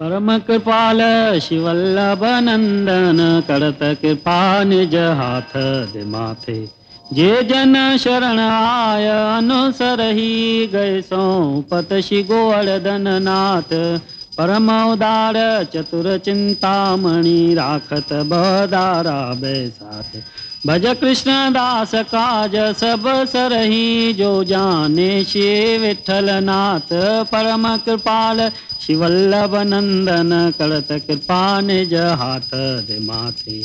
परम कृपाल शिवल्लभ नंदन करत कृपा निज हाथ दे माथे। जे जन शरण आय अनुसरही गए सो पत श्री गोवर्धन नाथ। परम उदार चतुर चिंतामणि राखत बदारा बैसाथ। भज कृष्ण दास काज सब सरही जो जाने श्री विठल नाथ। परम कृपाल शिवल्लभ नंदन करत कृपा निज हाथ दे माथे।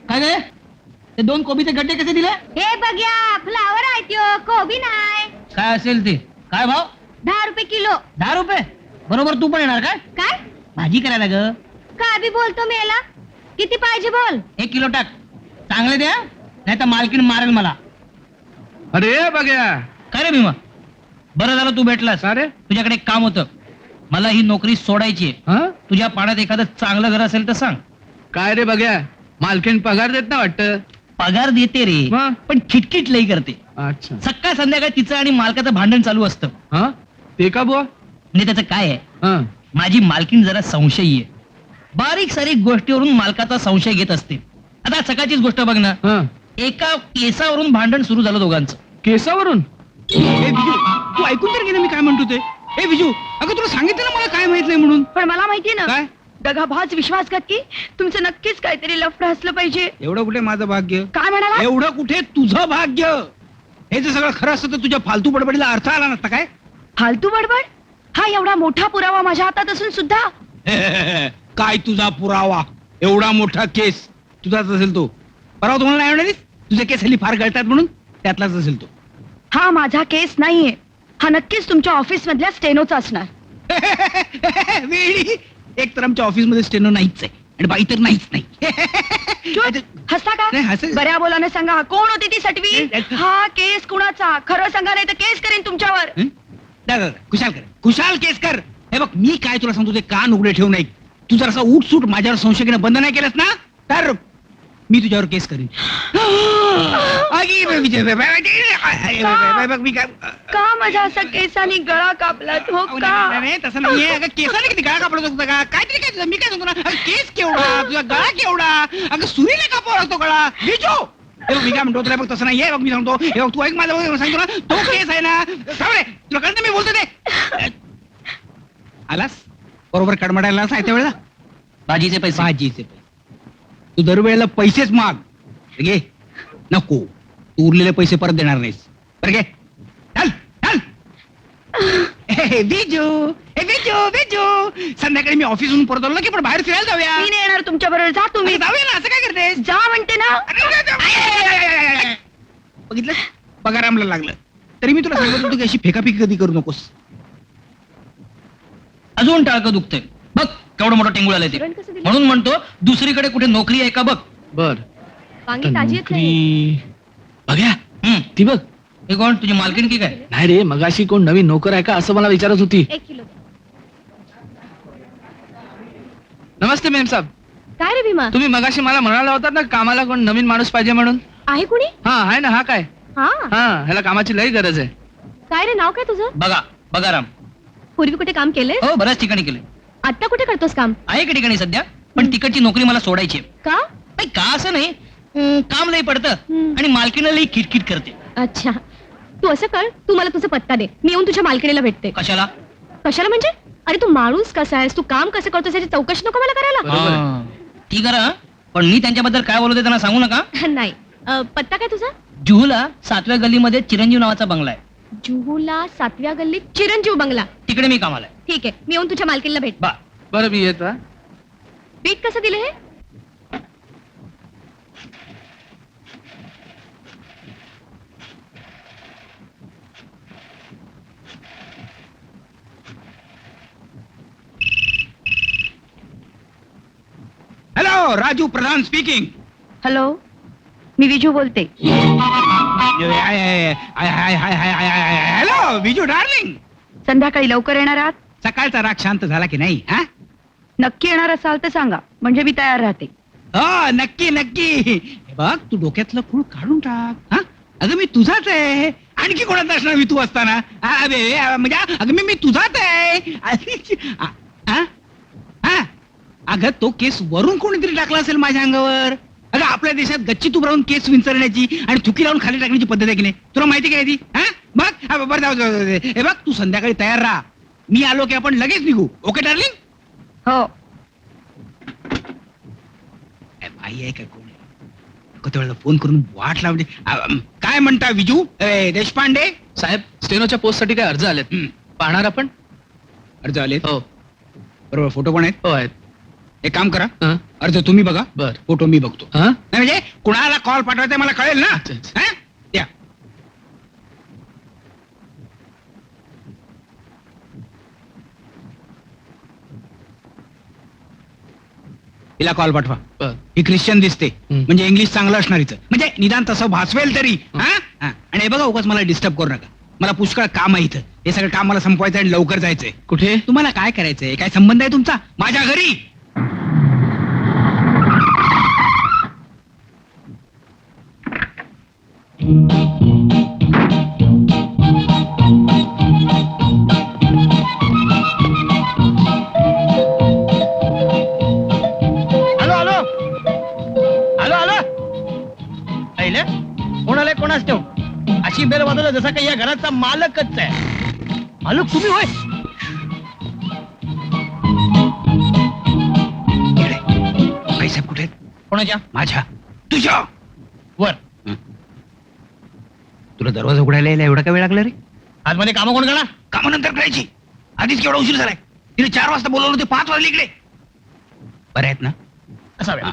काय रे ते दोन कोबीचे गड्डे कसे दिले? हे बघ्या फ्लावर आहे त्यो कोबी नाही. काय असेल ते? काय भाव? 10 रुपये किलो. 10 रुपये? बरोबर तू पण येणार काय? काय भाजी करायला ग? काय बी बोलतो मेला. किती पाहिजे बोल. 1 किलो टाक. चांगले द्या नाही तर मालकीण मारेल मला. अरे बघ्या काय रे भीमा? बरं झालं तू भेटलास. अरे तुझ्याकडे एक काम होतं. मला ही नोकरी सोडायची आहे. हा तुझ्या पाण्यात एखादं चांगलं घर असेल तर सांग. काय रे बघ्या मालकीण पगार देत ना वाटत. पगार देते रे मग? पण खिटखिट लई करते. अच्छा सकाळ संध्याकाळ तिचं आणि मालकाचं भांडण चालू असतं. हा ते का बुवा? म्हणजे त्याचं काय आहे? हा माझी मालकीण जरा संशयी आहे. बारीक सारीक गोष्टीवरून मालकाचा संशय घेत असते. आता सकाळचीच गोष्ट बघ ना. हा एका केसावरून भांडण सुरू झालं दोघांचं. केसावरून? ए विजू तू ऐकून तर घे ना मी काय म्हणतो ते. ए विजू अगं तुला सांगितलं ना मला काय माहित नाही म्हणून. पण मला माहिती ना काय दगाभाज विश्वासघातकी तुमचं नक्कीच काहीतरी लफडं असलं पाहिजे. एवढं कुठे माझं भाग्य? काय म्हणाला? एवढं कुठे तुझं भाग्य? हे जर सगळं खरं असतं तर तुझ्या फालतू बडबडीला अर्थ आला नसता काय? फालतू बडबड? हा एवढा मोठा पुरावा माझ्या हातात असून सुद्धा. काय तुझा पुरावा? एवढा मोठा केस तुझाच असेल तो. परवा तुम्हाला नाही म्हणालीस तुझे केस हल्ली फार गळतात म्हणून? त्यातलाच असेल तो. हा माझा केस नाहीये. हा नक्कीच तुमच्या ऑफिस मधल्या स्टेनोचा असणार. वेळी एक तर आमच्या ऑफिस मध्ये स्टेनो नाहीच आहे आणि बाई तर नाहीच नाही. हसता का? नाही, हसे- बऱ्या बोलाने सांगा कोण होती ती सटवी? हा केस कुणाचा? खरं सांगा नाही तर केस करेन तुमच्यावर. हं? खुशाल कर खुशाल केस कर. हे बघ मी काय तुला सांगतो ते कान उघडे ठेवू नये. तू जर असा उठसूट माझ्यावर संशय घेणं बंद नाही केलंस ना तर मी तुझ्यावर केस करीन. मी काय का माझ्या असा केसानी गळा कापलात हो का? नाही, तसं नाहीये. अगं केसाने किती गळा कापला होता का? काहीतरी काय तुझं? मी काय सांगतो ना अगं, केस केवढा तुझा गळा केवढा? अगं सुरीने कापावा लागतो गळा. विजू हे बघ, मी काय म्हणतो तुला बघ तसं नाही हे बघ मी सांगतो हे बघ तू ऐक माझं बघ, सांगतो ना तो केस आहे ना थांब रे तुला कळत नाही मी बोलतो ते आलास बरोबर कडमडायला आलास त्या वेळेला भाजीचे पैसे भाजीचे पैसे तू दरवेळेला पैसेच माग घे नको तू उरलेले पैसे परत देणार नाहीस बरं घे चल चल बिजू संध्याकाळी मी ऑफिसहून परत आलो ना की पण बाहेर फिरायला जाऊया मी नाही येणार तुमच्या बरोबर जा तुम्ही जाऊया ना असं काय करतेस जा म्हणते ना बघितलं पगार आम्हाला लागलं तरी मी तुला सांगत होतो की अशी फेकाफेकी कधी करू नकोस अजून टाळकं दुखतंय बघ केवढं मोठं टेंगुळ आलंय ते जेवण कसं दिलं? म्हणून म्हणतो दुसरीकडे कुठे नोकरी आहे का बघ बर वांगी ताजी आहेत नाही. बघ्या हम्म. ती बघ हे कोण तुझी मालकीण की काय नाही रे मगाशी कोण नवीन नोकर आहे का असं मला विचारत होती 1 किलो नमस्ते मॅम साहेब काय रे भीमा तुम्ही मगाशी मला म्हणाला होता ना कामाला कोण नवीन माणूस पाहिजे म्हणून आहे कुणी हा आहे ना हा काय हा हा ह्याला कामाची लई गरज आहे काय रे नाव काय तुझं बघा राम पूर्वी कुठे काम केलंय हो बऱ्याच ठिकाणी केले आता कुठे करतोस काम आहे का ठिकाणी सध्या पण तिकडची नोकरी मला सोडायची आहे. का नाही का असं नाही काम लई पडतं हम्म. आणि मालकीनं लई किटकिट करते अच्छा तू असं कर तू मला तुझा पत्ता दे मी येऊन तुझ्या मालकिणीला भेटते कशाला कशाला म्हणजे अरे तू माणूस कसा आहेस तू काम कसं करतोस याची चौकशी नको मला करायला बरोबर आहे. हा. ठीक आहे पण मी त्यांच्याबद्दल काय बोलते त्यांना सांगू नका नाही पत्ता काय तुझा जुहूला 7व्या गल्लीमध्ये चिरंजीव नावाचा बंगला आहे जुहूला 7व्या गल्लीत चिरंजीव बंगला तिकडे मी कामाला आहे ठीक आहे मी येऊन तुझ्या मालकीणीला भेट बा बरं मी येतो हा. पीठ कसं दिलं हे हॅलो राजू प्रधान स्पीकिंग हॅलो मी विजू बोलते हॅलो विजू डार्लिंग संध्याकाळी लवकर येणार आहात सकाळचा राग शांत झाला की नाही हा नक्की येणार असाल तर सांगा म्हणजे मी तयार राहते हो नक्की नक्की हे बघ तू डोक्यातलं खूळ काढून टाक हा अगं मी तुझाच आहे आणखी कोणाचा असणार मी तू असताना म्हणजे अगं मी तुझाच आहे हा? हा? अगं तो केस वरून कोणीतरी टाकला असेल माझ्या अंगावर अगं आपल्या देशात गच्ची तूप राहून केस विंचरण्याची आणि थुकी लावून खाली टाकण्याची पद्धत आहे की नाही तुला माहिती काय ती हा बघ बरं जाऊ हे बघ तू संध्याकाळी तयार राहा मी आलो की आपण लगेच निघू ओके डार्लिंग हो बाई आहे का कोण कधी वेळेला फोन करून वाट लावली काय म्हणता विजू देशपांडे साहेब स्टेनोच्या पोस्ट साठी काय अर्ज आलेत पाहणार आपण अर्ज आले हो बरोबर फोटो पण आहेत हो आहेत एक काम करा हं? अर्ज तुम्ही बघा बर फोटो मी बघतो हा नाही म्हणजे कुणाला कॉल पाठवायचा मला कळेल ना अच्छा, अच्छा. हं? द्या हिला कॉल पाठवा बर ही ख्रिश्चन दिसते हं. म्हणजे इंग्लिश चांगलं असणार हिचं म्हणजे निदान तसं भासवेल तरी हा हा. आणि हे बघा उगाच मला डिस्टर्ब करू नका मला पुष्कळ काम आहे इथं हे सगळं काम मला संपवायचं आणि लवकर जायचंय कुठे तुम्हाला काय करायचंय काय संबंध आहे तुमचा माझ्या घरी हॅलो हॅलो हॅलो हॅलो ऐले कोण आले कोणाच ठेव अशी बेल वाजवलं जसा काही या घराचा मालकच आहे मालक तुम्ही होय पैसा कुठे आहेत? कोणाच्या माझ्या तुझ्या वर तुला दरवाजा उघडायला यायला एवढा का वेळ लागला रे आतमध्ये कामं कोण करणार कामानंतर करायची आधीच केवढा उशीर झालाय तिने 4 वाजता बोलवलं होते 5 वाजले इकडे बरे आहेत ना असा वेळ हा.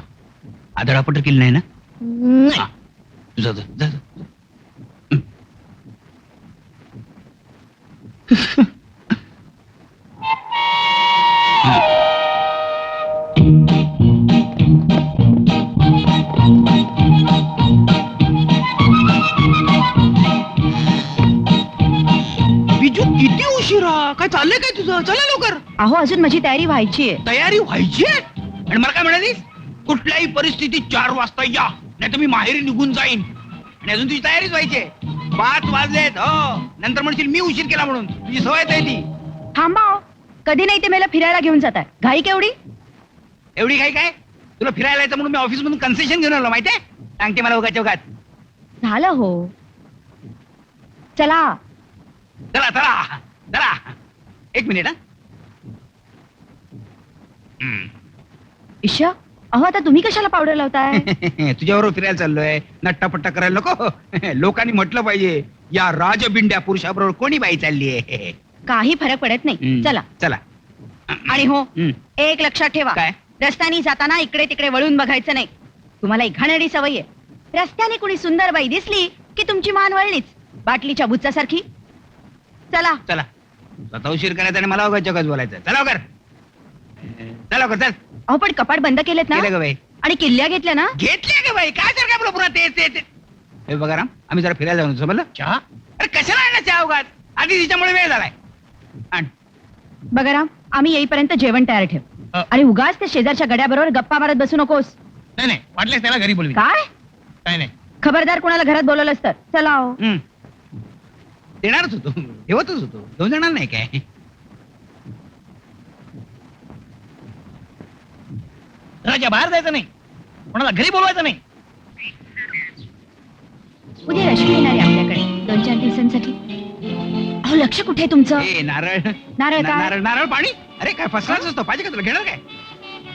आदळापट केली नाही ना नाही. हा. तू जा, जा, जा, जा. बिजू किती उशिरा काय चाललंय काय तुझं चला लवकर अहो अजून माझी तयारी व्हायची आहे तयारी व्हायची आहे आणि मला काय म्हणालीस कुठल्याही परिस्थितीत 4 वाजता या नाही तर मी माहेरी निघून जाईन आणि अजून तुझी तयारीच व्हायची आहे 5 वाजलेत हो नंतर म्हणशील मी उशीर केला म्हणून तुझी सवयच आहे ती थांबा हो. कधी नाही ते मला फिरायला घेऊन जातात घाई केवढी एवढी काही काय तुला फिरायला यायचं म्हणून मी ऑफिस मधून कन्सेशन घेऊन आलो माहितीये सांगते मला उगाच उगाच झालं हो. चला. चला चला चला, एक मिनिट हा. ईशा, अहो आता तुम्ही कशाला पावडर लावताय? तुझ्याबरोबर फिरायला चाललोय, नट्टापट्टा करायला नको. लोकांनी म्हटलं पाहिजे या राजबिंड्या पुरुषाबरोबर कोणी बाई चालली आहे. काही फरक पडत नाही. चला. चला. आणि हो, एक लक्षात ठेवा, काय? रस्त्याने जाताना इकडे तिकडे वळून बघायचं नाही. तुम्हाला एक घाणेरडी सवय आहे. रस्त्याने कुणी सुंदर बाई दिसली की तुमची मान वळलीच, बाटलीच्या बुच्चासारखी. चला. चला, स्वतः उशीर करायचा आणि मला उगाच जगात बोलायचं. चला लवकर, चला लवकर, चल. अहो पण कपाट बंद केलेत ना, केलं ग बाई? आणि किल्ल्या घेतल्या ना. घेतले ग बाई, काय जर काय बोला पुन्हा ते. हे बघा राम, आम्ही जरा फिरायला जाऊन समजलं. चहा अरे कशाला आणला चहा उगाच? आधी तिच्यामुळे वेळ झालाय. आण. बघा राम, आम्ही येईपर्यंत जेवण तयार ठेव. आणि उगाच त्या शेजारच्या गड्याबरोबर गप्पा मारत बसू नकोस. नाही नाही, वाटल्यास त्याला घरी बोलवी. काय? काय नाही. खबरदार कुणाला घरात बोलवलंस तर. चला हो. देणारच होतो, ठेवतच होतो, दोन जणांना नाही काय. घराच्या बाहेर जायचं नाही, कोणाला घरी बोलवायचं नाही. उद्या रश्मी येणार आहे आपल्याकडे 2-4 दिवसांसाठी. अहो लक्ष कुठे आहे तुमचं? ए नारळ, नारळ काय? नारळ, नारळ पाणी. अरे काय फसलाच असतो, पाहिजे का तुला? घेणार काय?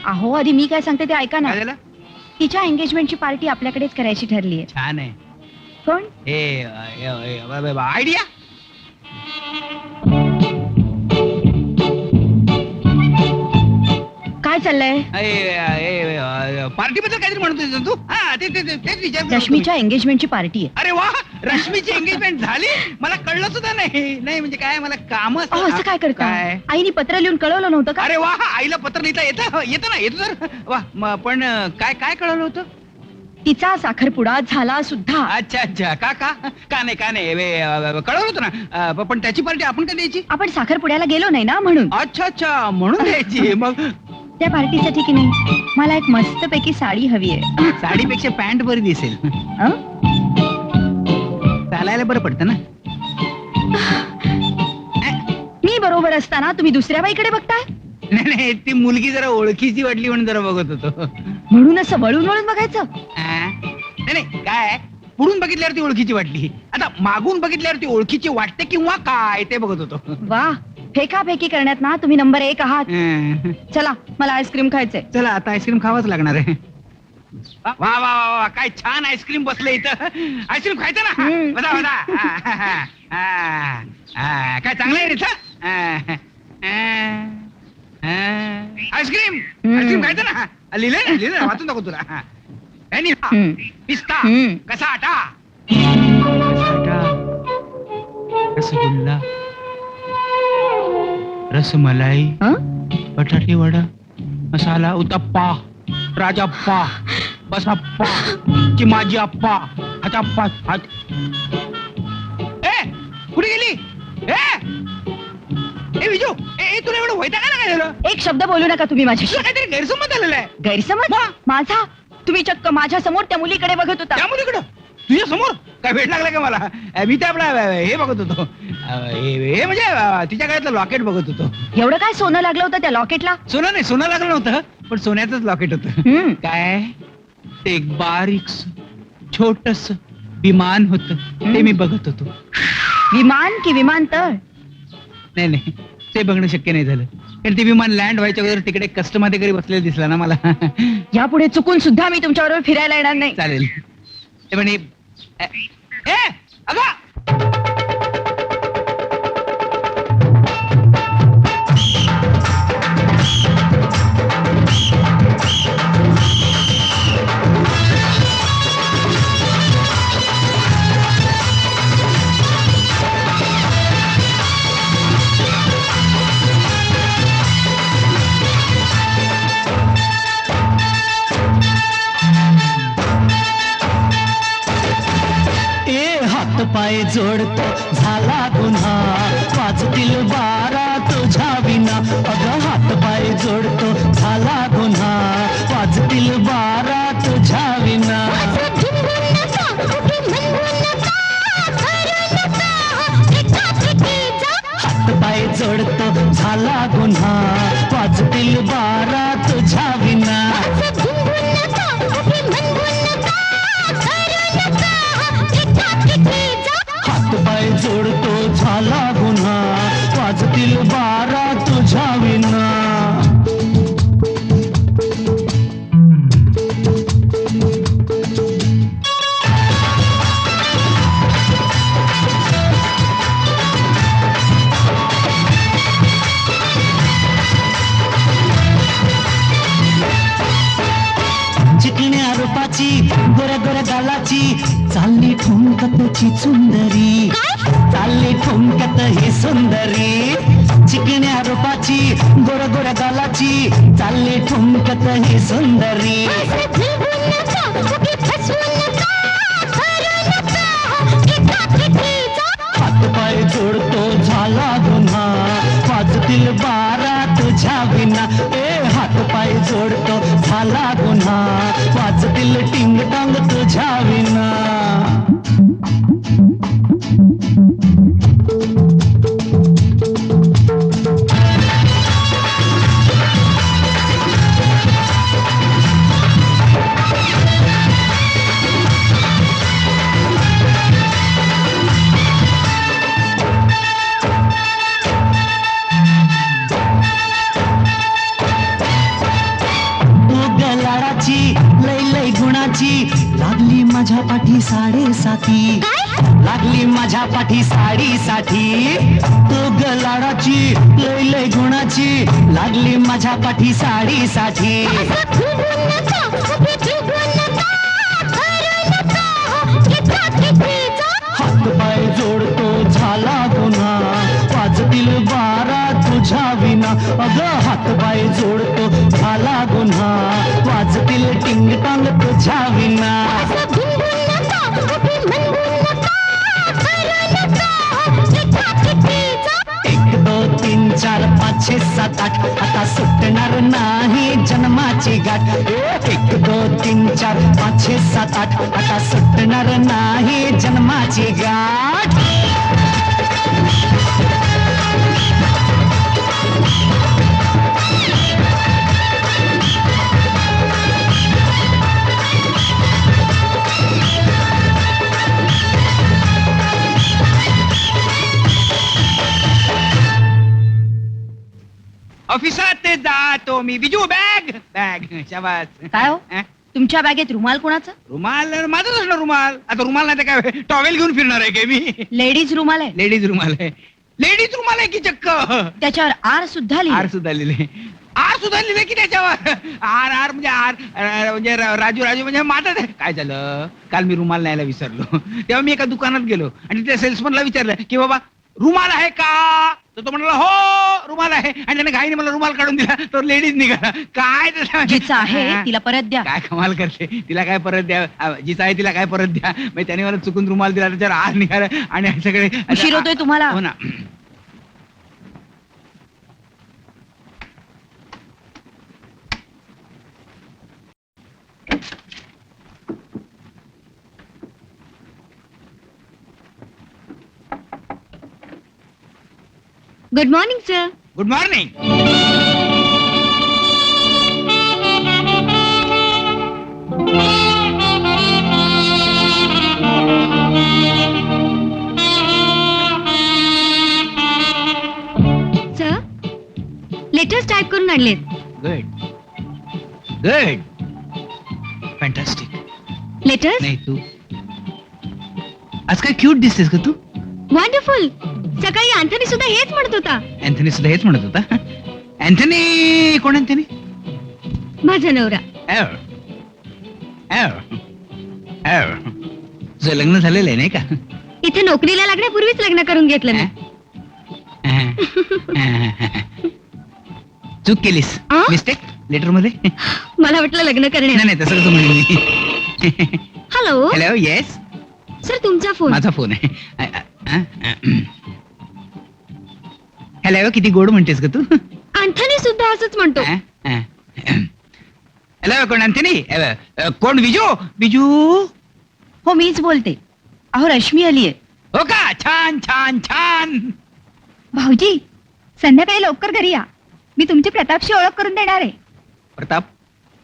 अहो आधी मी काय सांगते ते ऐका ना. काय झालं? तिच्या एंगेजमेंटची पार्टी आपल्याकडेच करायची ठरली आहे. छान आहे. कोण? आयडिया. काय चाललंय? पार्टी बद्दल काहीतरी म्हणतो तू? हा, तेच विचार. रश्मीच्या एंगेजमेंटची पार्टी आहे. अरे वा, रश्मीची एंगेजमेंट झाली? मला कळलं सुद्धा नाही. नाही म्हणजे काय, मला काम अहो असं काय करता? आईने पत्र लिहून कळवलं नव्हतं का? अरे वा, आईला पत्र लिहिता येतं ना, येतो तर वा. पण काय काय कळवलं होतं? तिचा साखरपुडा झाला सुद्धा. अच्छा अच्छा, का नाही कळवलं होतं ना. पण त्याची पार्टी आपण का द्यायची? आपण साखरपुड्याला गेलो नाही ना म्हणून. अच्छा, म्हणून द्यायची. मग त्या पार्टीसाठी की नाही मला एक मस्तपैकी साडी हवी आहे. साडीपेक्षा पॅन्ट बरी दिसेल. चालायला बरं पडतं ना. मी बरोबर असताना तुम्ही दुसऱ्या बाईकडे बघताय? नाही, ती मुलगी जरा ओळखीची वाटली म्हणून जरा बघत होतो. म्हणून असं वळून वळून बघायचं? नाही काय, पुढून बघितल्यावर ती ओळखीची वाटली, आता मागून बघितल्यावर ती ओळखीची वाटते किंवा काय ते बघत होतो. वा, फेकाफेकी करण्यात ना तुम्ही नंबर 1 आहात. चला, मला आईस्क्रीम खायचंय. चला, आता आईस्क्रीम खावाच लागणार आहे. वा वा वा वा, काय छान आईस्क्रीम बसलं इथं. आईस्क्रीम खायचं ना? बसा. काय चांगलं आहे इथं? आईस्क्रीम खायचं ना? लिहिलं वाचून दाखव तुला. पिस्ता, कसाटा, रसगुल्ला, रसमलाई, बटाटे वडा, मसाला, उत्तप्पा, राजाप्पा, बसप्पा, चिमाजी अप्पा, हाताप्पा. कुठे गेली? विजू, तुला एवढं व्हायचं का? काय झालं? एक शब्द बोलू नका तुम्ही माझ्याशी. काहीतरी गैरसमज झालेला आहे. गैरसमज माझा? तुम्ही चक्क माझ्या समोर त्या मुलीकडे बघत होता. त्या मुलीकडं? तुझ्या समोर काय भेट लागला का मला? मी तर आपला हे बघत होतो, हे म्हणजे तिच्या गळ्यातलं लॉकेट बघत होतो. एवढं काय सोनं लागलं होतं त्या लॉकेटला? सोनं नाही, सोनं लागलं नव्हतं, पण सोन्याचंच लॉकेट होतं. काय ते एक बारीक छोटस विमान होतं, ते मी बघत होतो. विमान की विमानतळ? नाही, ते बघणं शक्य नाही झालं, कारण ते विमान लँड व्हायच्या अगोदर तिकडे कस्टमध्ये घरी बसलेलं दिसला ना मला. यापुढे चुकून सुद्धा मी तुमच्याबरोबर फिरायला येणार नाही. चालेल. ते म्हणे अगं पाय जोडतो झाला गुन्हा, वाजतील 12 तुझ्या विना. अगं हात पाय जोडतो झाला गुन्हा, वाजतील 12 तुझ्या विना. हात पाय जोडतो झाला गुन्हा, वाजतील 12 तुझ्या विना. लाडाची चालली ठुमकतची सुंदरी, चालली ठुमकत ही सुंदरी, चिकण्या रूपाची गोर गोर गालाची चालली ठुमकत ही सुंदरी. हातपाय जोडतो झाला गुन्हा, वाजतील बारा तुझ्या विना. हातपाय जोडतो झाला गुन्हा, वाजतील टिंग टांग तुझ्या विना. लय लय गुणाची लागली माझ्या पाठी साडेसाती, लागली माझ्या पाठी साडेसाठी. तू ग लाडाची लय लय गुणाची लागली माझ्या पाठी साडेसाठी. हातपाय जोडतो झाला गुन्हा, वाजतील बारा तुझ्या विना. अगं हातपाय जोडतो झाला गुन्हा, वाजतील टिंग टांग तुझ्या विना. एक दोन तीन चार पाच छे सात आठ आता सुटणार नाही जन्माची गाठ. एक दोन तीन चार पाच छे सात आठ आता सुटणार नाही जन्माची गाठ. ऑफिसात ते जातो मी. बिजू बॅग बॅग शाबास. काय हो अं? तुमच्या बॅगेत रुमाल कोणाचं? रुमाल माझाच असणार रुमाल. आता रुमाल नाही तर काय टॉवेल घेऊन फिरणार आहे काय मी? लेडीज रुमाल आहे. लेडीज रुमाल आहे. लेडीज रुमाल आहे की चक्क त्याच्यावर आर सुद्धा आर लिहिलंय. सुद्धा लिहिले. आर सुद्धा लिहिले की त्याच्यावर. आर आर म्हणजे आर म्हणजे राजू राजू म्हणजे माझं काय झालं. काल मी रुमाल न्यायला विसरलो. तेव्हा मी एका दुकानात गेलो आणि त्या सेल्समनला विचारलं की बाबा रुमाल आहे का. तर तो म्हणाला हो रुमाल आहे. आणि त्याने घाईने मला रुमाल काढून दिला. तर लेडीज निघाला. काय जिचं आहे तिला परत द्या. काय कमाल करते. तिला काय परत द्या. जिचं आहे तिला काय परत द्या. म्हणजे त्याने मला चुकून रुमाल दिला. त्याच्यावर आर निघाला आणि सगळे उशीर होतोय तुम्हाला. हो ना. Good morning sir. Good morning. Sir letters type करून आणलेत. Good good fantastic. लेटर्स नाही तू आज काय क्यूट दिसतेस का तू. वंडरफुल. सकाळी अँथनी सुद्धा हेच म्हणत होता. अँथनी सुद्धा हेच म्हणत होता. अँथनी कोण. अँथनी माझा नवरा. तुझं लग्न झालेलं आहे नाही का. इथे नोकरीला लागण्यापूर्वीच लग्न करून घेतलं मी. चूक केलीस. आ? मिस्टेक लेटर मध्ये. मला वाटलं लग्न नाही करण्या. नाही तसं कसं म्हणेन मी. Hello hello yes. सर तुमचा फोन. माझा फोन आहे. हॅलो किती गोड म्हणतेस का तू. अँथनी सुद्धा असंच म्हणतो. हॅलो कोण अँथनी. कोण बिजू. बिजू हो मीच बोलते. अहो रश्मी आलीये. हो का. छान छान छान. भाऊजी संध्याकाळी लवकर घरी या. मी तुमची प्रतापशी ओळख करून देणार आहे. प्रताप.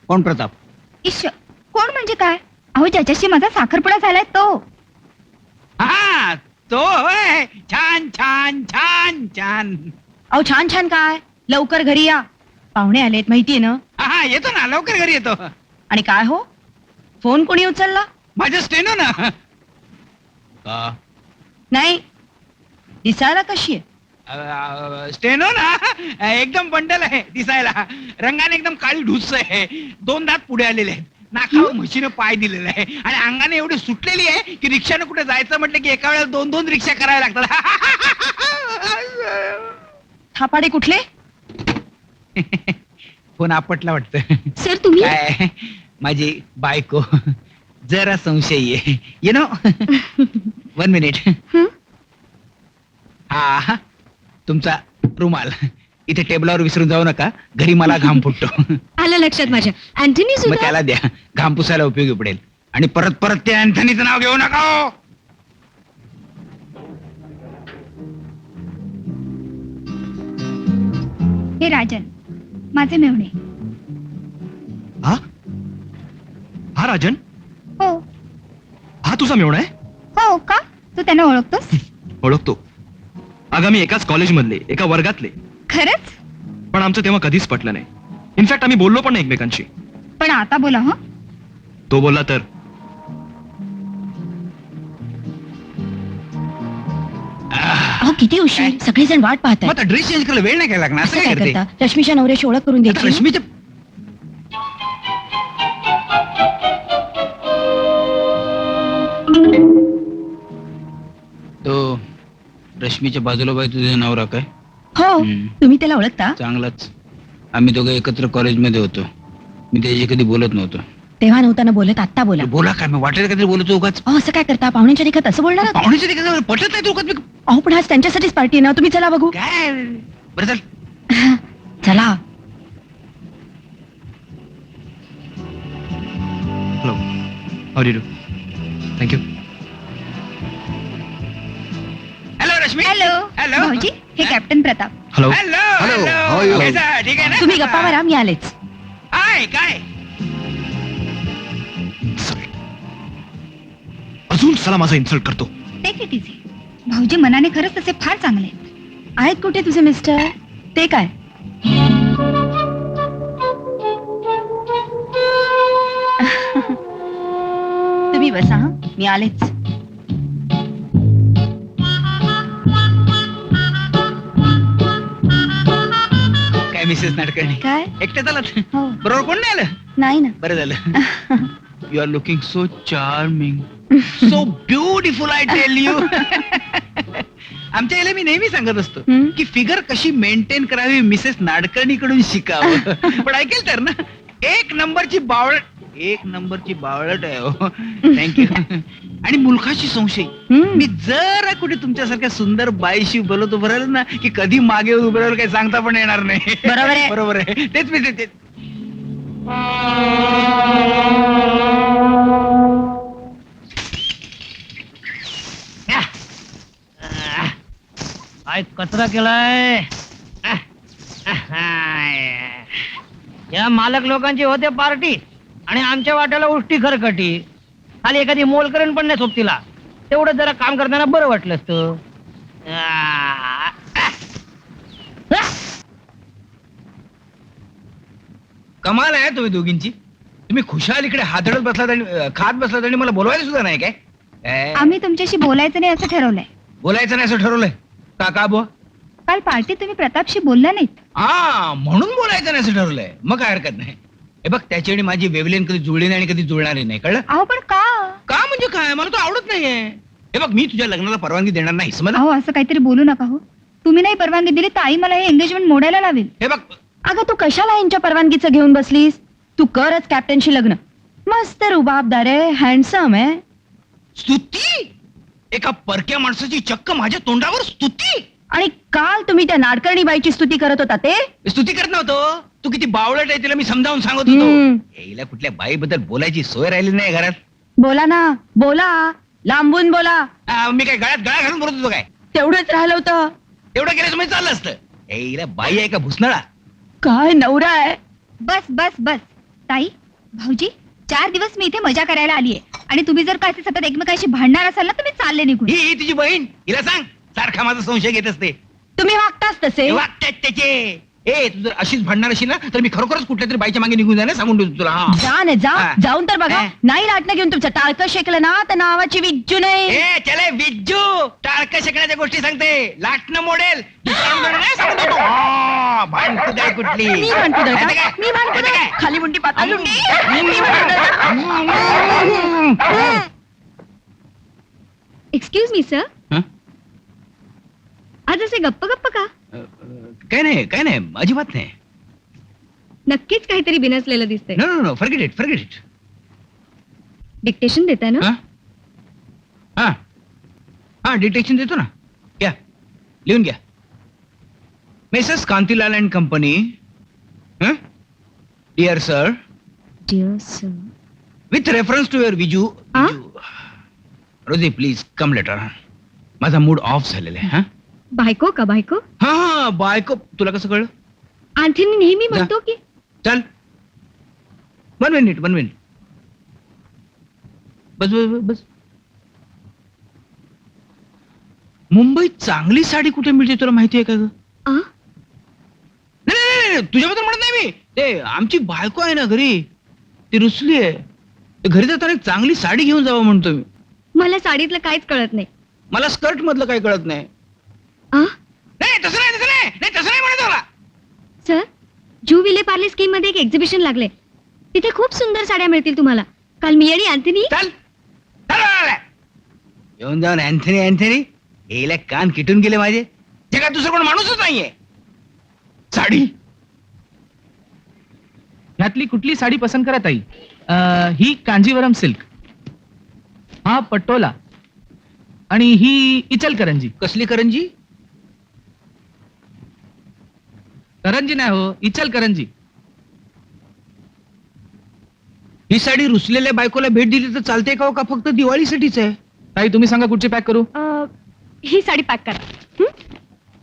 कोण प्रताप. इश्श कोण म्हणजे काय. अहो ज्याच्याशी माझा साखरपुडा झालाय तो. हा तो होय. छान छान छान छान. अहो छान छान काय. लवकर घरी या. पाहुणे आलेत माहितीये ना. हा येतो ना लवकर घरी येतो. आणि काय हो फोन कोणी उचलला. माझं स्टेनो ना. नाही दिसायला कशी आहे. स्टेनो ना एकदम बंडल आहे दिसायला. रंगाने एकदम काळी ढुस आहे. 2 दात पुढे आलेले आहेत. नाकावर म्हशीनं पाय दिलेला आहे आणि अंगाने एवढी सुटलेली आहे की रिक्षाने कुठे जायचं म्हटलं की एका वेळेला 2-2 रिक्षा कराव्या लागतात. थापाडे कुठले? फोन आपटला वाटतं. सर तुम्ही काय माझी बायको जरा संशयी आहे. You know 1 minute. हा तुमचा रुमाल इथे टेबलावर विसरून जाऊ नका, घरी मला घाम फुटतो. आलं लक्षात माझ्या. अँटनी मग त्याला द्या, घाम पुसायला उपयोगी पडेल. आणि परत परत ते अँथनीचं नाव घेऊ नका हो. हे राजन माझे मेवणे. हा राजन, हो हा तुझा मेवणा आहे? हो का तू त्यांना ओळखतोस? ओळखतो. अगं मी एकाच कॉलेजमधले, एका वर्गातले. खरंच? पण आमचं तेव्हा कधीच पटलं नाही. इनफॅक्ट आम्ही बोललो पण नाही एकमेकांशी. पण आता बोला हं. तो बोलला तर अहो किती उशीर, सगळेजण वाट मग पाहतात. आता ड्रेस चेंज करायला वेळ नाही काय लागणार, असं असं काय काय करते? करता? रश्मीच्या नवऱ्याची ओळख करून आता द्यायची. रश्मीच्या तो रश्मीच्या बाजूला बाई तुझं नवरा काय? हो हम्म. तुम्ही त्याला ओळखता? चांगलाच. आम्ही दोघं एकत्र कॉलेजमध्ये होतो. मी त्याच्याशी कधी बोलत नव्हतो. तेव्हा नव्हताना बोलत, आत्ता बोला. बोला काय, मी वाटेल काहीतरी बोलतो उगाच. अहो असं काय करता? पाहुण्यांच्या देखत असं बोलणार आहात? पाहुण्याच्या ठिकाणी पटत नाही तो उगाच. अहो पण आज त्यांच्यासाठीच पार्टी आहे ना, तुम्ही चला बघू. काय बरं चल. चला. Hello, how do? Thank you. Hello Rashmi. Hello hello. भाऊजी हे captain Pratap. Hello. Hello Hello, how are you? कैसा? ठीक आहे ना? तुम्ही गप्पा मारा, मी आलेच. हाय काय अजून चला माझा इन्सल्ट करतो. Take it easy. भाऊजी मनाने खरंच तसे फार चांगले आहेत. आहेत कुठे तुझे मिस्टर? ते काय? तुम्ही बसा हा, मी आलेच. काय मिसेस नाटकर्णी काय? एकट्याच आलात? हो. बरोबर कोण नाही आलं? नाही ना. बरं झालं. You are looking so charming, so beautiful, I tell you. आमच्या याला मी नेहमी सांगत असतो हम्म. की फिगर कशी मेंटेन करावी मिसेस नाडकर्णीकडून शिकावं. पण ऐकेल तर ना, एक नंबरची बावळट आहे हो. थँक्यू. आणि मुलखाशी संशय. हम्म. मी जरा कुठे तुमच्यासारख्या सुंदर बाईशी बोलतो बरं ना की कधी मागे उभं राहिलं काही सांगता पण येणार नाही. बरोबर आहे. बरोबर आहे. तेच मी ते काय कचरा केलाय. या मालक लोकांची होते पार्टी आणि आमच्या वाट्याला उष्टी खरकटी. खाली एखादी मोलकरण पण नाही सोबतीला. तेवढं जरा काम करताना बरं वाटलं असतं. कमाल आहे तुम्ही दोघींची. तुम्ही खुशाल इकडे हातडत बसलात आणि खात बसलात आणि मला बोलवायला सुद्धा नाही काय? आम्ही तुमच्याशी बोलायचं नाही असं ठरवलंय. बोलायचं नाही असं ठरवलंय का बुवा? काल पार्टीत तुम्ही प्रतापशी बोलला नाहीत. हा म्हणून बोलायचं नाही असं ठरवलंय. मग काय हरकत नाही. हे बघ त्याची आणि माझी वेवलेन कधी जुळली नाही आणि कधी जुळणारी नाही, कळलं? अहो पण का? का म्हणजे काय, मला तो आवडत नाहीये. हे बघ मी तुझ्या लग्नाला परवानगी देणार नाही, समजलं? अहो असं काहीतरी बोलू नका हो. तुम्ही नाही परवानगी दिली तर आई मला हे एंगेजमेंट मोडायला लावेल. हे बघ अगं तू कशाला यांच्या परवानगीचं घेऊन बसलीस? तू करच कॅप्टनशी लग्न. मस्त रुबाबदार आहे, हँडसम आहे. स्तुती, एका परक्या माणसाची चक्क माझ्या तोंडावर स्तुती. आणि काल तुम्ही त्या नाडकर्णी बाईची स्तुती करत होता ते? स्तुती करत नव्हतो. तू किती बावळट आहे तिला मी समजावून सांगत होतो. हम्म. हिला कुठल्या बाईबद्दल बोलायची सोय राहिली नाही घरात. बोला ना, बोला, लांबून बोला. मी काय गळ्यात गळा घालून बोलत होतो काय? तेवढंच राहिलं होतं. एवढं केलं म्हणजे चाललं असतं. हिला बाई आहे का भुसनळा? काय नवरा आहे. बस बस बस. ताई भाऊजी 4 दिवस मी इथे मजा करायला आलीये आणि तुम्ही जर का असे सतत एकमेकांशी भांडणार असाल ना तर मी चालले निघून. ही तुझी बहीण, हिला सांग सारखा माझा संशय घेत असते. तुम्ही वागताच तसे. वागतात त्याचे. ए तू जर अशीच भांडणार अशी ना तर मी खरोखरच कुठल्या तरी बाईच्या मागे निघून जाणार सांगून ठेवतो तुला. हा. जा ना जा. हा. जाऊन तर बघा. हा. नाही लाटणं घेऊन तुमचं टाळकं शेकलं ना तर नावाची विज्जू नाही. ए चले विज्जू बारक्या शेकण्याच्या गोष्टी सांगते. लाटणं मोडेल. भानकुदळ कुठली? मी भानकुदळ का? आता काय? मी भानकुदळ. आता काय? खाली मुंडी पाताल मुंडी. मी एक्सक्यूज मी सर, हं? आज असे गप्प गप्प का? काय नाही अजिबात नाही. नक्कीच काहीतरी बिनसलेलं दिसतंय. No forget it. डिक्टेशन देताय ना? हा डिटेक्शन देतो ना. घ्या लिहून घ्या. Messrs Kantilal and company, dear sir, dear sir. With reference to your विजू. हा? रोजी प्लीज कम लेटर. माझा मूड ऑफ झालेला आहे. बायको का बायको? हा बायको. तुला कसं कळलं? आणखीन नेहमी म्हणतो की चल 1 मिनिट बस. मुंबईत चांगली साडी कुठे मिळते तुला माहिती आहे का ग? आ? नाही तुझ्याबद्दल म्हणत नाही मी. ते आमची बायको आहे ना घरी, ती रुसली आहे. ते घरी जाताना एक चांगली साडी घेऊन जावं म्हणतो मी. मला साडीतलं काहीच कळत नाही. मला स्कर्ट मधलं काही कळत नाही. आ? नाही तसं नाही म्हणत मला. सर, जू विले पार्ले स्कीम मध्ये एक एक्झिबिशन लागले. तिथे खूप सुंदर साड्या मिळतील तुम्हाला. काल मी आणि अँथनी. चल येऊन जाऊन अँथनी याला कान किटून गेले माझे. जगात दुसरं कोण माणूसच नाहीये. साडी ह्यातली कुठली साडी पसंत करा ताई? ही कांजीवरम सिल्क, हा पटोला आणि ही इचलकरंजी. कसली करंजी? करंजी नाही हो, इचलकरंजी. ही साडी रुसलेल्या बायकोला भेट दिली तर चालते का फक्त दिवाळीसाठीच आहे? ताई तुम्ही सांगा कुठची पॅक करू? ही साडी पॅक करा. हं?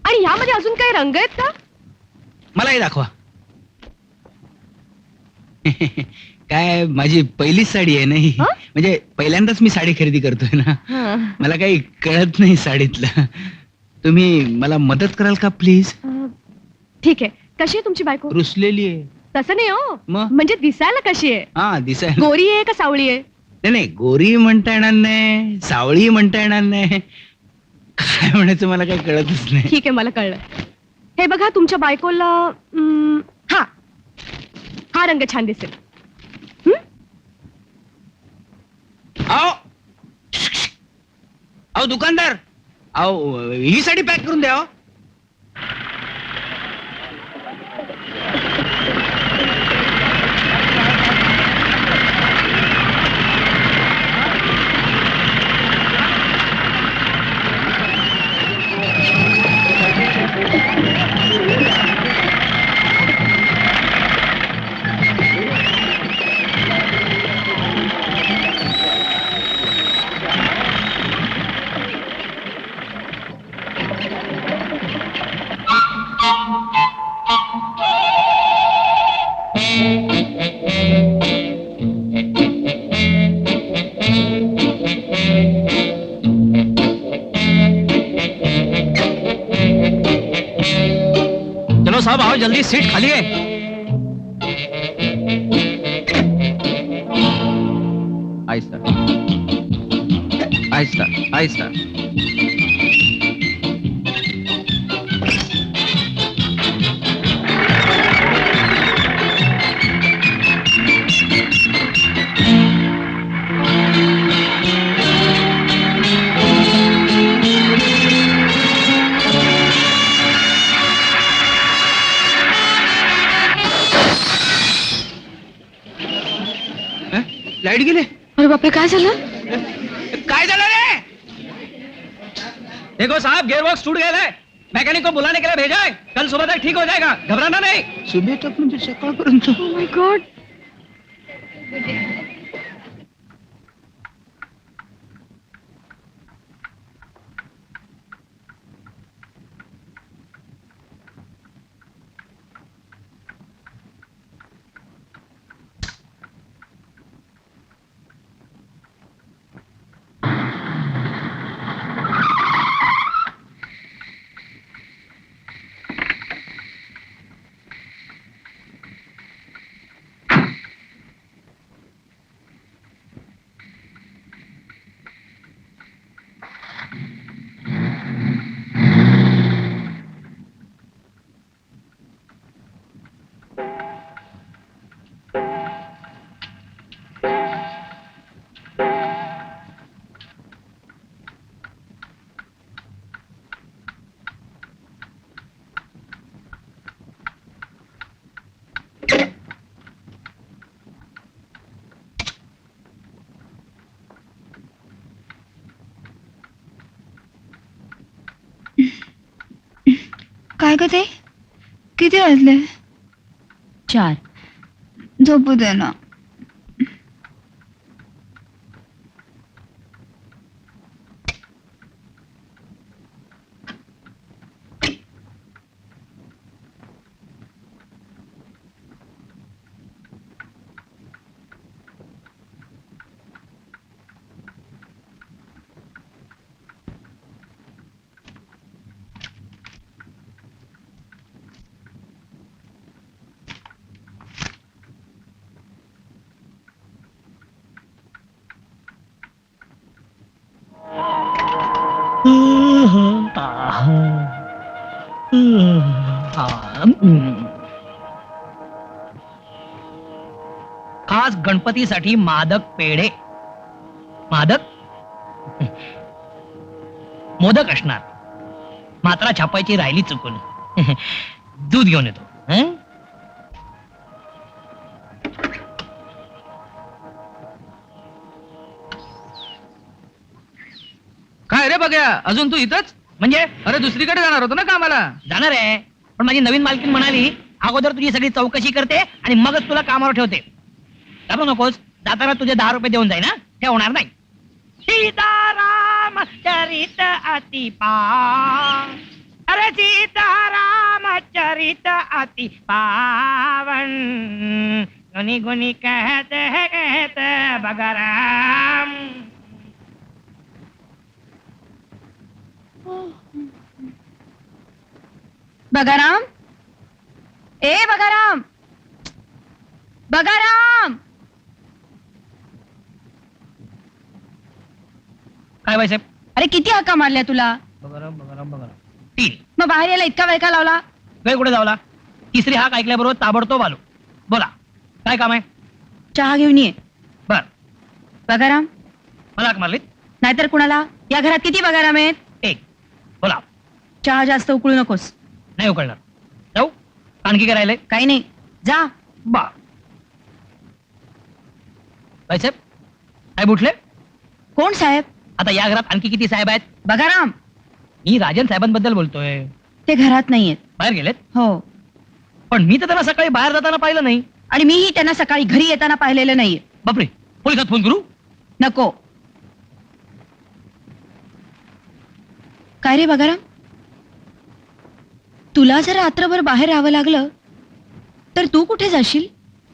आणि यामध्ये अजून काही रंग आहेत का? मलाही दाखवा. काय माझी पहिलीच साडी आहे नाही, हं? म्हणजे पहिल्यांदाच मी साडी खरेदी करतोय ना. मला काही कळत नाही साडीतलं. तुम्ही मला मदत कराल का प्लीज? ठीक आहे. कशी आहे तुमची बायको? रुसलेली आहे. तसं नाही हो, मग? म्हणजे दिसायला कशी आहे? हा दिसायला. गोरी आहे का सावळी आहे? नाही गोरी म्हणता येणार नाही, सावळी म्हणता येणार नाही. काय म्हणायचं मला काही कळतच नाही. ठीक आहे, मला कळलं. हे बघा तुमच्या बायकोला हा रंग छान दिसेल. अहो दुकानदार, अहो ही साडी पॅक करून द्या. चलो साहब आओ जल्दी, सीट खाली है. आहिस्ता आहिस्ता आहिस्ता. लाईट गेले. अरे बापरे, काय झालं? काय झालं रे? देखो साहब, गियर बॉक्स टूट गया है. मैकेनिक को बुलाने के लिए भेजा है. कल सुबह तक ठीक हो जाएगा, घबराना नहीं. सुबह तक म्हणजे सकाळपर्यंत. Oh my God. काय ग ते किती वाजले 4. झोपू दे ना. खास गणपतीसाठी मादक पेढे. मादक मोदक असणार. मात्रा छापायची राहिली चुकून. दूध घेऊन येतो. हं? काय रे बघ्या, अजून तू इथंच? म्हणजे अरे दुसरीकडे जाणार होतो ना कामाला. जाणार आहे, पण माझी नवीन मालकीण म्हणाली अगोदर तुझी सगळी चौकशी करते आणि मगच तुला कामावर ठेवते. घाबरू नकोस, जाताना तुझे 10 रुपये देऊन जाईन. ठेवणार नाही. सीताराम चरित अति पावन. अरे सीताराम चरित अति पावन. गुनी गुनी कहत बगराम. बगाराम, ए बगाराम, बगाराम. काय बाईसाहेब? अरे किती हाका मारल्या तुला? बगराम बगराम बगराम. 3. मग बाहेर यायला इतका वेळ का लावला? वेळ कुठे जावला? 3री हाक ऐकल्याबरोबर ताबडतोब आलो. बोला, काय काम आहे? चहा घेऊन ये. बर, बगाराम, मला हाक मारलीत? नाहीतर कुणाला? या घरात किती बगाराम आहेत? 1. बोला. चहा जास्त उकळू नकोस. नाही उकळणार. जाऊ? आणखी काय राहिलंय? काही नाही, जा. बा बाईसाहेब, साहेब उठले? कोण साहेब? आता या घरात आणखी किती साहेब आहेत? बगाराम, मी राजन साहेबांबद्दल बोलतोय. ते घरात नाहीयेत. बाहेर गेलेत? हो, पण मी तर त्यांना सकाळी बाहेर जाताना पाहिलं नाही. आणि मीही त्यांना सकाळी घरी येताना पाहिलेलं नाहीये. बापरे, पोलिसात फोन करू? नको. काय रे बगाराम, तुला जर रात्रभर बाहेर राहावं लागलं तर तू कुठे जाशील?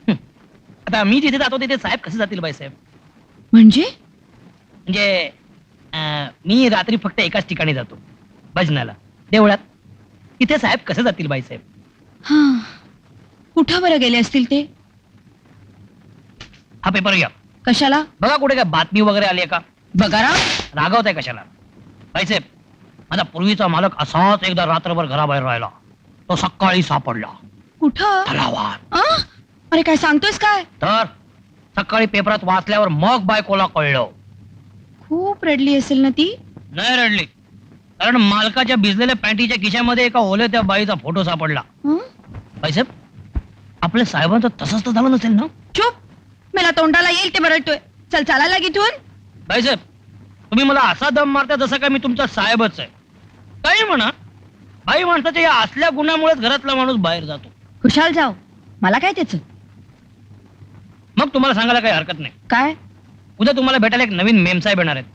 आता मी जिथे जातो तिथे साहेब कसे जातील बाईसाहेब? म्हणजे म्हणजे मी रात्री फक्त एकाच ठिकाणी जातो, भजनाला, देवळात. तिथे साहेब कसे जातील बाईसाहेब? हा, कुठं बरं गेले असतील ते? हा पेपर घ्या. कशाला? बघा कुठे काय बातमी वगैरे आली आहे का? बगाराम, रागवत आहे कशाला? बाईसाहेब, माझा पूर्वीचा मालक असाच एकदा रात्रभर घराबाहेर राहिला. तो सकाळी सापडला कुठं? तलावात. आ? अरे काय सांगतोयस काय? तर सकाळी पेपरात वाचल्यावर मग बायकोला कळलं. खूप रडली असेल ना ती? नाही रडली, कारण मालकाच्या भिजलेल्या पॅन्टीच्या खिशामध्ये एका ओले त्या बाईचा फोटो सापडला. हं? बाईसाहेब, आपल्या साहेबांचं तसंच तर झालं नसेल ना? चुप, मला तोंडाला येईल ते बरळतोय. चल चालायला लाग इथून. बाईसाहेब, तुम्ही मला असा दम मारता जसं काय मी तुमचा साहेबच आहे. काही म्हणा, बाई माणसाच्या या असल्या गुणामुळेच घरातला माणूस बाहेर जातो. खुशाल जाव, मला काय त्याच? मग तुम्हाला सांगायला काही हरकत नाही. काय? उद्या तुम्हाला भेटायला एक नवीन मेमसाहेब येणार आहेत.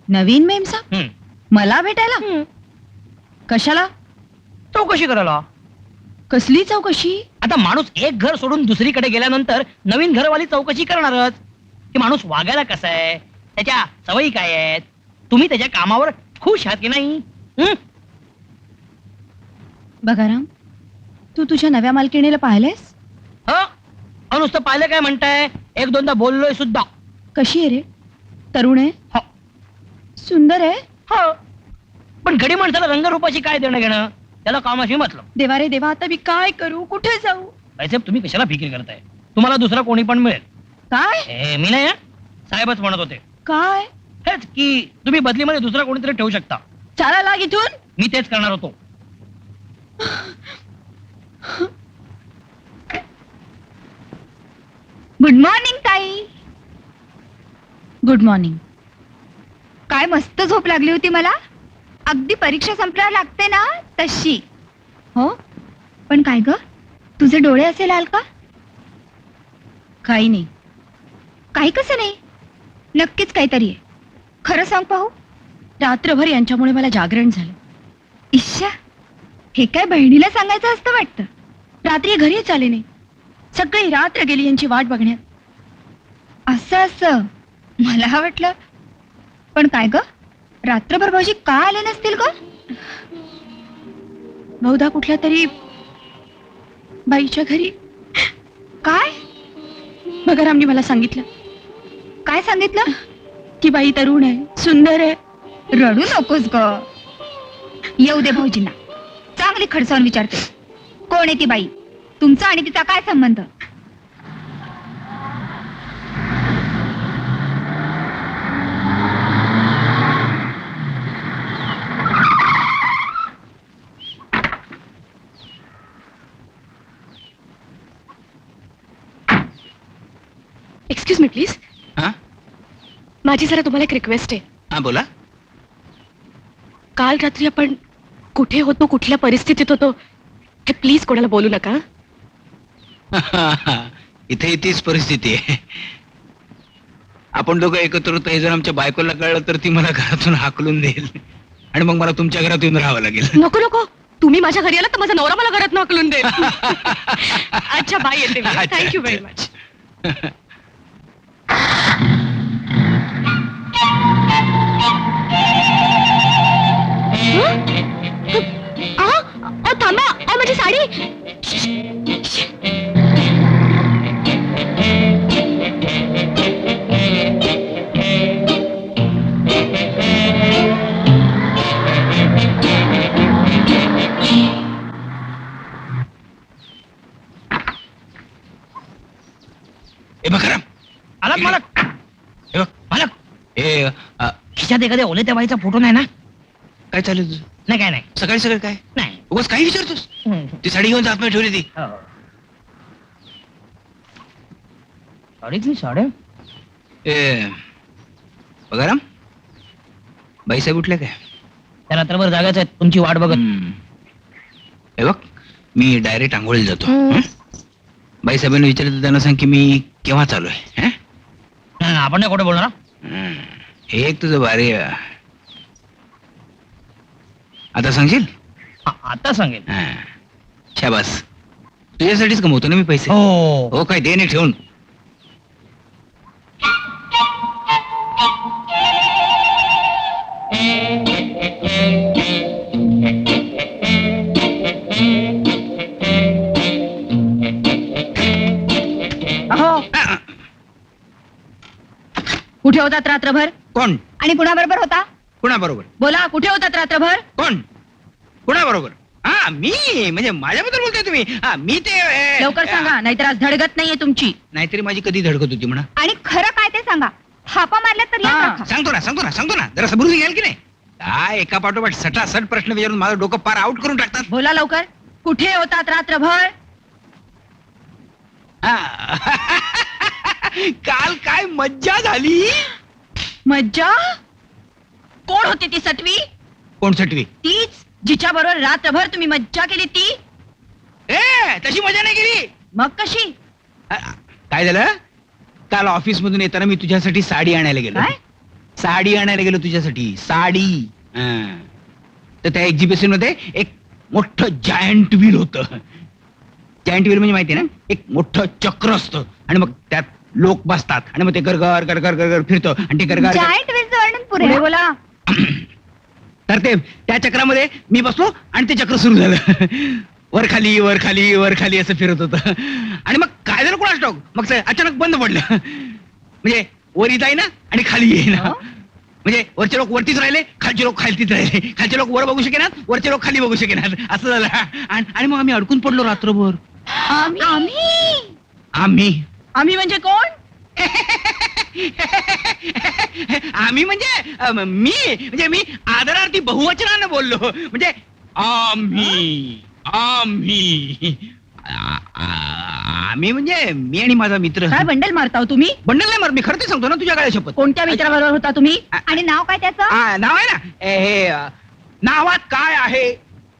नवीन मेमसा? हं. मला भेटायला? कशाला? चौकशी करायला. कसली चौकशी? आता माणूस एक घर सोडून दुसरीकडे गेल्यानंतर नवीन घरवाली चौकशी करणारच की माणूस वागायला कसा आहे, त्याच्या सवयी काय आहेत, तुम्ही त्याच्या कामावर खुश आहात की नाही. हं? बगाराम, तू तुझ्या नव्या मालकिणीला पाहिलंयस? हं? नुसतं पाहिलं काय म्हणताय, 1-2दा बोललोय सुद्धा. कशी आहे रे? तरुण आहे? हो. सुंदर आहे? हो. पण गडी माणसाला रंगरूपाशी काय देणं घेणं, त्याला कामाशी मतलब. देवा रे देवा, आता मी काय करू, कुठे जाऊ? साहेब, तुम्ही कशाला फिकीर करताय? तुम्हाला दुसरा कोणी पण मिळेल. काय? मी नाही हं. साहेबच म्हणत होते. काय? हेच की तुम्ही बदलीमध्ये दुसरा कोणीतरी ठेवू शकता. चाला लाग इथून. मी तेच करणार होतो. गुड मॉर्निंग ताई. Good morning. काय मस्त झोप लागली होती मला. अगदी परीक्षा संपल्यावर लागते ना तशी. हो पण काय ग तुझे डोळे असे लाल का? काही नाही. काही कसं नाही, नक्कीच काहीतरी आहे. खरं सांग पाहू. रात्रभर यांच्यामुळे मला जागरण झालं. इश्शा, हे काय बहिणीला सांगायचं असतं वाटतं. रात्री घरीच आले नाही. सगळी रात्र गेली यांची वाट बघण्यात. असं मला वाटलं. पण काय ग रात्रभर भाऊजी का आले नसतील ग? बहुधा कुठल्या तरी बाईच्या घरी. काय बगारामनी मला सांगितलं काय सांगितलं? की बाई तरुण आहे, सुंदर आहे. रडू नकोस ग. येऊ दे भाऊजींना. चांगली खडसावून विचारते, कोण आहे ती बाई? तुमचा आणि तिचा काय संबंध? Excuse me please. हा माझी जरा तुम्हाला एक रिक्वेस्ट आहे. हा बोला. काल रात्री आपण कुठे होतो, कुठल्या परिस्थितीत होतो हे प्लीज कोणाला बोलू नका. इथे तीच परिस्थिती आहे. आपण दोघं एकत्र होतो हे जर आमच्या बायकोला कळलं तर ती मला घरातून हाकलून देईल आणि मग मला तुमच्या घरात येऊन राहावं लागेल. नको नको, तुम्ही माझ्या घरी आला तर माझा नवरा मला घरात नकलून देईल. अच्छा बाय, येते. अच्छा, थँक्यू व्हेरी अच्छा. मच. थांबा, माझी साडी. ए बकराम, आलात मालक. हे बघ मालक, खिशात एखाद्या ओले त्या बाईचा फोटो नाही ना? काय चालू आहे तुझं? नाही काय नाही. सकाळी सकाळी काय नाही. उगाच काही विचारतोस? ती साडी घेऊन आतमध्ये ठेवली ती. हो. साडीतली साड्या. ए बघाराम, बाईसाहेब उठल्या काय? त्या रात्रभर जागाच आहेत तुमची वाट बघत. हे बघ, मी डायरेक्ट आंघोळीला जातो. हं? बाईसाहेबांना विचारलं तर त्यांना सांग की मी केव्हा चालू आहे. आपण नाही कुठे बोलणार? हे एक तुझं भारी आहे. आता सांगशील? आता सांगेल. शाबास, तुझ्यासाठीच कमवतो ना मी पैसे. हो. हो काय, दे नाही ठेवून. कुठे होतात रात्रभर? कोण? आणि कुणाबरोबर होता? कुणाबरोबर? बोला, कुठे होतात रात्रभर? कोण? कुणाबरोबर? हा मी, म्हणजे माझ्याबद्दल बोलताय तुम्ही? हा मी ते लवकर सांगा, नाहीतर आज धडगत नाहीये तुमची. नाहीतरी माझी कधी धडकत होती म्हणा. आणि खरं काय ते सांगा. हापा मारल्या तर याद हा. राखा. सांगतो ना जरा समजून घ्याल की नाही? काय एका पाठोपाठ सटासट प्रश्न विचारून माझं डोकं पार आउट करून टाकतात. बोला लवकर, कुठे होतात रात्रभर? काल काय मज्जा झाली. मज्जा? कोण होती ती सटवी? कोण सटवी? तीच जिच्या बरोबर रात्रभर तुम्ही मज्जा केली ती? तशी मजा नाही केली. मग कशी? काय झालं, काल ऑफिस मधून येताना मी तुझ्यासाठी साडी आणायला गेलो. काय? साडी आणायला गेलो तुझ्यासाठी, साडी. तर त्या एक्झिबिशन मध्ये एक मोठं जायंट व्हील होतं. जायंट व्हील म्हणजे माहिती ना, एक मोठं चक्र असतं आणि मग त्यात लोक बसतात आणि मग ते गरगर गरगर गरगर फिरतं आणि ते गरगर. जायंट व्हीलचं वर्णन पुढे पुरे. बोला. तर ते त्या चक्रामध्ये मी बसलो आणि ते चक्र सुरू झालं. वर खाली वर खाली वर खाली असं फिरत होतं आणि मग काय झालं कोणास ठाऊक, मग ते अचानक बंद पडलं. म्हणजे वरी जाईना आणि खाली येईना. म्हणजे वरचे लोक वरतीच राहिले, खालचे लोक खालतीच राहिले. खालचे लोक वर बघू शकेनात, वरचे लोक खाली बघू शकेनात, असं झालं. आणि मग आम्ही अडकून पडलो रात्रभर. आम्ही म्हणजे कोण? आम्ही म्हणजे मी आदरार्थी बहुवचनानं बोललो. म्हणजे आम्ही म्हणजे मी आणि माझा मित्र. काय बंडल मारताव तुम्ही? बंडल नाही मार, मी खरं ते सांगतो ना तुझ्या गळ्या शपथ. कोणत्या मित्राबरोबर होता तुम्ही? आणि नाव काय त्याचं? नाव आहे ना हे नावात काय आहे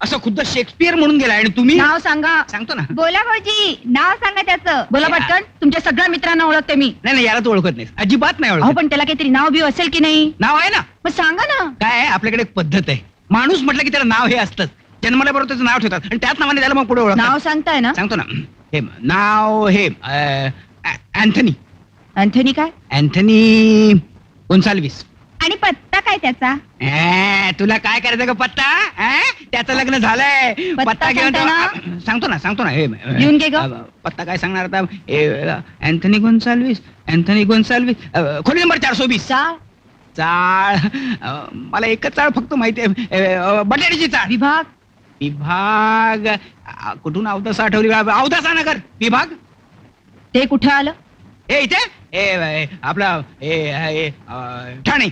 असं खुद्द शेक्सपियर म्हणून गेलाय आणि तुम्ही नाव सांगा. सांगतो ना. बोला भाऊजी नाव सांगा त्याचं. बोला पटकन. तुमच्या सगळ्या मित्रांना ओळखते मी. नाही याला तू ओळखत नाही, अजिबात नाही अहो ओळखत. पण त्याला काहीतरी नाव बिव असेल की नाही? नाव आहे ना. मग सांगा ना. काय आहे, आपल्याकडे एक पद्धत आहे. माणूस म्हटलं की त्याला नाव हे असतंच. जन्माला बरोबर त्याचं नाव ठेवतात आणि त्याच नावाने त्याला मग पुढे ओळखतात. नाव सांगताय ना? सांगतो ना. हे नाव हे अँथनी. अँथनी काय? अँथनी गोन्साल्विस. आणि पत्ता काय त्याचा? तुला काय करायचं का पत्ता? त्याचं लग्न झालंय. पत्ता घेऊन सांगता सांगतो ना हे लिहून घे ग. पत्ता काय सांगणार आता. अँथनी गोन्साल्विस. खोली नंबर 420. चाळ. मला एकच चाळ फक्त माहिती आहे, बटाट्याची चाळ. विभाग. विभाग कुठून अवदसा आठवली. अवदसा नगर विभाग. ते कुठं आलं? हे इथे आपला ठाणे.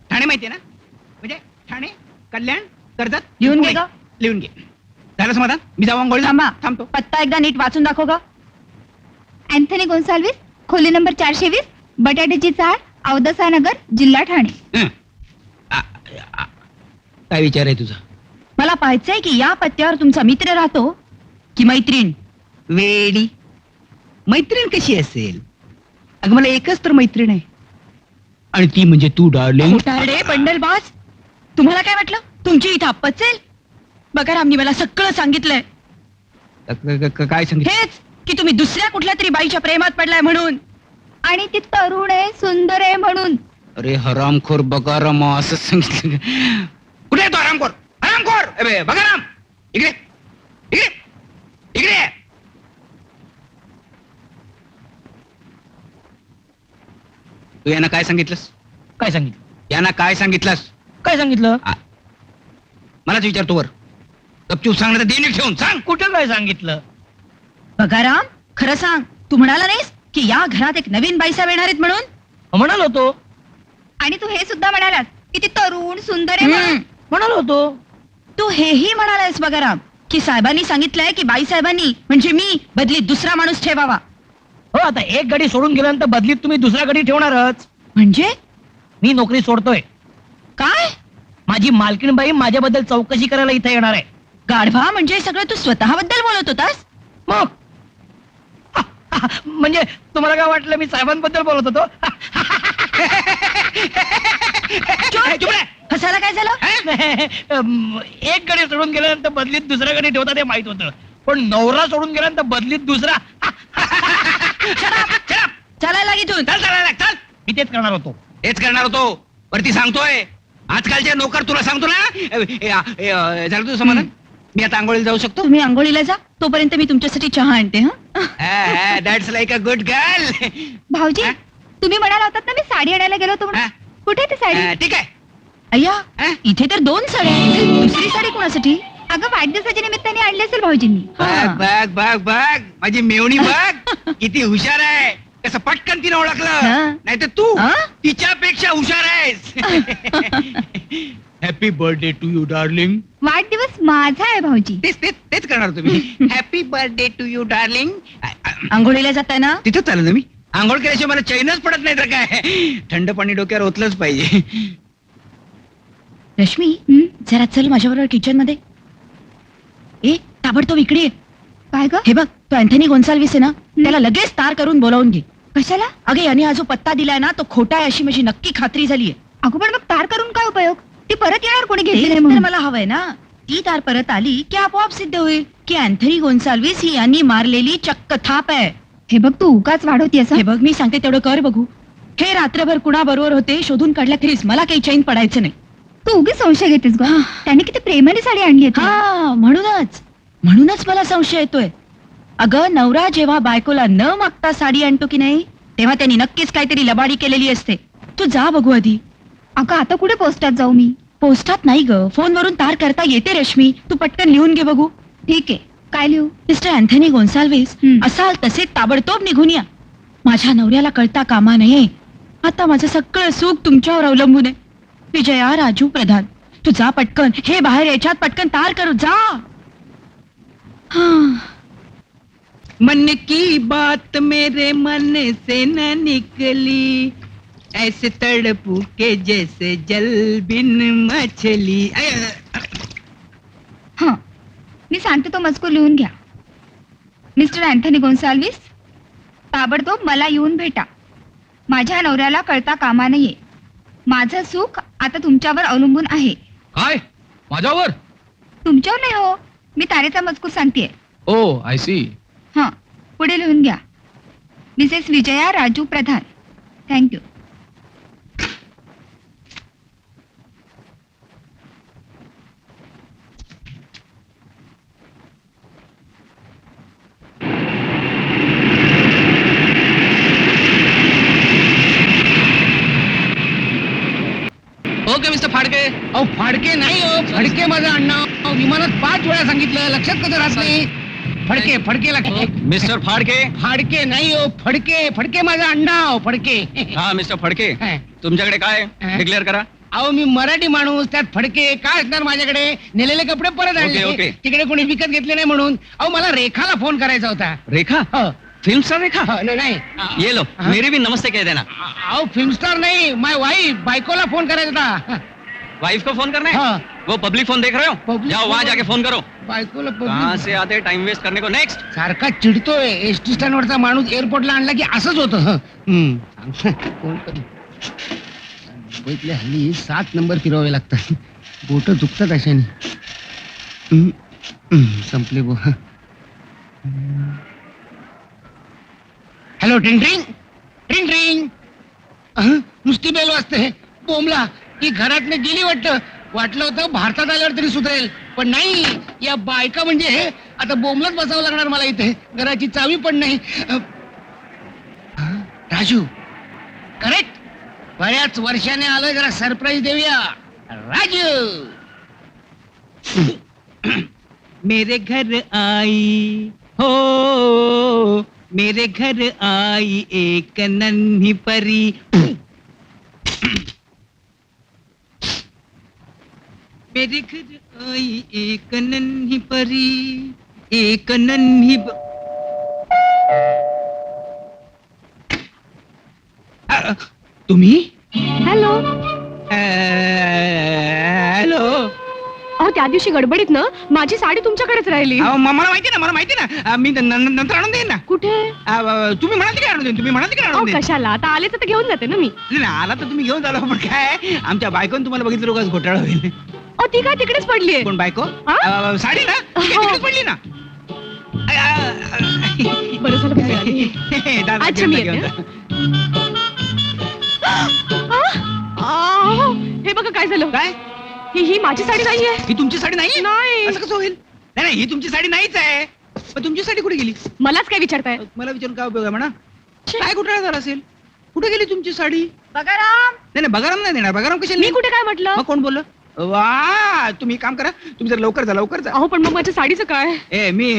ठाणे माहितीये ना, म्हणजे ठाणे, कल्याण, कर्जत. लिहून घे ग. लिहून घे. झालं समाधान. मी जाऊ अंघोळीला. थांबा. थांबतो. पत्ता एकदा नीट वाचून दाखव ग. अँथनी गोन्साल्विस, खोली नंबर 420, बटाट्याची चाळ, अवदसा नगर, जिल्हा ठाणे. हं. काय विचार आहे तुझा? मला पाहायचंय की या पत्त्यावर तुमचा मित्र राहतो की मैत्रीण. वेडी मैत्रीण कशी असेल? अगं मला एकच तर मैत्रीण आहे आणि ती म्हणजे तू डार्लिंग. खोटारडे बंडलबाज. तुम्हाला काय वाटलं तुमची इथं पचेल? बघा रामनी मला सगळं सांगितलंय. काय सांगितलं? हेच की तुम्ही दुसऱ्या कुठल्या तरी बाईच्या प्रेमात पडलाय म्हणून. आणि ती तरुण आहे, सुंदर आहे म्हणून. अरे हरामखोर बगाराम असं सांगितलं. कुठे आहे तो हरामखोर? हरामखोर बगाराम इकडे इकडे इकडे. तू यांना काय सांगितलंस? काय सांगितलं? यांना काय सांगितलंस? काय सांगितलं? मलाच विचारतो वर. गपचूप सांगण्याचा देणी ठेवून सांग. कुठं काय सांगितलं? बघा राम खरं सांग. तू म्हणाला नाहीस की या घरात एक नवीन बाईसाहेब येणार आहेत म्हणून? म्हणालो होतो. आणि तू हे सुद्धा म्हणालास की ती तरुण सुंदर आहे म्हणून. म्हणालो होतो. तू हेही म्हणालायस बघा राम की साहेबांनी सांगितलंय की बाईसाहेबांनी म्हणजे मी बदलीत दुसरा माणूस ठेवावा. हो आता एक गडी सोडून गेल्यानंतर बदलीत तुम्ही दुसरा गडी ठेवणारच. म्हणजे मी नोकरी सोडतोय. काय? माझी मालकीणबाई माझ्याबद्दल चौकशी करायला इथे येणार आहे. गाढवा म्हणजे सगळं तू स्वतःबद्दल बोलत होतास? मग म्हणजे तुम्हाला काय वाटलं मी साहेबांबद्दल बोलत होतो? चुप रे. हसायला काय झालं? एक गडी सोडून गेल्यानंतर बदलीत दुसरा गडी ठेवता ते माहित होतं, पण नवरा सोडून गेल्यानंतर बदलीत दुसरा. चालायला लाग इथून. चल. मी तेच करणार होतो. हेच करणार होतो. वरती सांगतोय आजकालचे नोकर तुला सांगतो ना. झालं तुझं समाधान? मी आता आंघोळीला जाऊ शकतो? तुम्ही आंघोळीला जा तोपर्यंत मी तुमच्यासाठी चहा आणते. हा that's like a good girl. भाऊजी हा? तुम्ही म्हणाला होतात ना मी साडी आणायला गेलो होतो म्हणून. हा? कुठे आहे ती साडी? ठीक आहे. अय्या हा? इथे तर 2 साड्या आहेत. दुसरी साडी कोणासाठी? अगं वाढदिवसाच्या निमित्ताने आणली असेल भाऊजींनी. हा. बघ माझी मेवणी बघ किती हुशार आहे. कसं पटकन तिने हा. ओळखलं. नाही तर तू हा? तिच्यापेक्षा हुशार आहेस. Happy birthday to you darling. वाढदिवस माझा आहे भाऊजी. तेच करणार तुम्ही. Happy birthday to you darling. आंघोळीला जाताय ना? तिथं चालू ना मी. आंघोळ केल्याशिवाय मला चैनच पडत नाही तर काय. थंड पाणी डोक्यावर ओतलंच पाहिजे. रश्मी जरा चल माझ्याबरोबर किचन मध्ये. ए ताबडतोब इकडे ये. काय ग? हे बघ तो अँथनी गोन्साल्विस आहे ना त्याला लगेच तार करून बोलावून घे. कशाला? अगे याने हा जो पत्ता दिलाय ना तो खोटा आहे अशी माझी नक्की खात्री झालीये. अगं पण मग तार करून काय उपयोग? ती परत येणार कोणी तेच घेतली नाही तर म्हणून. मला हवंय ना. ती तार परत आली की आपोआप सिद्ध होईल की अँथनी गोन्साल्विस ही यांनी मारलेली चक्क थाप आहे. हे बघ तू उगाच वाढवती असं. हे बघ मी सांगते तेवढं कर बघू. हे रात्रभर कुणाबरोबर होते शोधून काढल्याखेरीज मला काही चैन पडायचं नाही. तू उगीच संशय घेतेस ग. त्याने किती प्रेमाने साडी आणली आहे. हा म्हणूनच मला संशय येतोय. अगं नवरा जेव्हा बायकोला न मागता साडी आणतो की नाही तेव्हा त्यांनी नक्कीच काहीतरी लबाडी केलेली असते. तू जा बघू आधी. अगं आता कुठे पोस्टात जाऊ मी? पोस्टात नाही ग फोनवरून तार करता येते रश्मी. तू पटकन लिहून घे बघू. ठीक आहे. काय लिहू? मिस्टर अँथनी गोन्साल्विस असाल तसे ताबडतोब निघून या. माझ्या नवऱ्याला कळता कामा नये. आता माझं सगळं सुख तुमच्यावर अवलंबून आहे. विजया राजू प्रधान तू जा पटकन. हे बाहेर याच्यात पटकन तार करू जा. मन की बात मेरे मन से न निकली, ऐसे तड़पू के जैसे जल बिन मछली. हा मी सांगते तो मजकूर लिहून घ्या. मिस्टर अँथनी गोन्साल्विस, ताबडतोब मला येऊन भेटा. माझ्या नवऱ्याला कळता कामा नये. माझं सुख आता तुमच्यावर अवलंबून आहे. काय माझ्यावर? तुमच्यावर नाही हो, मी तारेचा मजकूर सांगतेय. Oh I see. हां, पुढे लिहून घ्या. Mrs Vijaya Raju Pradhan. Thank you. Okay mister Phadke. अहो फाडके नाही हो, फडके माझं अण्णा. विमानात 5 वेळा सांगितलं, लक्षात कसं राहत नाही? फडके फडके लागते. मिस्टर फाडके. फाडके नाही हो, फडके. फडके माझा अण्णा हो, फडके. हा मिस्टर फडके, हा. तुमच्याकडे काय डिक्लेअर करा. अहो मी मराठी माणूस, त्यात फडके काय असणार माझ्याकडे? नेलेले कपडे परत आणले. ओके. तिकडे कोणी विकत घेतले नाही म्हणून. अहो मला रेखाला फोन करायचा होता. रेखा, हो. फिल्म स्टार रेखा. हो, नाही ये लो, हाँ? मेरी भी नमस्ते कह देना. अहो फिल्म स्टार नाही, माय वाईफ, बायकोला फोन करायचा होता. वाइफ को फोन करना है. हाँ. वो पब्लिक फोन देख रहे हो, Public जाओ वहाँ phone. जाके फोन करो. बायकोला कहाँ public- से आते टाइम वेस्ट करने को. नेक्स्ट. सारखा चिडतोय. एसटी स्टँड वरचा माणूस एअरपोर्टला आणला की असंच होतं. फोन करू. मुंबईतले हल्ली 7 नंबर फिरवावे लागतात. बोट दुखतात अशाने. संपले बो. हॅलो, ट्रिंग ट्रिंग ट्रिंग ट्रिंग. नुसती बेल वाजते. बोमला ही घरातनं गेली वाटतं. वाटलं होतं भारतात आल्यावर तरी सुधरेल, पण नाही. या बायका म्हणजे हे आता बोमलाच बसावं लागणार मला इथे. घराची चावी पण नाही. राजू, करेक्ट. बऱ्याच वर्षाने आलोय, जरा सरप्राईज देऊया. राजू. मेरे घर आई हो, मेरे घर आई एक नन्ही परी. मेरे घर आई एक नन्ही परी, एक नन्ही तुम्ही? हॅलो. हॅलो. अहो त्या दिवशी गडबडीत ना माझी साडी तुमच्याकडेच राहिली. मला माहिती ना, मला माहिती ना. मी नंतर आणून देईन ना. कुठे? तुम्ही म्हणाल की आणून देईन, तुम्ही म्हणाल की आणून अहो देईन. कशाला, आता आले तर घेऊन जाते ना मी. नाही, आला तर तुम्ही घेऊन झाला, पण काय आमच्या बायकोन तुम्हाला बघितलं रोगाच घोटाळा होईल. अहो ती काय तिकडेच पडलीये. कोण बायको? हा? साडी ना, ती काय हो. तिकडेच पडली ना. बरं झालं तुम्ही आली. दादा, अच्छा, घेऊन मी जा, घेऊन येते. जा. अहो, हे बघा काय झालं. काय? ही माझी साडी नाहीये. ही तुमची साडी नाही? नाही. असं कसं होईल? नाही नाही, ही तुमची साडी नाहीच आहे. पण तुमची साडी कुठे गेली? मलाच काय विचारताय? मला विचारून काय उपयोग आहे म्हणा. काय घोटाळा झाला असेल? कुठे गेली तुमची साडी? बघाराम, नाही नाही, बगाराम नाही देणार. बगाराम कशाला मी देईल? कुठे काय म्हटलं? मग कोण बोललं? वा, तुम्ही काम करा, तुम्ही जर लवकर जा, लवकर जा. अहो पण मग माझ्या साडीचं काय? ए मी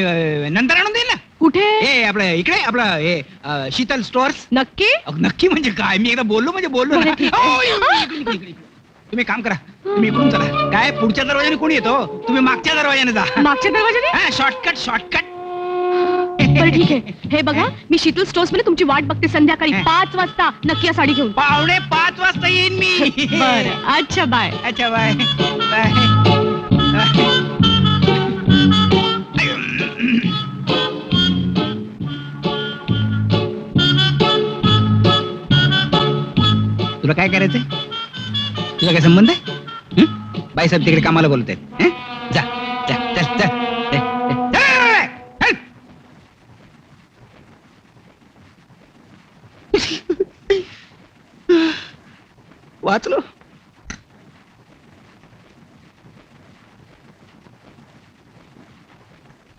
नंतर आणून देईल ना. कुठे? ए आपलं इकडे, आपलं हे शीतल स्टोअर्स. नक्की? नक्की म्हणजे काय, मी एकदा बोललो म्हणजे बोललो ना. बरं, ठीक आहे. ओ, इकडे, इकडे, इकडे. तुम्ही काम करा, तुम्ही इकडून चला. काय पुढच्या दरवाजाने कोणी येतो? तुम्ही मागच्या दरवाजाने जा. मागच्या दरवाजाने? Shortcut, shortcut. बरं ठीक आहे. हे बघा, मी शीतल स्टोर्स मध्ये तुमची वाट बघते. संध्याकाळी हा. 5 वाजता नक्की या साडी घेऊन. 4:45 वाजता येईन मी. बरं, अच्छा, बाय. अच्छा, बाय बाय. तुला काय करायचंय? तुझा काय संबंध आहे? बाई साहेब तिकडे कामाला बोलत आहेत. जा जा, चल चल. वाचलो.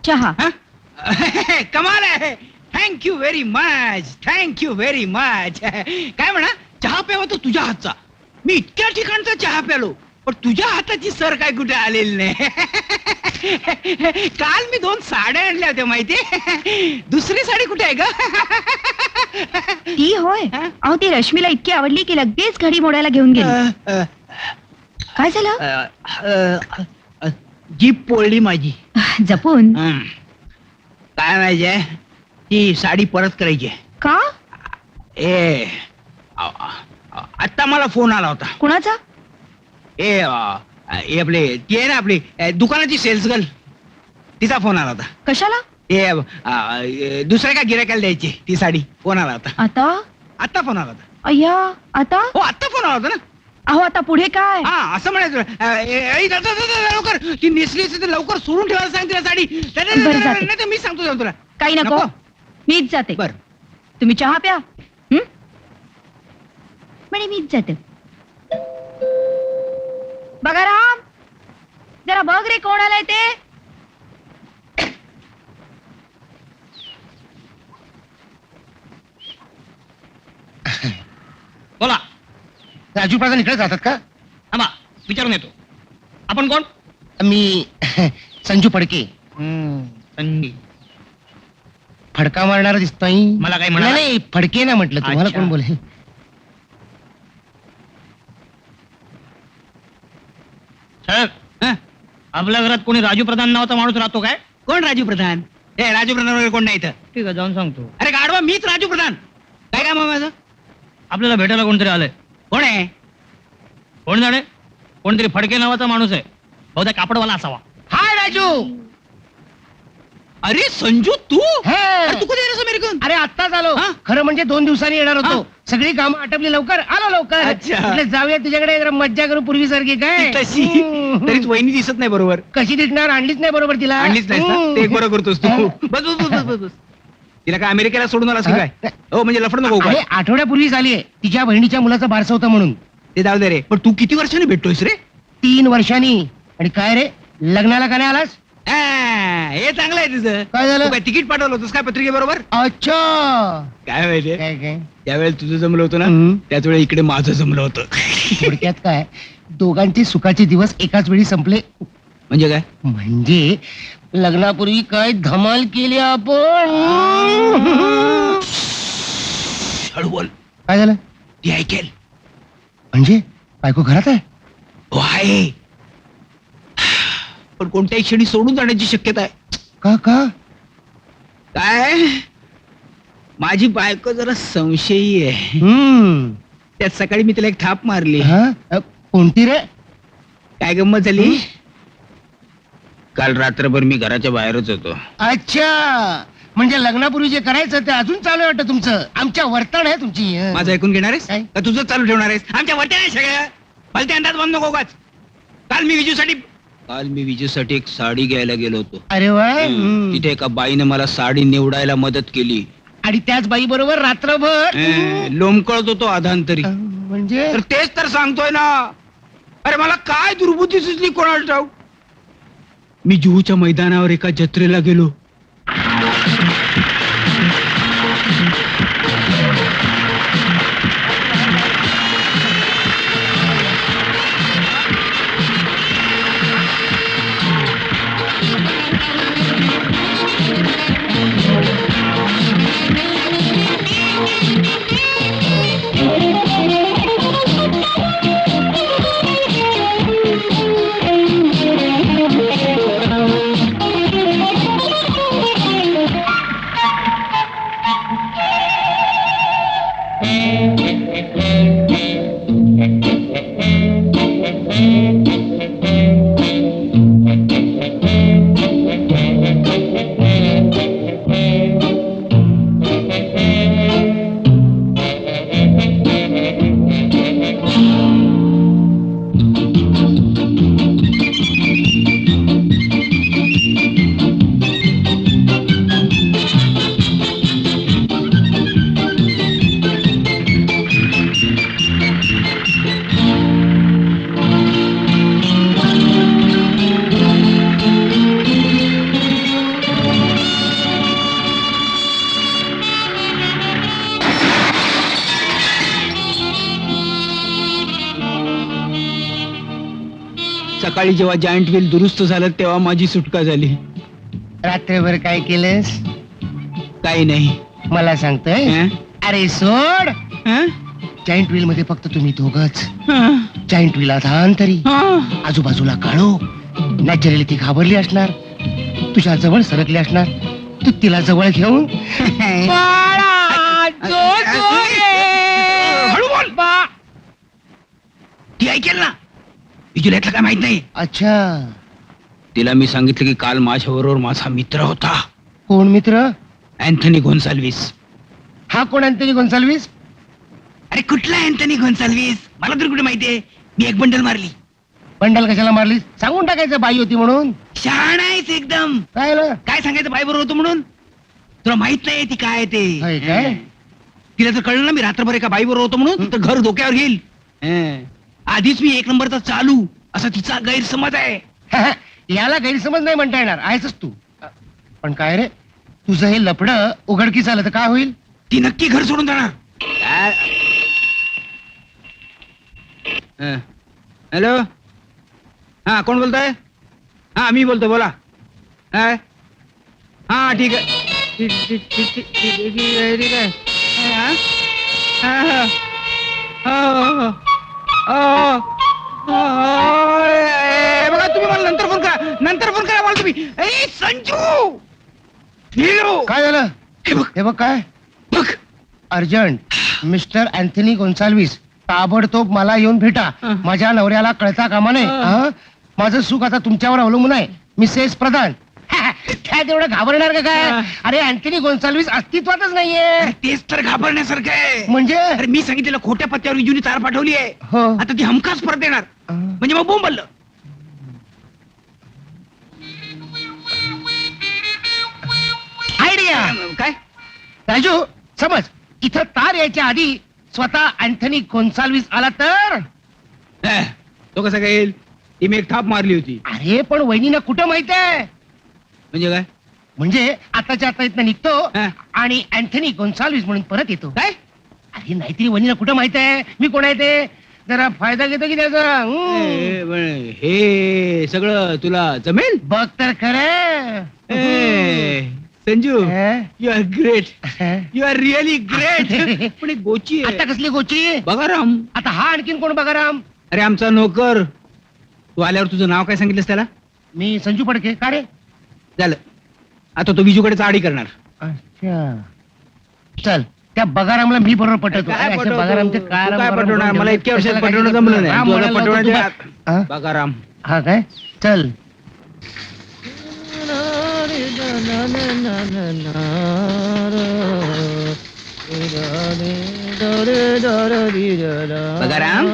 चहा. हा? कमाल आहे. Thank you very much, thank you very much. काय म्हणा, चहा प्यावा तो तुझ्या हातचा. मी इतक्या ठिकाणचा चहा प्यालो, पण तुझ्या हाताची सर काय कुठे आलेली नाही. काल मी 2 साड्या आणल्या होत्या माहितीये. दुसरी साडी कुठे आहे ग? ती होय. अहो ती रश्मीला इतकी आवडली की लगेच घडी मोडायला घेऊन गेली. काय झालं? जीप पोळली माझी. जपून. काय माहितीये, ती साडी परत करायची आहे. का? ए आता मला फोन आला होता. कुणाचा? ए आपले ती आहे ना आपली दुकानाची सेल्स गर्ल. तिचा फोन आला होता. कशाला? दुसऱ्या का गिरायकाला द्यायची ती साडी. फोन आला होता. आता फोन आला होता. अय्या आता हो आत्ता फोन आला होता ना. अहो आता पुढे काय? हा असं म्हणायचं लवकर ती नेसली असेल तर लवकर सोडून ठेवायला सांग तिला साडी. बरं, जाते. नाही तर मी सांगतो जाऊन तुला. काही नको, नको? मीच जाते. बर तुम्ही चहा प्या. म्हणे मीच जाते. बघा राम, जरा बघ रे कोण आलाय ते. बोला. राजू प्रधान इकडे जातात का? थांबा, विचारून येतो. आपण कोण? मी संजू फडके. संगी. फडका मारणारा दिसतोय. मला काही म्हणाला? नाही, फडके ना म्हटलं. तुम्हाला अच्छा. कोण बोलेल? सर, हा? आपल्या घरात कोणी राजू प्रधान नावाचा माणूस राहतो काय? कोण राजू प्रधान? ए राजू प्रधान वगैरे कोण नाही इथं. ठीक आहे, जाऊन सांगतो. अरे गाडवा मीच राजू प्रधान. काय काम आहे माझं? आपल्याला भेटायला कोणतरी आलंय. कोण आहे? कोण जाणे? कोणतरी फडके नावाचा माणूस आहे. बहुधा कापडवाला असावा. हाय राजू. अरे संजू तू? हे. अरे, तू कधी येणार अमेरिकन? अरे आत्ताच आलो. हा? खरं म्हणजे 2 दिवसांनी येणार होतो. हा? सगळी कामं आटपली लवकर. आलो लवकर. अच्छा. म्हटलं जाऊया तुझ्याकडे जरा मज्जा करू पूर्वीसारखी. काय तशी तरीच वहिनी दिसत नाही बरोबर. कशी दिसणार? आणलीच नाही बरोबर तिला. आणलीच नाहीस ना? ते एक बरं करतोस तू. बस बस बस बस बस. तिला काय अमेरिकेला सोडून आलास की काय? हो म्हणजे लफड नको अरे काय? आठवड्यापूर्वीच आलीये. तिच्या बहिणीच्या मुलाचं बारसं होतं म्हणून. ते जाऊ दे रे. पण तू किती वर्षांनी भेटतोयस रे? 3 वर्षांनी. आणि काय रे, लग्नाला का नाही आलास? हे चांगलं आहे तुझं. काय झालं? तू काय तिकीट पाठवलं होतंस काय पत्रिके बरोबर? अच्छा. काय माहितीये, काय काय त्यावेळेला तुझं जमलं होतं ना, हम्म. त्याच वेळी इकडे माझं जमलं होतं. थोडक्यात काय, दोघांचे सुखाचे दिवस एकाच वेळी संपले. म्हणजे काय? म्हणजे लग्नापूर्वी काय धमाल केली आपण. हळू बोल, काय झालं? ती ऐकेल. म्हणजे बायको घरात आहे? हो आहे, पण कोणत्याही क्षणी सोडून जाण्याची शक्यता आहे. का का? काय, माझी बायको जरा संशयी आहे. त्यात सकाळी मी तिला एक थाप मारली. हा? कोणती रे? काय गंमत झाली, काल रात्रभर मी घराच्या बाहेरच होतो. अच्छा, म्हणजे लग्नापूर्वी जे करायचं ते अजून चालू आहे वाटतं तुमचं. आमच्या वर्तन आहे तुमची. माझं ऐकून घेणार आहेस काय? का तुझं चालू ठेवणार आहेस? आमच्या वरती नाही सगळं भलते अंदाज बंद नको उगाच. काल मी विजूसाठी एक साडी घ्यायला गेलो होतो. अरे वा. तिथे एका बाईने मला साडी निवडायला मदत केली. आणि त्याच बाई बरोबर रात्रभर. लोंबकळत होतो अधांतरी. म्हणजे तर तेच तर सांगतोय ना. अरे मला काय दुर्बुद्धी सुचली कोणाला ठाऊक. मी जुहूच्या मैदानावर एका जत्रेला गेलो. सकाळी जेव्हा जॉईंट व्हील दुरुस्त झालं तेव्हा माझी सुटका झाली. रात्रभर काय केलंस? काही नाही. मला सांगतोय? हं? अरे सोड. हं? जॉईंट व्हील मध्ये फक्त तुम्ही दोघच. हं? जॉईंट व्हील अंतरी. हं? आजूबाजूला काळो. नॅचरली ती घाबरली असणार, तुझ्या जवळ सरकली असणार. तू तिला जवळ घेऊन हळू बोल. ती ऐकेल ना. विजुल्यातलं काय माहित नाही. अच्छा, तिला मी सांगितलं की काल माझ्याबरोबर माझा मित्र होता, कोण मित्र? अँथनी गोन्साल्विस. हा कोण अँथनी गोन्साल्विस? अरे कुठला अँथनी गोन्साल्विस? मला तर कुठे माहितीये. मी एक बंडल मारली. बंडल कशाला मारलीस? सांगून टाकायचं बाई होती म्हणून. शहाणा आहेस एकदम. काय झालं? काय सांगायचं बाई बरोबर होतो म्हणून? तुला माहित नाही ती काय ते. होय काय? तिला जर कळलं ना मी रात्रभर एका बाई बरोबर होतो म्हणून, तर घर डोक्यावर घेईल. आधीच मी एक नंबरचा चालू असा तिचा गैरसमज आहे. याला गैरसमज नाही म्हणता येणार, आहेसच तू. पण काय रे, तुझं हे लपडं उघडकीस आलं तर काय होईल? ती नक्की घर सोडून जाणार. हॅलो, हा कोण बोलताय? हा मी बोलतो, बोला. हा ठीक आहे. ठीक आहे. बघा तुम्ही मला नंतर फोन करा, नंतर फोन करा मला तुम्ही. ए संजू, हिरो. काय झालं? हे बघ, हे बघ काय बघ. अर्जंट, मिस्टर अँथनी गोन्साल्विस ताबडतोब मला येऊन भेटा. माझ्या नवऱ्याला कळता कामा नये. माझं सुख आता तुमच्यावर अवलंबून आहे, मिसेस प्रधान. त्या तेवढं घाबरणार का काय? अरे अँथनी गोन्साल्विस अस्तित्वातच नाहीये. अरे तेच तर घाबरण्यासारखं आहे. म्हणजे अरे मी सांगितलेलं खोट्या पत्त्यावर विजूनी तार पाठवली आहे. हो. आता ती हमखास परत येणार. म्हणजे मग बोंब बनलं. आयडिया. काय? राजू, समज इथं तार यायच्या आधी स्वतः अँथनी गोन्साल्विस आला तर? तो कसा काय येईल? ती मी एक थाप मारली होती. अरे पण वहिनीला कुठं माहित आहे? म्हणजे काय? म्हणजे आताच्या आता इथनं निघतो हा. आणि अँथनी गोन्साल्विस म्हणून परत येतो. काय? अरे नाहीतरी वहिनीला कुठं माहित आहे मी कोण आहे ते? जरा फायदा घेतो की त्याचा. हे सगळं तुला जमेल? बघ तर खरं. संजू, हं? You are great. You are really great. पण एक गोची आता आहे. कसली गोची? बघा राम. आता हा आणखीन कोण बघा राम? अरे आमचा नोकर. तू आल्यावर तुझं नाव काय सांगितलंस त्याला? मी संजू पडके. का रे? झालं. आता तो विजूकडे चाडी करणार. अच्छा, चल त्या बगारामला मी बरोबर पटवतो. काय अरे, असे पटवतो? बगारामचे तू काय पटवणार? मला इतक्या वर्षात कशाला पटवणं काय जमलं नाही. राम तू आता म्हणाला होता पटवण्याच्या तू हा? बघा राम. हा काय? चल. बघा राम,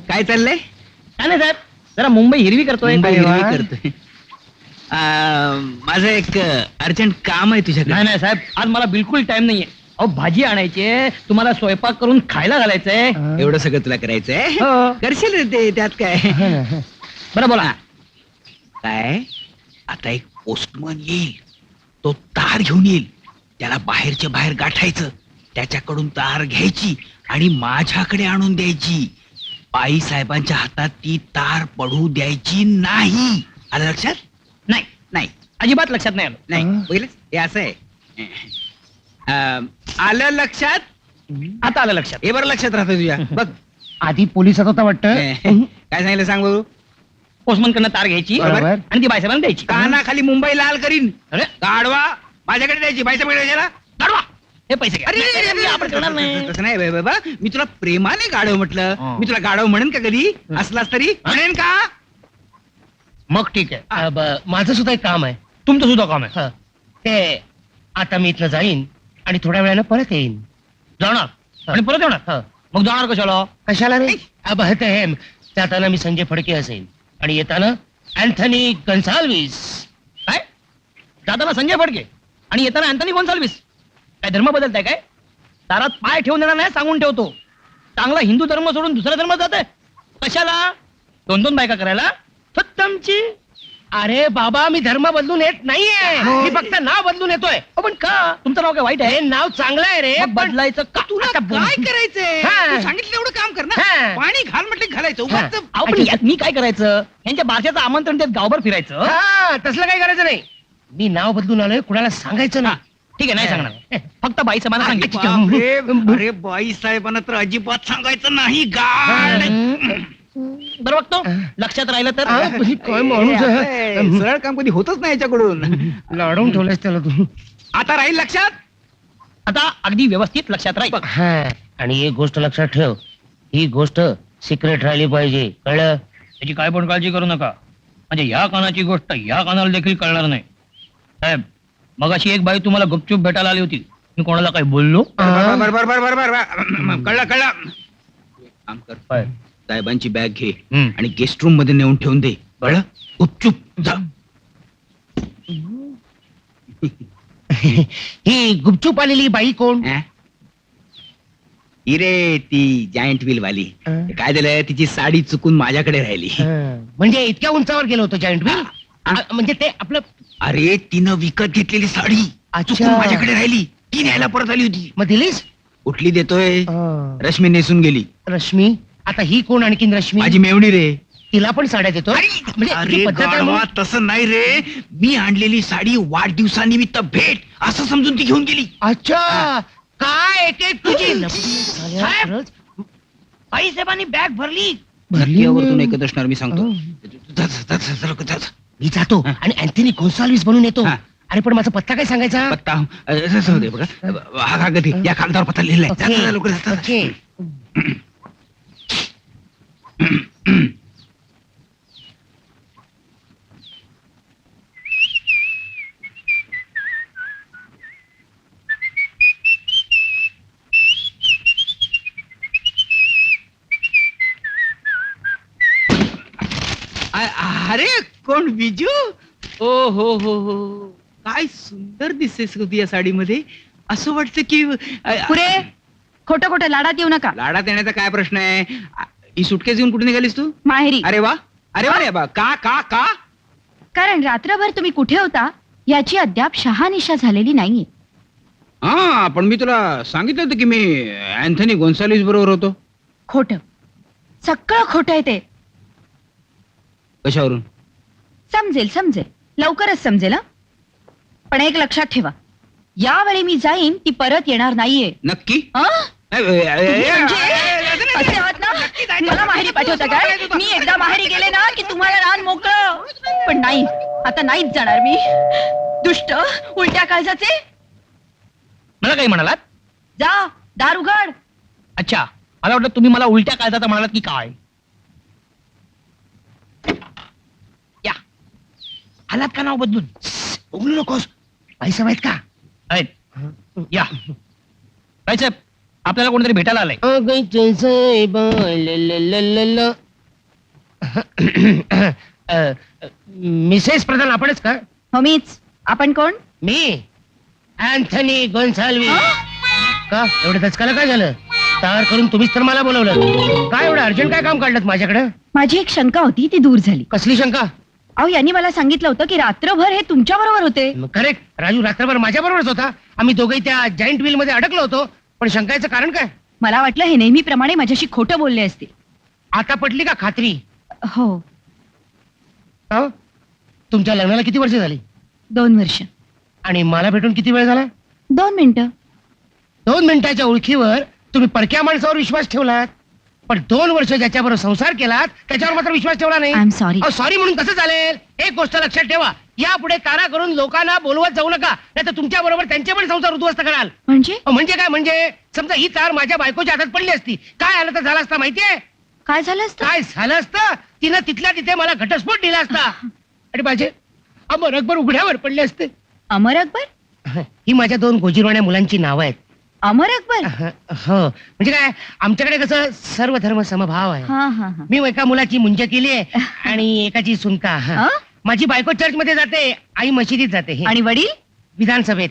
काय चाललंय? काय नाही साहेब, जरा मुंबई हिरवी करतोय. मुंबई काय हिरवी वा? करतोय. माझं एक अर्जंट काम आहे तुझ्याकडे. नाही नाही साहेब, आज मला बिलकुल टाइम नाहीये. अहो भाजी आणायची आहे, तुम्हाला स्वयंपाक करून खायला घालायचंय. एवढं सगळं तुला करायचंय? हो. करशील रे ते, त्यात काय. बरं बोला. काय? आता एक पोस्टमन येईल, तो तार घेऊन येईल. त्याला बाहेरच्या बाहेर गाठायचं, त्याच्याकडून तार घ्यायची आणि माझ्याकडे आणून द्यायची. बाई साहेबांच्या हातात ती तार पडू द्यायची नाही. आलं लक्षात? नाही, नाही अजिबात लक्षात नाही आलं. नाही. बघितलंस? हे असं आहे. आलं लक्षात? आता आलं लक्षात. हे बरं लक्षात राहतं तुझ्या. बघ आधी पोलिसात होता वाटतं. काय सांगितलं सांग बघू. पोस्टमन कडनं तार घ्यायची बरोबर. आणि ती बायसाहेबांना द्यायची. कानाखाली मुंबई लाल करीन. अरे गाडवा माझ्याकडे द्यायची, बाईसाहेबांकडे द्यायला. गाढवा, हे पैसे घ्या. अरे मी आपण करणार नाही. तसं नाही बे बाबा. मी तुला प्रेमाने गाढव म्हटलं. मी तुला गाढव म्हणेन का कधी? असलास तरी म्हणेन का? मग ठीक आहे. माझं सुद्धा एक काम आहे. तुमचं सुद्धा काम आहे. हं. ते आता मी इथनं जाईन आणि थोड्या वेळानं परत येईन. जाणार आणि परत येणार. हं. मग जाणार कशाला? कशाला रे? हे जाताना मी संजय फडके असेल आणि येताना अँथनी गोन्साल्विस. काय? जाताना संजय फडके आणि येताना अँथनी गोन्साल्विस. काय धर्म बदलताय काय? दारात पाय ठेवून देणार नाही, सांगून ठेवतो. चांगला हिंदू धर्म सोडून दुसऱ्या धर्मात जाते कशाला? 2-2 बायका करायला? फत्तमची. अरे बाबा, मी धर्म बदलून येत नाहीये. मी फक्त नाव बदलून येतोय. पण का? तुमचं नाव काय वाईट आहे? हे नाव चांगलं आहे रे. मग बदलायचं का? तुला आता काय करायचंय? हा. तू सांगितलं एवढं काम कर ना. हा. पाणी घाल म्हटलं घालायचं. हा. उगाच अहो, पण यात मी काय करायचं? यांच्या बारशाचं आमंत्रण देत गावभर फिरायचं. हा, तसलं काही करायचं नाही. मी नाव बदलून आलोय, कुणाला सांगायचं ना. ठीक आहे, नाही सांगणार. फक्त बाई समाना अरे सांगितलं. बापरे. अरे बाई साहेबांना तर अजिबात सांगायचं नाही. गाड. बरं बघतो, लक्षात राहिलं तर. काय माणूस हे आहे. असं आहे. सरळ काम कधी होतच नाही याच्याकडून. लाडवून ठेवलंयस त्याला तू. आता राहील लक्षात? आता अगदी व्यवस्थित लक्षात राहील. हा, आणि एक गोष्ट लक्षात ठेव, ही गोष्ट सिक्रेट राहिली पाहिजे, कळलं? त्याची काय पण काळजी करू नका. म्हणजे या कानाची गोष्ट या कानाला देखील कळणार नाही. साहेब, मगाशी एक बाई तुम्हाला गुपचूप भेटायला आली होती. मी कोणाला काही बोललो? कळला कळला. काम कर, साहेबांची बॅग घे आणि गेस्ट रूम मध्ये नेऊन ठेवून दे. कळलं? गुपचूप जा. ही गुपचूप आलेली बाई कोण? ही रे ती जायंट व्हील वाली. ते काय झालं, तिची साडी चुकून माझ्याकडे राहिली. म्हणजे इतक्या उंचावर गेलो होतो जॉईंट व्हील? म्हणजे ते आपलं अरे तिनं विकत घेतलेली साडी अच्छा. चुकून माझ्याकडे राहिली. ती न्यायला परत आली होती. मग दिलीस? उठली देतोय. रश्मी नेसून गेली. रश्मी? आता ही कोण आणखीन रश्मी? माझी मेवणी रे. तिला पण साड्या देतो? म्हणजे अरे ती पद्धत आहे गाढवा, म्हणून? तसं नाही रे. मी आणलेली साडी वाढदिवसानिमित्त भेट असं समजून ती घेऊन गेली. अच्छा, काय एक एक तुझी लफडी झाल्या साहेब! खरंच. बाई साहेबांनी बॅग भरली. नक्की यावरतून ऐकत असणार मी सांगतो. मी जातो आणि अँथनी गोन्साल्विस बनून येतो. हा. अरे पण माझा पत्ता काय सांगायचा? पत्ता असं होते बघा. हा कागद आहे. या कागदावर पत्ता लिहिलाय. जा, जा, जा, लवकर जा, जा. ओके. अरे कोण बिजू? ओ हो हो हो, काय सुंदर दिसतेस तू या साडीमध्ये. असं वाटतं की पुरे खोटं खोटं लाडात येऊ नका. लाडात येण्याचा काय प्रश्न आहे? ही सुटकेस घेऊन कुठे निघालीस तू? माहेरी. अरे वा, अरे वा रे बा. का का का? कारण रात्रभर तुम्ही कुठे होता याची अद्याप शहानिशा झालेली नाहीये. हा, पण मी तुला सांगितलं होतं की मी अँथनी गोन्साल्विस बरोबर होतो. खोटं, सगळं खोटं आहे ते. कशावरून? समजेल समजेल, लवकरच समजेल. हं? पण एक लक्षात ठेवा, यावेळी मी जाईन ती परत येणार नाहीये. नक्की? हं? तुम्ही म्हणजे असे आहात ना, मला माहेरी पाठवता काय? मी एकदा माहेरी गेले ना की तुम्हाला रान मोकळं. पण नाही, आता नाहीच जाणार मी. दुष्ट उलट्या काळजाचे. मला काही म्हणालात? जा, दार उघड. अच्छा, मला वाटलं तुम्ही मला उलट्या काळजाचा म्हणालात की काय. या, आलात का नाव बदलून? उघडू नकोस. पैसा माहित का? आहेत. या साहेब, आपल्याला कोणतरी भेटायला आलंय. मिसेस प्रधान आपणच का? हो मीच. आपण कोण? मी अँथनी गोन्साल्विस. का एवढं दचकाला काय झालं? तयार करून तुम्हीच तर मला बोलवलं. काय एवढं अर्जंट काय काम काढलं माझ्याकडे? माझी एक शंका होती, ती दूर झाली. कसली शंका? अहो, यांनी मला सांगितलं होतं की रात्रभर हे तुमच्या बरोबर होते. करेक्ट. राजू रात्रभर माझ्या बरोबरच होता. आम्ही दोघेही त्या जॉईंट व्हील मध्ये अडकलो होतो. पण शंकायचं कारण काय? मला वाटलं हे नेहमीप्रमाणे माझ्याशी खोटं बोलले असते. आता पटली का खात्री? हो, अहो, तुमच्या लग्नाला किती वर्ष झाली? 2 वर्ष. आणि मला भेटून किती वेळ झाला? 2 मिनिटं. 2 मिनिटाच्या ओळखीवर तुम्ही परक्या माणसावर विश्वास ठेवलात. पण 2 वर्ष ज्याच्याबरोबर संसार केलात त्याच्यावर मात्र विश्वास ठेवला नाही. I am sorry. सॉरी म्हणून कसं चालेल? एक गोष्ट लक्षात ठेवा, यापुढे तारा करून लोकांना बोलवत जाऊ नका, नाही तर तुमच्या बरोबर त्यांचे पण संसार उद्ध्वस्त कराल. म्हणजे म्हणजे काय? म्हणजे समजा ही तार माझ्या बायकोच्या हातात पडली असती, काय आलं तर झालं असतं माहितीये? काय झालं असतं? काय झालं असतं? तिनं तिथल्या तिथे मला घटस्फोट दिला असता आणि माझे अमर अकबर उघड्यावर पडले असते. अमर अकबर? ही माझ्या 2 गोजीरवाण्या मुलांची नावं आहेत. अमर अकबर? हो, म्हणजे काय, आमच्याकडे कसं सर्व धर्म समभाव आहे. हा हा हा. मी एका मुलाची मुंज केली आहे आणि एकाची सुनका. हं? माझी बायको चर्च मध्ये जाते, आई मशिदीत जाते. आणि वडील विधानसभेत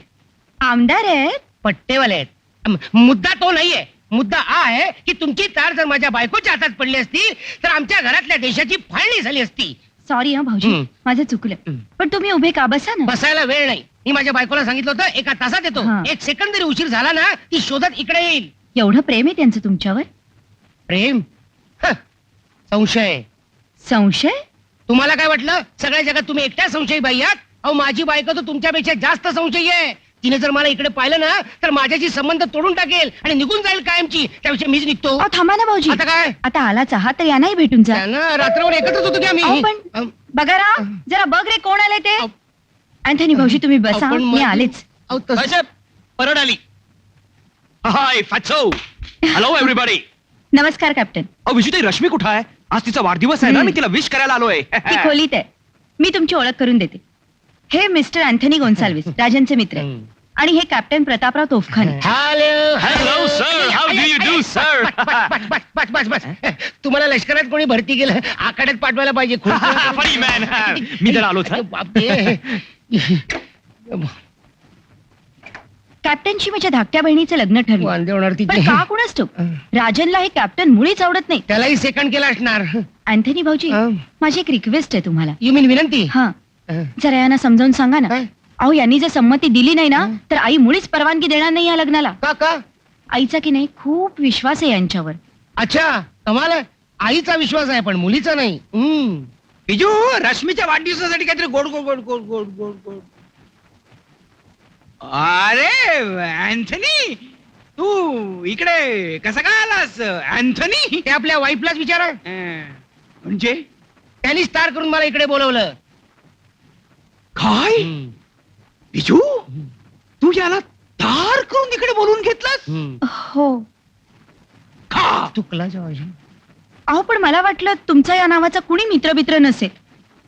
आमदार आहेत. पट्टेवाले आहेत. मुद्दा तो नाहीये. मुद्दा हा आहे की तुमची तार जर माझ्या बायकोच्या हातात पडली असती तर आमच्या घरातल्या देशाची फाळणी झाली असती. सॉरी हा भाऊजी, हं. माझं चुकलं. हं. पण तुम्ही उभे का बसा ना. बसायला वेळ नाही. मी माझ्या बायकोला सांगितलं होतं 1 तासात येतो. हा. 1 सेकंद जरी उशीर झाला ना, ती शोधत इकडे येईल. एवढं प्रेम आहे त्यांचं तुमच्यावर? प्रेम? संशय. संशय? तुम्हाला काय वाटलं सगळ्या जगात तुम्ही एकट्या संशयी बाई आहात? अहो, माझी बायको तर तुमच्यापेक्षा जास्त संशयी आहे. तिने जर मला इकडे पाहिलं ना तर माझ्याशी संबंध तोडून टाकेल आणि निघून जाईल कायमची. त्याविषयी मीच निघतो. अहो, थांबा ना भाऊजी. आता काय? आता आलाच आहात तर यांनाही भेटून जा. त्यांना रात्रभर एकत्रच होतो की अहो, आम्ही. पण बघा रा, जरा बघ रे कोण आले ते. अँथनी भाऊजी तुम्ही बसा, आपण मी माझी- आलेच. अहो, तसं- साहेब, परत आली. हाय फॅचो. Hello everybody. नमस्कार कॅप्टन. विजूताई, रश्मी कुठं आहे? आज तिचा वाढदिवस आहे ना, मी तिला विश करायला आलोय. ती खोलीत आहे. मी तुमची ओळख करून देते. हे मिस्टर अँथनी गोन्साल्विस, राजनचे मित्र आहे. आणि हे captain Prataprao Tofkhane. Hello sir. How do you do, sir? बस बस बस तुम्हाला लष्करात कोणी भरती केलं आखाड्यात पाठवायला पाहिजे. Funny man. मी जरा आलोच, हा. बापरे. कॅप्टनशी माझ्या धाकट्या बहिणीचं लग्न ठरलं. वांदे होणार पण तिथे. का कोणाच ठाऊक राजनला हे कॅप्टन मुळीच आवडत नाही. त्यालाही सेकंड केला असणार. अँथनी भाऊजी, माझी एक रिक्वेस्ट आहे तुम्हाला. यू मीन विनंती. हा, जरा यांना समजावून सांगा ना. काय? अहो, यांनी जर संमती दिली नाही ना तर आई मुळीच परवानगी देणार नाही या लग्नाला. का आईचा की नाही खूप विश्वास आहे यांच्यावर. अच्छा कमाल आहे. आईचा विश्वास आहे पण मुलीचा नाही. बिजू रश्मीच्या वाढदिवसासाठी काहीतरी गोड गोड गोड गोड गोड गोड गोड. अरे अँथनी, तू इकडे कसा काय आलास अँथनी? ते आपल्या वाईफलाच विचारा. म्हणजे त्यांनी स्टार करून मला इकडे बोलवलं. काय बिजू, तू याला तार करून इकडे बोलवून घेतलास? हो. का? चुकला जॉर्ज. अहो, पण मला वाटलं तुमचा या नावाचा कुणी मित्र नसेल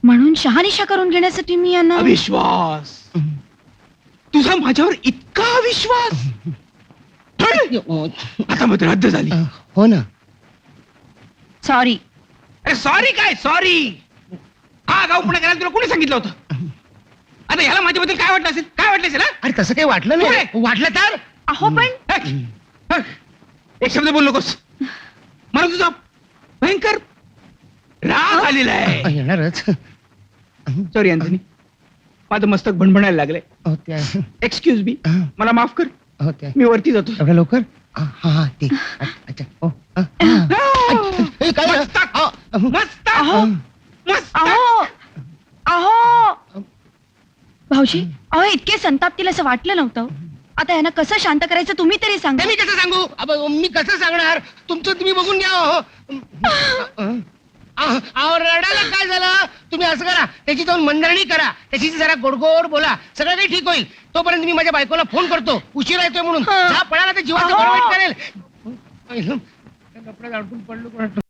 म्हणून शहानिशा करून घेण्यासाठी मी यांना. अविश्वास, तुझा माझ्यावर इतका विश्वास? आता मग रद्द झाली. हो ना. सॉरी. अरे सॉरी काय सॉरी? हा गावपणा करायला तुला कोणी सांगितलं होतं? आता ह्याला माझ्याबद्दल काय वाटलं असेल? काय वाटलं असेल? अरे तसं काही वाटलं नाही. वाटलं तर अहो पण एक शब्द बोल नकोस. मला तुझा भयंकर राग आलेला आहे. येणारच. सॉरी अँथनी, माझं मस्तक भणभणायला लागलंय. हो त्या एक्सक्यूज मी, मला माफ कर. हो त्या मी वरती जातो. एवढ्या लवकर. हा हा ते अच्छा. हो ए, काय झालं? मस्तक मस्तक अहो. मस्तक. अहो अहो भाऊजी, अहो इतके संतापतील असं वाटलं नव्हतं. आता यांना कसं शांत करायचं तुम्ही तरी सांगा. ते मी कसं सांगू? मी कसं सांगणार? तुमचं तुम्ही बघून घ्या. हो अहो, रडायला काय झालं? तुम्ही असं करा, त्याची जाऊन मंदरणी करा, त्याची जरा गोडगोड बोला, सगळं काही ठीक होईल. तोपर्यंत मी माझ्या बायकोला फोन करतो, उशीर येतोय म्हणून. जा पळाला तर जीवाचं अहो. बरं वाईट करेल. कपड्यात अडकून पडलो कोणाला.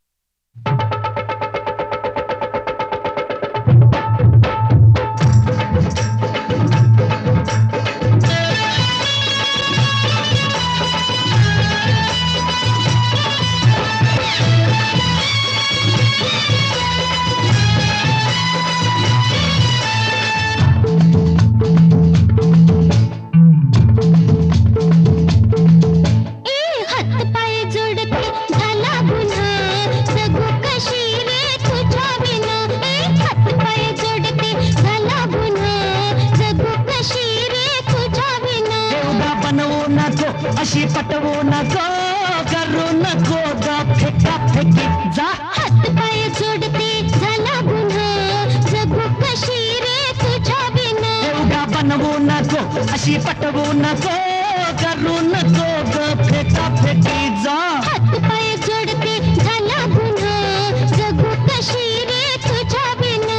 अशी पटवू नको, करू नको ग फेका फेकी. जा हात पाय जोडते झाला गुन्हा, जगू कशी रे तुझ्या बिना. एवढा बनवू नको, अशी पटवू नको, करू नको ग फेका फेकी. जा हात पाय जोडते झाला गुन्हा, जगू कशी रे तुझ्या बिना.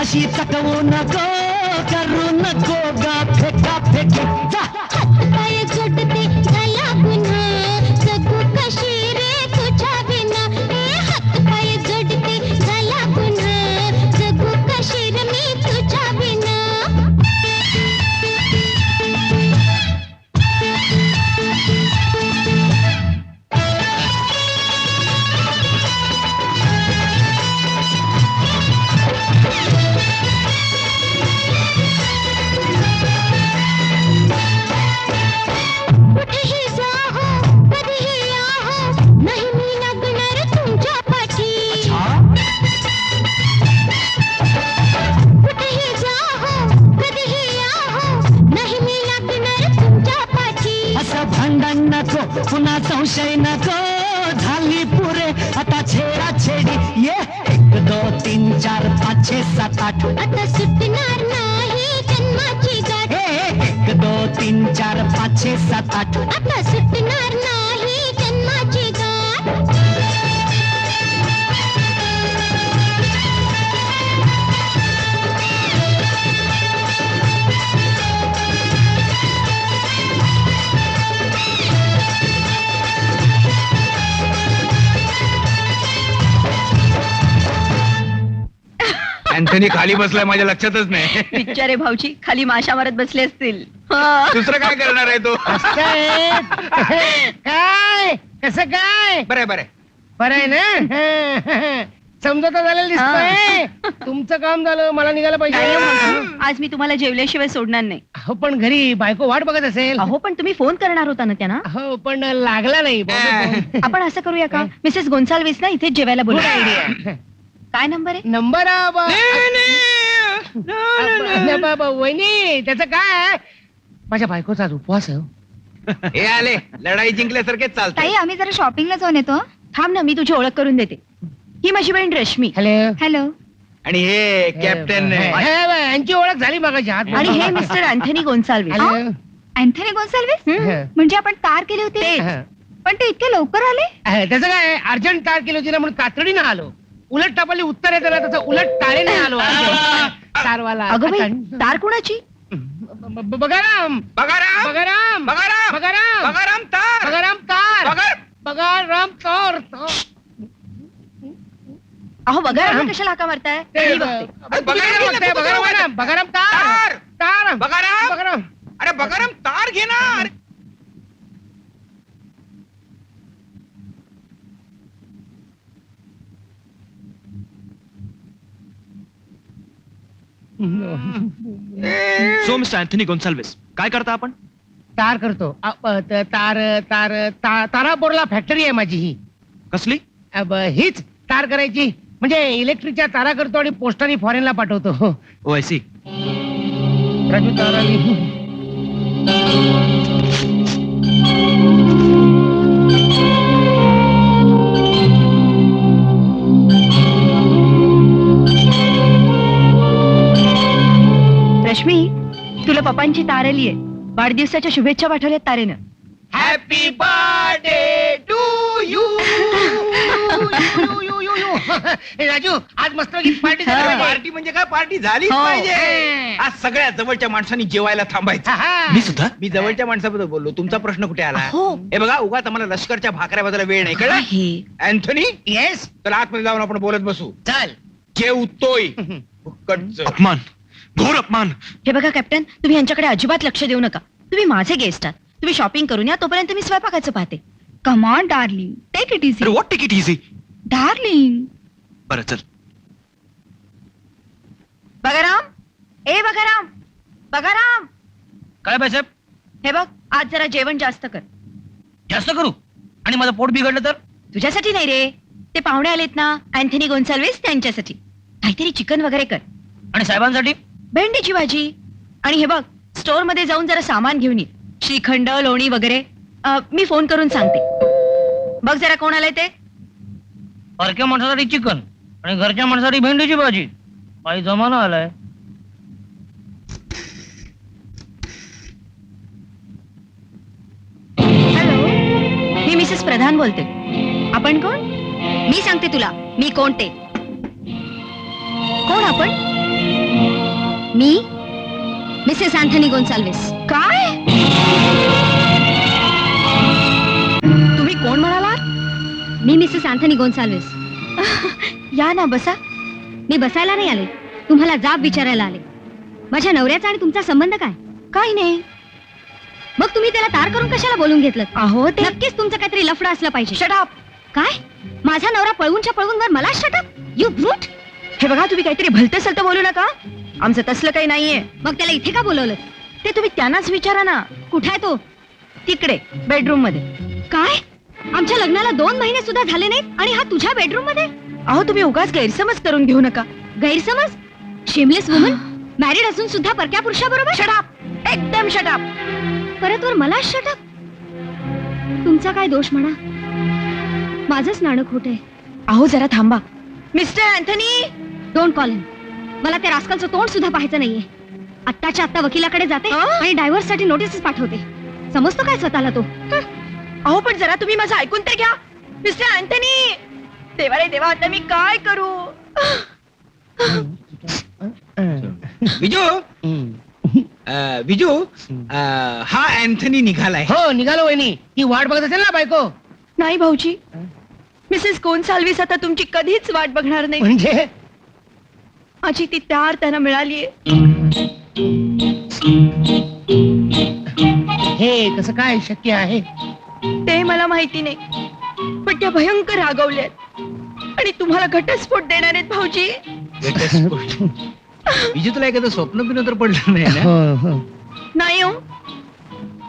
अशी तकवू नको, करू नको ग फेका फेकी. जा हात पाय जोडते झाला गुन्हा, जगू कशी रे तुझ्या बिना. हात पाय जोडते झाला गुन्हा, जगू कशी रे मी तुझ्या बिना. कुठेही जाहो, कधीही याहो, नाही मी लागणार तुमच्या पाठी. कुठेही जाहो, कधीही याहो, नाही मी लागणार तुमच्या पाठी. असं भांडण नको, पुन्हा संशय नको, झाली पुरे 8 आता सुटणार नाही जन्माची गाठ. 1 2 3 4 5 6 7 8 आता सुटणार नाही जन्माची गाठ. अँथनी खाली बसलाय माझ्या लक्षातच नाही. बिचारे भाऊजी खाली माशा मारत बसले असतील. दुसरं काय करणार आहे तो? काय कसं काय बरं बरं बरं आहे ना समजता झालेलं दिसतंय. तुमचं काम झालं, मला निघायला नाही पाहिजे. हो भाऊजी, आज मी तुम्हाला जेवल्याशिवाय सोडणार नाही. हो पण घरी बायको वाट बघत असेल. अहो पण तुम्ही फोन करणार होता ना त्यांना. हो पण लागला नाही. आपण असं करूया का, मिसेस गोन्साल्विस ना इथेच जेवायला बोलू. काय नंबर आहे? नंबर वहिनी त्याचं काय, माझ्या बायकोचा आज उपवास आहे. हे आले लढाई जिंकल्यासारखेच चालत. ताई आम्ही जरा शॉपिंगला जाऊन येतो. थांब ना, मी तुझी ओळख करून देते. ही माझी बहीण रश्मी. Hello hello. आणि हे कॅप्टन यांची ओळख झाली मगाशी हात. आणि हे mister Anthony Gonsalves. Hello Anthony Gonsalves. म्हणजे आपण कार केली होती पण ते इतके लवकर आले. त्याचं काय, अर्जंट कार केली होती ना म्हणून तातडीनं आलो. उलट टापाली उत्तर येतं ना, तसं उलट टाळेने आलो. कारवाला अगं बाई, तार कुणाची? बगाराम बगाराम बगाराम बगाराम बगाराम बगाराम तार बगाराम तार बगार बगाराम तार. अहो बघा कशाला हाका मारताय? मी बघते. बगाराम तार तार बगाराम बगाराम. अरे बगाराम तार घे ना. सो मिस्टर अँथनी गोन्साल्विस, काय करता आपण? तार करतो. तार तार तारापोरला फॅक्टरी आहे माझी ही. कसली? हीच तार करायची, म्हणजे इलेक्ट्रिकच्या तारा करतो आणि पोस्टाने फॉरेनला पाठवतो. Oh I see. राजू ताराली. रश्मी, तुला पप्पांची तार आलीये. वाढदिवसाच्या शुभेच्छा पाठवल्यात तारेनं. Happy birthday to you. Raju आज मस्त पार्टी पार्टी म्हणजे काय, पार्टी झालीच हो. पाहिजे. आज सगळ्या जवळच्या माणसांनी जेवायला थांबायचं. मी सुद्धा. मी जवळच्या माणसाबद्दल बोललो, तुमचा प्रश्न कुठे आला? हो. हे बघा, उगाच आम्हाला लष्करच्या भाकऱ्या बद्दल वेळ नाही कळलं. आहे. अँथनी येस तर आतमध्ये जाऊन आपण बोलत बसू. चल. जेवतोय फुकटचं. अपमान, घोर अपमान. हे बघा कॅप्टन, तुम्ही यांच्याकडे अजिबात लक्ष देऊ नका. तुम्ही माझे गेस्ट आहात. तुम्ही शॉपिंग करून या, तोपर्यंत मी स्वयंपाकाचं पाहते. Come on darling, take it अरे easy. What take it easy. Darling. बरं चल. बघाराम, ए बघाराम, बघाराम. काय बायसाहेब, हे बघ, आज जरा जेवण जास्त कर. जास्त करू आणि माझं पोट बिघडलं तर? तुझ्यासाठी नाही रे, ते पाहुणे आलेत ना अँथनी गोन्साल्विस, त्यांच्यासाठी काहीतरी चिकन वगैरे कर. आणि साहेबांसाठी? भेंडीची भाजी. आणि हे बघ, स्टोअर मध्ये जाऊन जरा सामान घेऊन ये. श्रीखंड, लोणी वगैरे. मी फोन करून सांगते. बघ जरा कोण आलंय ते. परक्या माणसासाठी चिकन आणि घरच्या माणसासाठी भेंडीची भाजी. काही जमाना आलाय. हॅलो, मी मिसेस प्रधान बोलते. आपण कोण? मी सांगते तुला मी कोण ते. कोण आपण? मी मिसेस अँथनी गोन्साल्विस. काय? तुम्ही कोण म्हणालात? मी मिसेस अँथनी गोन्साल्विस. या ना, बसा. मी बसायला नाही आले, तुम्हाला जाब विचारायला आले. माझ्या नवऱ्याचा आणि तुमचा संबंध काय? काही नाही. मग तुम्ही त्याला तार करून कशाला बोलून घेतलं? अहो ते नक्कीच तुमचं काहीतरी लफडं असलं पाहिजे. Shut up. काय? माझा नवरा पळवूनच्या पळवून वर मला शट अप? You brute. हे बघा, तुम्ही काहीतरी भलतं सलतं बोलू नका. आमचं तसलं काही नाहीये. मग त्याला इथे का बोलवलं? ते तुम्ही त्यांनाच विचारा ना. कुठे आहे तो? तिकडे बेडरूम मध्ये. काय? आमच्या लग्नाला 2 महिने सुद्धा झाले नाहीत आणि हा तुझ्या बेडरूम मध्ये? अहो तुम्ही उगाच गैरसमज करून घेऊ नका. गैरसमज? शेमलेस वुमन, मॅरिड असून सुद्धा परक्या पुरुषाबरोबर? Shut up. एकदम शट अप. परत वर मला शट अप? तुमचा काय दोष म्हणा, माझंच नाणं खोट आहे. अहो जरा थांबा. मिस्टर अँथनी, डोंट कॉल हिम. मला त्या रास्कलचं तोंड सुद्धा पाहायचं नाहीये. आत्ताच्या आत्ता वकिलाकडे जाते आणि डायव्हर्स साठी नोटीस पाठवते. समजतो काय स्वतःला तो? अहो पण जरा तुम्ही माझं ऐकून तर घ्या. मिस्टर अँथनी, देवा रे देवा, आता मी काय करू? विजू विजू हा अँथनी निघालाय. हो निघालो वहिनी. ती वाट बघत असेल ना बायको. नाही भाऊजी, मिसेस गोन्साल्विस आता तुमची कधीच वाट बघणार नाही. म्हणजे माझी ती प्यार त्यांना मिळालीये. हे कसं काय शक्य आहे? ते मला माहिती नाही, पण त्या भयंकर रागवल्यात आणि तुम्हाला घटस्फोट देणार आहेत भाऊजी. विजू तुला एखादं स्वप्न बिन तर पडलं नाही ना? हो, हो. नाही हो,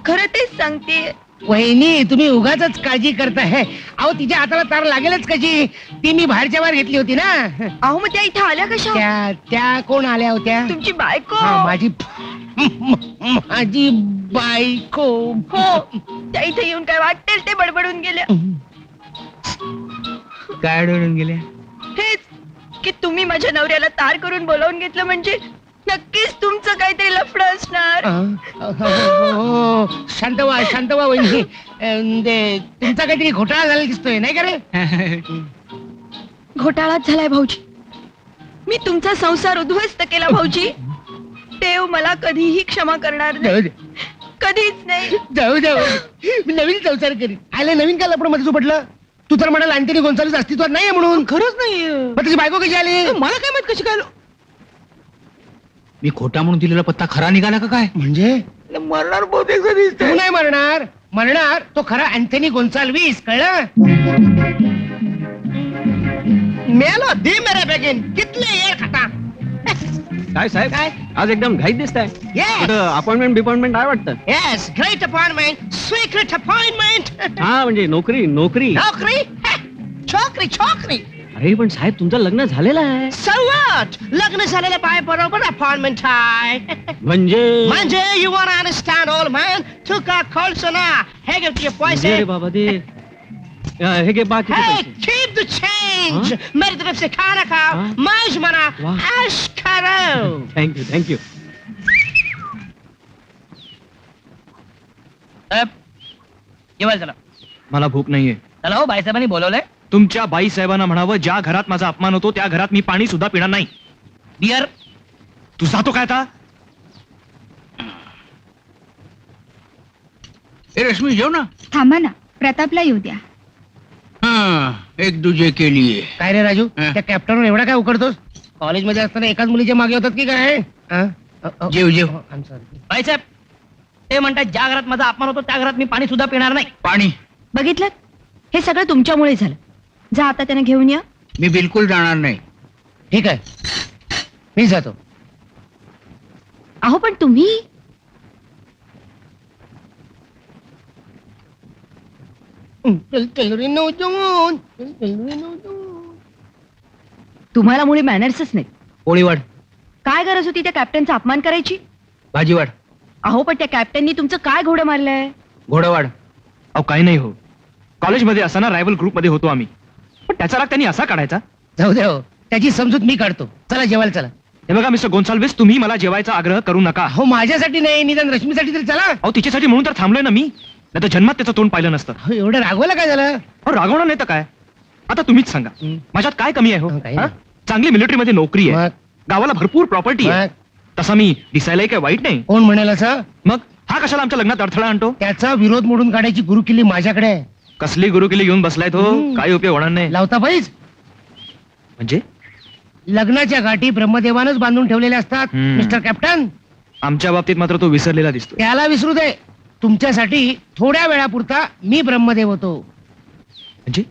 खरं तेच सांगते. वहिनी तुम्ही उगाच काळजी करताय. अहो तिच्या हाताला तार लागेलच कशी? ती मी बाहेरच्या बाहेर घेतली होती ना. अहो मग त्या इथे आल्या कशा? त्या कोण आल्या होत्या? तुमची बायको. हा, माझी बायको. हो, त्या इथे येऊन काय वाटेल ते बडबडून गेल्या. काय अडवून गेल्या? हेच की तुम्ही माझ्या नवऱ्याला तार करून बोलावून घेतलं म्हणजे नक्कीच तुमचं काहीतरी लफडं असणार. हो, शांत व्हा वहिनी. तुमचा काहीतरी घोटाळा झाला दिसतोय नाही का रे? घोटाळाच झालाय भाऊजी. मी तुमचा संसार उद्ध्वस्त केला भाऊजी. देव मला कधीही क्षमा करणार नाही, जाऊ दे, कधीच नाही. जाऊ मी नवीन संसार करीन. आयला नवीन काय लपड मध्ये पडलं? तू तर म्हणाल अँथनी गोन्साल्विस अस्तित्वात नाहीये म्हणून. खरंच नाही. मग त्याची बायको कशी आली? मला काय माहित कशी काय? मी खोटा म्हणून दिलेला पत्ता खरा निघाला का काय? म्हणजे मरणार बहुतेक तू नाही मरणार तो खरा अँथनी गोन्साल्विस. कळलं? मेलो दे मेरे बेगिन. कितले येळ खाता? काय साहेब काय? आज एकदम घाईत दिसताय. येस अपॉइंटमेंट डिपार्टमेंट आहे वाटतं. Yes, great appointment, secret appointment. हा म्हणजे नोकरी. नोकरी छोकरी. अरे पण साहेब तुमचं लग्न झालेलं आहे. सवट लग्न झालेल्या बाय बरोबर अपॉइंटमेंट आहे. म्हणजे you want understand old man. तू का खोलसो ना. हे घे तुझे पैसे. अरे बाबा ते हे घे बाकी Hey, keep the change. मेरी तरफ से खाना खाओ, हाँ? मौज मना, वाह. ऐश करो. थँक्यू. साहेब जेवायला चला. मला भूक नाहीये. चला हो, बाईसाहेबांनी बोलवलंय. तुमच्या बाई साहेबांना म्हणावं ज्या घरात माझा अपमान होतो त्या घरात मी पाणी सुद्धा पिणार नाही. बियर. तू जातो काय आता? ए रश्मी जेव ना. थांबा ना, प्रतापला येऊ द्या. हा, एक दुजे के लिए. काय रे राजू, हा. त्या कॅप्टनवर एवढा काय उकडतोस? कॉलेजमध्ये असताना एकाच मुलीच्या मागे होतात की काय? जेव. I'm sorry. बाईसाहेब ते म्हणतात ज्या घरात माझा अपमान होतो त्या घरात मी पाणी सुद्धा पिणार नाही. पाणी बघितलं, हे सगळं तुमच्यामुळे झालं. जा आता त्यांना घेऊन या. मी बिलकुल जाणार नाही. ठीक आहे, मी जातो. अहो पण तुम्ही चल रे नौजवान. तुम्हाला मुळे मॅनर्सच नाहीत. पोळी वाढ, काय गरज होती त्या कॅप्टनचा अपमान करायची? भाजी वाढ, अहो पण त्या कॅप्टननी तुमचं काय घोडं मारलंय? घोडं वाढ. अहो काही नाही हो. कॉलेजमध्ये असताना रायव्हल ग्रुपमध्ये होतो आम्ही. पण त्याचा राग त्यांनी असा काढायचा. जाऊ दे हो, त्याची समजूत मी काढतो. चला जेवायला चला. हे बघा मिस्टर गोन्साल्विस, तुम्ही मला जेवायचा आग्रह करू नका. हो माझ्यासाठी नाही, निदान रश्मीसाठी तरी चला. अहो तिच्यासाठी म्हणून तर थांबलोय ना मी. नाही तर जन्मात त्याचं तोंड पाहिलं नसतं. हो एवढं रागवायला काय झालं? अहो रागवणार नाही तर काय. आता तुम्हीच सांगा, माझ्यात काय कमी आहे हो? काही हा? नाही. चांगली मिलिटरीमध्ये नोकरी आहे, मग गावाला भरपूर प्रॉपर्टी आहे. मग तसा मी दिसायलाही काय वाईट नाही. कोण म्हणेल असं? मग हा कशाला आमच्या लग्नात अडथळा आणतो? त्याचा विरोध मोडून काढायची गुरुकिल्ली माझ्याकडे आहे. कसली गुरुकिल्ली घेऊन बसलाय तो? काही उपयोग होणार नाही. लावता पाहिजे. म्हणजे लग्नाच्या गाठी ब्रह्मदेवानच बांधून ठेवलेल्या असतात हम्म. Mister captain. आमच्या बाबतीत मात्र तो विसरलेला दिसतो. त्याला विसरू दे. तुमच्यासाठी थोड्या वेळापुरता मी ब्रह्मदेव होतो. म्हणजे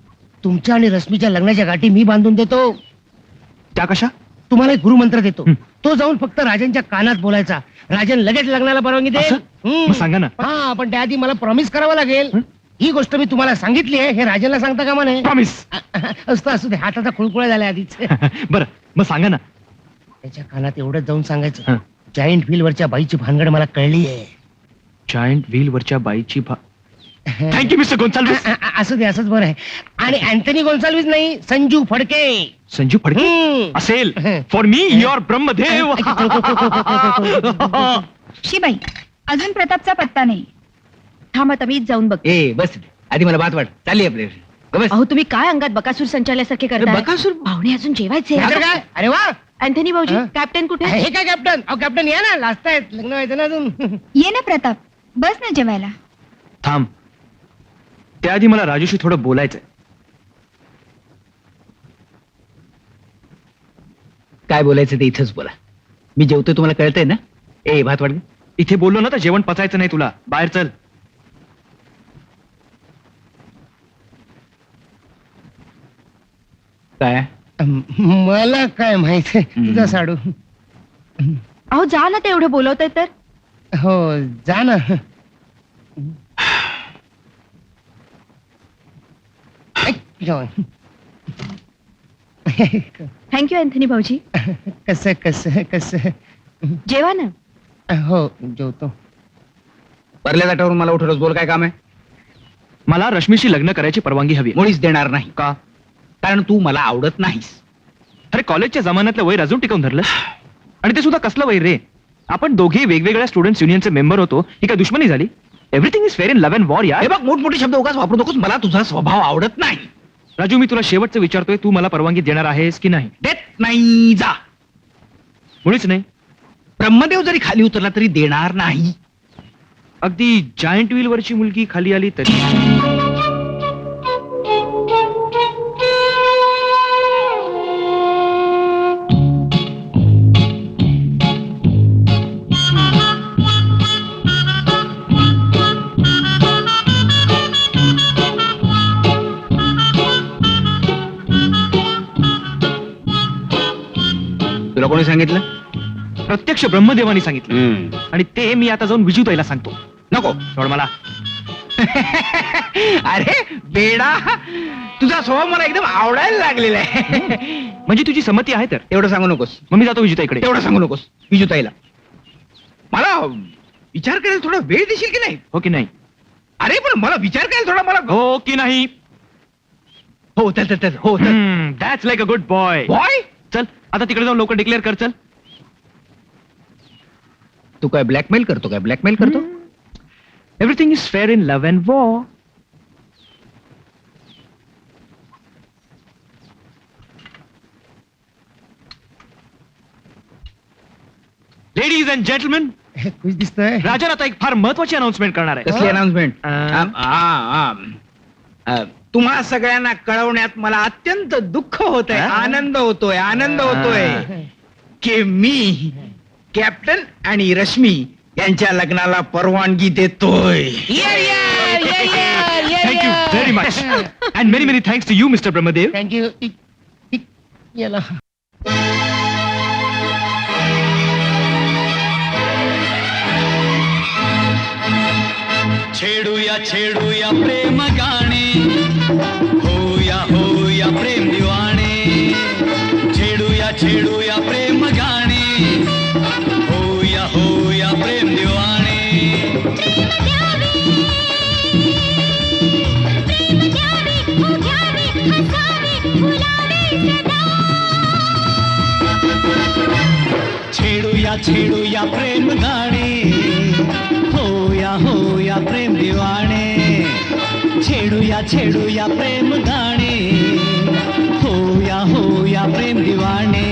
तुमच्या आणि रश्मीच्या लग्नाच्या गाठी मी बांधून देतो. त्या कशा? तुम्हाला एक गुरुमंत्र देतो. हं. तो जाऊन फक्त राजांच्या कानात बोलायचा. राजन लगेच लग्नाला परवानगी दे. असं? मग सांगा ना. हा, पण त्याआधी मला प्रॉमिस करावं लागेल. हं? ही गोष्ट मी तुम्हाला सांगितली आहे, हे राजांना सांगता कामा नये. प्रॉमिस. असू दे, हाताचा खुळखुळा झाला आधीच. बरं मग सांगा ना. त्याच्या कानात एवढंच जाऊन सांगायचं, हं. जायंट व्हील वरच्या बाईची भानगड मला कळली आहे. जायंट व्हील वरच्या बाईची थँक्यू मिस्टर गोन्साल्विस. असू दे, असंच बरं आहे. आणि अँथनी गोन्साल्विस नाही, संजू फडके. संजू फडके हम्म. असेल. For me your Brahmadev. शिबाई अजून प्रतापचा पत्ता नाही. थांब आता मीच जाऊन बघ. ए बस आधी मला बात वाट चालली आपली बस. अहो तुम्ही काय अंगात बकासूर संचाल्यासारखे करताय? बकासूर? पाहुणे अजून जेवायचे. नाहीतर काय? अरे वा, अँथनी भाऊजी हा? कॅप्टन कुठे? हे काय कॅप्टन? अहो कॅप्टन या ना, लाजतायत, लग्न व्हायचं ना अजून. ये ना प्रताप, बस ना जेवायला. थांब, त्याआधी मला राजूशी थोडं बोलायचंय. काय बोलायचं ते इथंच बोला. मी जेवतोय तुम्हाला कळतंय ना. ए भात वाट. इथे बोललो ना तर जेवण पचायचं नाही तुला. बाहेर चल. काय मला काय माहित, तुझा साडू. अहो जा ना, ते एवढे बोलवताय तर. हो जा ना. थँक्यू अँथनी भाऊजी. कस कस कस. जेवा ना. हो जेवतो. परल्या जाटावरून मला उठवलंस. बोल काय काम आहे. मला रश्मीशी लग्न करायची परवानगी हवी. मुळीच देणार नाही. का? कारण तू मला आवडत नाहीस. अरे कॉलेजच्या जमान्यातलं वैर अजून टिकवून धरलं. आणि ते सुद्धा कसलं वैर रे. आपण दोघे वेगवेगळ्या स्टुडंट्स युनियनचे मेंबर होतो. ही काय दुश्मनी झाली? Everything is fair in love and war यार. हे बघ मोठमोठे शब्द उगाच वापरू नकोस. मला तुझा स्वभाव आवडत नाही. राजू मी तुला शेवटचं विचारतोय, तू मला परवानगी देणार आहेस की नाही? देत नाही. जा. मुळीच नाही. ब्रह्मदेव जरी खाली उतरला तरी देणार नाही. अगदी जायंट व्हील वरची मुलगी खाली आली तरी. तुला कोणी सांगितलं? प्रत्यक्ष ब्रह्मदेवानी सांगितलं. आणि ते मी आता जाऊन विजूताईला सांगतो. नको सोड मला. अरे बेडा, तुझा स्वभाव मला एकदम आवडायला लागलेला आहे. म्हणजे तुझी संमती आहे तर? एवढं सांगू नकोस. मग मी जातो विजूताईकडे. तेवढं सांगू नकोस. विजुताईला मला विचार करायला थोडा वेळ देशील की नाही? हो की नाही? अरे पण मला विचार करायला थोडा मला. हो की नाही? हो तर हो तर. That's like a good boy. Boy, चल आता तिकडे जाऊन लवकर डिक्लेअर कर. चल. तू काय ब्लॅकमेल करतो? काय ब्लॅकमेल करतो? Everything is fair in love and war. Ladies and gentleman, खुश दिसतोय. राजन आता एक फार महत्वाची अनाउन्समेंट करणार आहे. कसली अनाउन्समेंट? अं, तुम्हा सगळ्यांना कळवण्यात मला अत्यंत दुःख होत आहे. आनंद होतोय की मी कॅप्टन आणि रश्मी यांच्या लग्नाला परवानगी देतोय. Thank you very much and many many thanks to you mister Brahmadev. Thank you. याला छेडूया प्रेम गाणे, होया प्रेम दिवाणे. छेडूया प्रेम गाणे, होया प्रेम दिवाणे. छेडूया प्रेम गाणे, होया प्रेम दिवाणे. छेडूया प्रेम गाणे, होया प्रेम दिवाणे.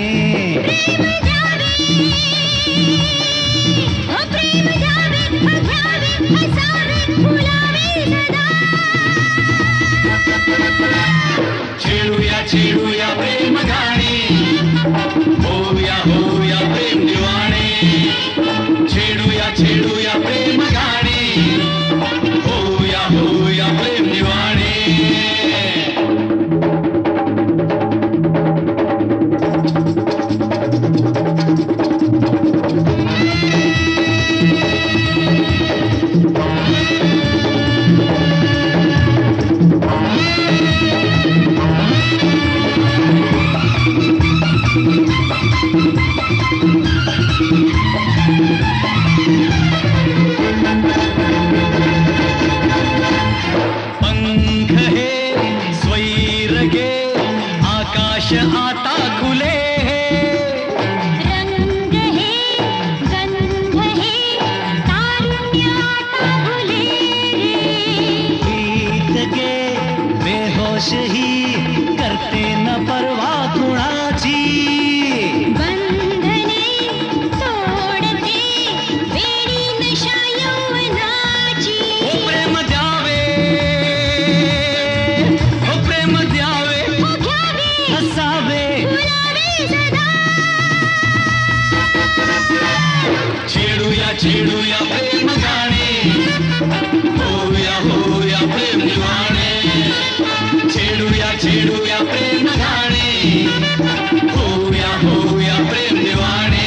छेडूया प्रेम गाणे, होया प्रेम दिवाणे. छेडूया प्रेम गाणे, होया प्रेम दिवाणे. गे आकाश आता खुले रंग है गंध है तारुण्य आता भुले रे गीत गे बेहोश ही करते न परवा कुणाची बंधने तोडते वेडी नशा यौवनाची ओ प्रेम द्यावे ओ प्रेम द्यावे हो घ्यावे हसावे फुलावे सदा छेडूया प्रेम गाणे होऊया प्रेम दिवाणे छेडूया प्रेम गाणे होऊया प्रेम दिवाणे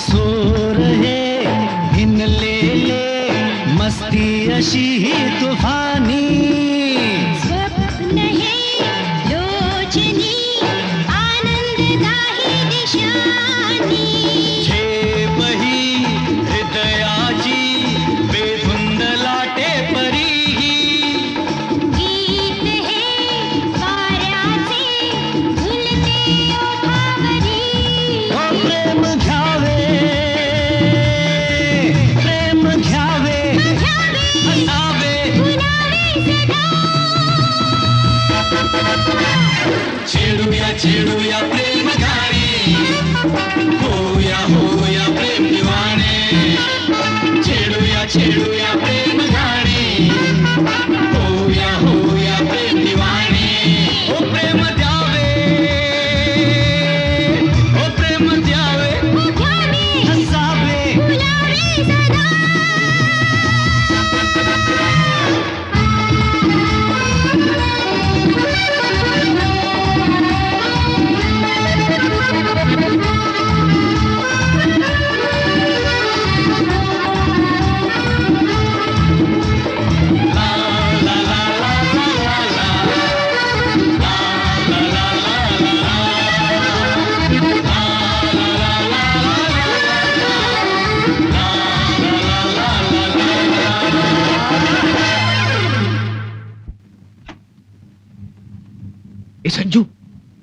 सो रहे हिनले मस्ती अशी ही तुफानी स्वप्न है लोचनी आनंददायी दिशानी झेप ही हृदयाची बेधुंद लाटे परीही गीत है वाऱ्याचे झुलते ओठावरी ओ प्रेम घ्यावे हसावे फुलावे सदा छेडूया प्रेम गाणे होऊया प्रेम दिवाणे छेडूया प्रेम गाणे होऊया प्रेम दिवाणे ओ प्रेम द्यावे हो घ्यावे हसावे फुलावे सदा ए संजू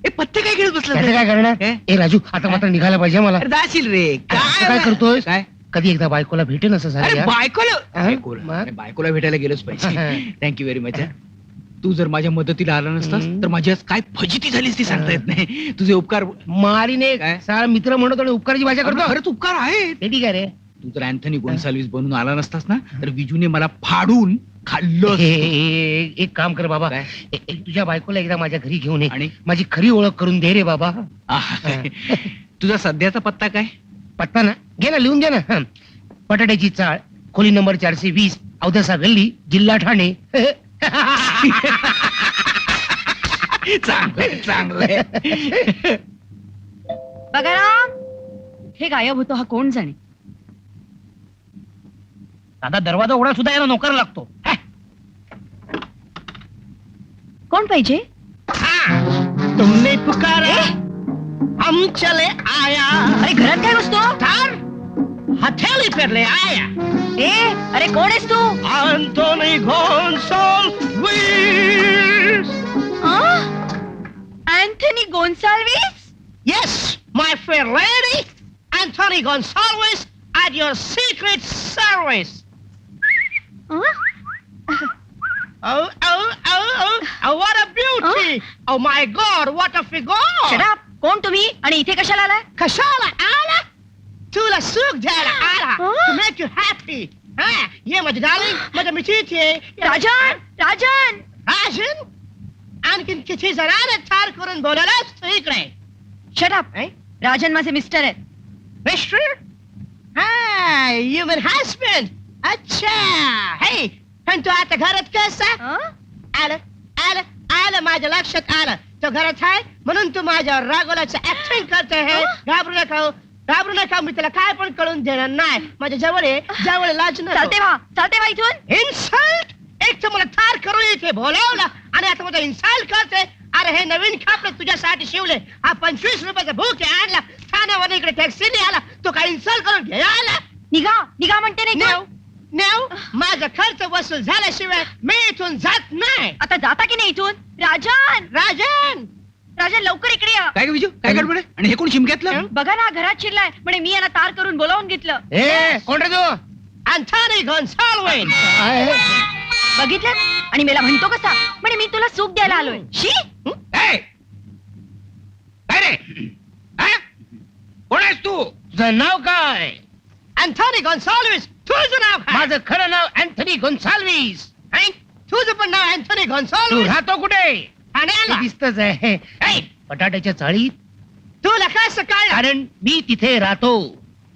ए पत्ते काय खेळत बसला त्याचं काय करणार हे? ए राजू आता मात्र निघायला पाहिजे मला अरे जाशील रे काय करतोय काय कधी एकदा बायकोला भेटेन असं झालं अरे यार. बायकोला मग? अरे बायकोला भेटायला गेलोच पाहिजे थँक्यू व्हेरी मच तू जर माझ्या मदतीला आला नसतास तर माझी आज काय फजिती झालीस ती सांगता येत नाही तुझे उपकार मारीने काय? सारा मित्र म्हणतो आणि उपकाराची भाषा करतो खरंच उपकार आहेत हे ठीक आहे रे तू जर अँथनी गोन्साल्विस बनून आला नसतास ना तर विजूने मला फाडून खाल्लं एक काम कर बाबा काय? तुझ्या बायकोला एकदा माझ्या घरी घेऊन ये आणि? माझी खरी ओळख करून दे रे बाबा आह, तुझा सध्याचा पत्ता काय पत्ता ना घे ना लिहून घे ना हं. बटाट्याची चाळ खोली नंबर 420 अवधसा गल्ली जिल्हा ठाणे चांगलंय बघा हे गायब होतो हा कोण जाणे. दादा दरवाजा उघडा सुद्धा याला नोकर लागतो कोण पाहिजे. तुमने पुकारा हम चले आया अरे घरात काय बसतो. थार हथेली पे ले आया ए अरे कोण आहेस तू. Anthony Gonsalves. Anthony Gonsalves. Yes, my fair lady, Anthony Gonsalves at your secret service. Oh, what a beauty! Oh my God, what a figure! Shut up. कोण तुम्ही आणि इथे कशाला आलाय. कशाला आला? तुला सुख द्यायला आला. Huh? To make you happy. हा, ये माझी डार्लिंग, माझ्या मिठीची. राजन राजन. राजन? आणखीन किती जणांना ठार करून बोलायलास तू इकडे. Shut up. राजन माझे मिस्टर आहेत. Mister? Ah, you mean husband? अच्छा. Hey, पण तू आता घरात कसा हं? आलं आलं आलं माझ्या लक्षात आलं तो घरात आहे म्हणून तू माझ्यावर रागवल्याचं ऍक्टिंग करते हे घाबरू नका हो. घाबरू नका मी त्याला काय पण कळून देणार नाही माझ्या जवळ आहे जवळ लाज चालते वा इथून इन्सल्ट एक तर मला थार करून इथे बोलावलं आणि आता मला इन्सल्ट करते अरे हे नवीन कपडे तुझ्यासाठी शिवले हा 25 रुपयाचा भूक आणला ठाण्यावर इकडे टॅक्सीने आला तो काय इन्सल्ट करून घ्यायला निघा म्हणते नाही नेव नेव माझा खर्च वसूल झाल्याशिवाय मी इथून जात नाही आता जाता की नाही इथून राजन राजन लवकर इकडे या काय ग विजू काय गडबड आहे? आणि हे कोण शिमक्यातलं बघा ना घरात शिरलाय म्हणे मी याला तार करून बोलावून घेतलं ए कोण रे तू अँथनी गोन्साल्विस बघितलं आणि मला म्हणतो कसा म्हणे मी तुला सूप द्यायला आलोय शी ए! काय रे हा? कोण आहेस तू तुझं नाव काय अँथनी गोन्साल्विस तुझं नाव काय माझं खरं नाव अँथनी गोन्साल्विस तुझं पण नाव अँथनी गोन्साल्विस तू राहतो कुठे ठाण्याला दिसतच आहे बटाट्याच्या चाळीत तुला कसं काय कारण मी तिथे राहतो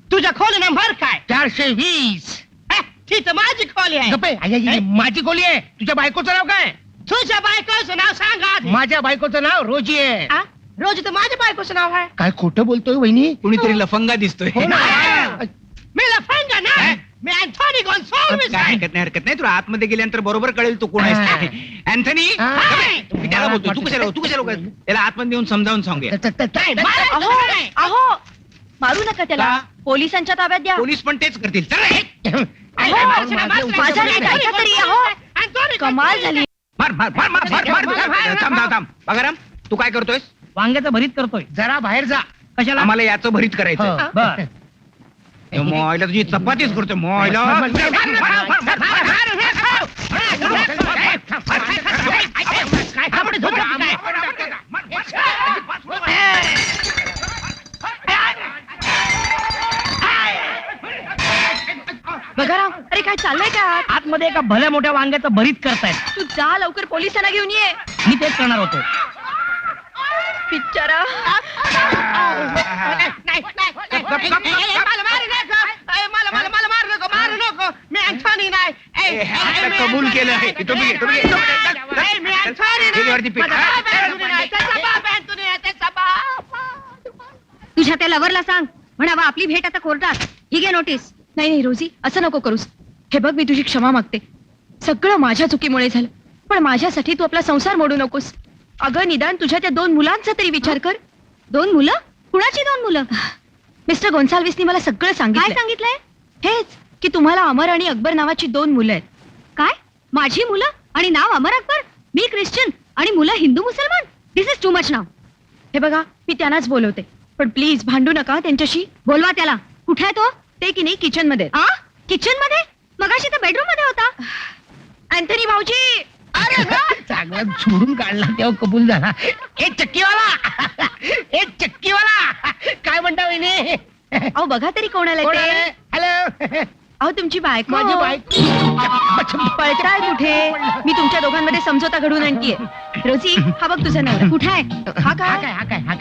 तुझा खोली नंबर काय 420 तिथं माझी खोली आहे माझी खोली आहे तुझ्या बायकोचं नाव काय तुझ्या बायकोचं नाव सांगा माझ्या बायकोचं नाव रोजी आहे रोजी तर माझ्या बायकोचं नाव आहे काय खोटं बोलतोय वहिनी कुणीतरी लफंगा दिसतोय मी लफंगा नाही मी अँथनी गोन्साल्विस काय हरकत नाही तुला आतमध्ये गेल्यानंतर बरोबर कळेल तू कोण आहेस ते. अँथनी मी त्याला बोलतो तू कशाला उगाच त्याला आतमध्ये येऊन समजावून सांगूया अहो मारू नका त्याला का? पोलिसांच्या ताब्यात द्या पोलीस पण तेच करतील चल रे. माझा नीट ऐका तरी अहो कमाल झाली मार थांब बघाराम तू काय करतोयस वांग्याचं भरीत करतोय जरा बाहेर जा कशाला आम्हाला याचं भरीत करायचं बर मोयला तुझी चपातीच करतोय मोयला बघा राव अरे काय चाललंय का आतमध्ये एका भल्या मोठ्या वांग्याचं भरीत करतायत तू जा लवकर पोलिसांना घेऊन ये मी तेच करणार होतो बिचारा मारू नको मी अँथनी नाही कबूल केलं आहे तुझ्या त्या लवरला सांग म्हणावा आपली भेट आता कोर्टात ही घे नोटीस नाही रोजी असं नको करूस हे बघ मी तुझी क्षमा मागते सगळं माझ्या चुकीमुळे झालं पण माझ्यासाठी तू आपला संसार मोडू नकोस अगं निदान तुझ्या त्या 2 मुलांचा तरी विचार कर 2 मुलं कुणाची 2 मुलं मिस्टर गोन्साल्विसनी मला सगळं सांगितलंय हेच की तुम्हाला अमर आणि अकबर नावाची 2 मुलं आहेत काय माझी मुलं आणि नाव अमर अकबर मी ख्रिश्चन आणि मुलं हिंदू मुसलमान दिस इज टू मच नाव हे बघा मी त्यांनाच बोलवते पण प्लीज भांडू नका त्यांच्याशी बोलवा त्याला कुठे आहे तो ते की नाही किचन मध्ये किचन मध्ये मगाशी तर बेडरूम मध्ये होता अँथनी भाऊजी चांगला सोडून काढला तेव्हा कबूल झाला एक चक्कीवाला काय म्हणता वहिनी अहो बघा तरी कोणाला ते हॅलो अहो तुमची बायको माझी बायको पळताय कुठे मी तुमच्या दोघांमध्ये समझोता घडवून आणतीये रोजी हा बघ तुझा नवरा कुठे आहे हा काय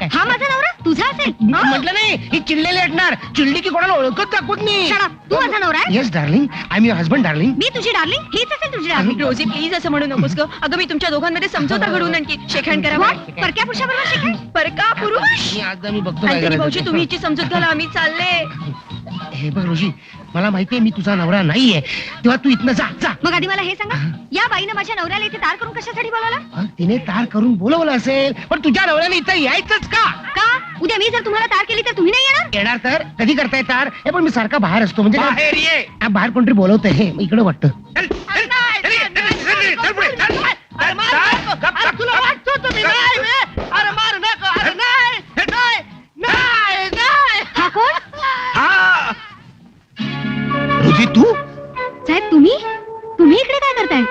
हा माझा नवरा तुझा असेल म्हटलं नाही ही चिडलेली असणार चिडली की कोणाला ओळखत दाखवत नाही Shut up. तू माझा नवरा आहे yes darling I am your husband darling मी तुझी डार्लिंग हीच असेल तुझी डार्लिंग रोजी प्लीज असं म्हणू नकोस ग अगं मी तुमच्या दोघांमध्ये समझोता घडवून आणते शेखण करा परक्या पुरुषाबरोबर शेखण परका पुरुष आज मी बघतो काय अँथनी करायचं भाऊजी तुम्ही हिची समजूत घाला आम्ही चालले हे बघ ऋषी मला माहितीये मी तुझा नवरा नाहीये तेव्हा तू इथनं जा मग आधी मला हे सांगा या बाईनं माझ्या नवऱ्याला इथे तार करून कशासाठी बोलावला तिने तार करून बोलवलं असेल पण तुझ्या नवऱ्याला इथं यायचंच का उद्या मी जर तुम्हाला तार केली तर तुम्ही नाही येणार येणार तर कधी करताय तार हे पण मी सारखा बाहेर असतो म्हणजे बाहेर ये बाहेर कोणतरी बोलवतंय हे इकडे वाटतं तुला वाटतो तुम्ही हा कोण रोजी तू साहेब तुम्ही इकडे काय करताय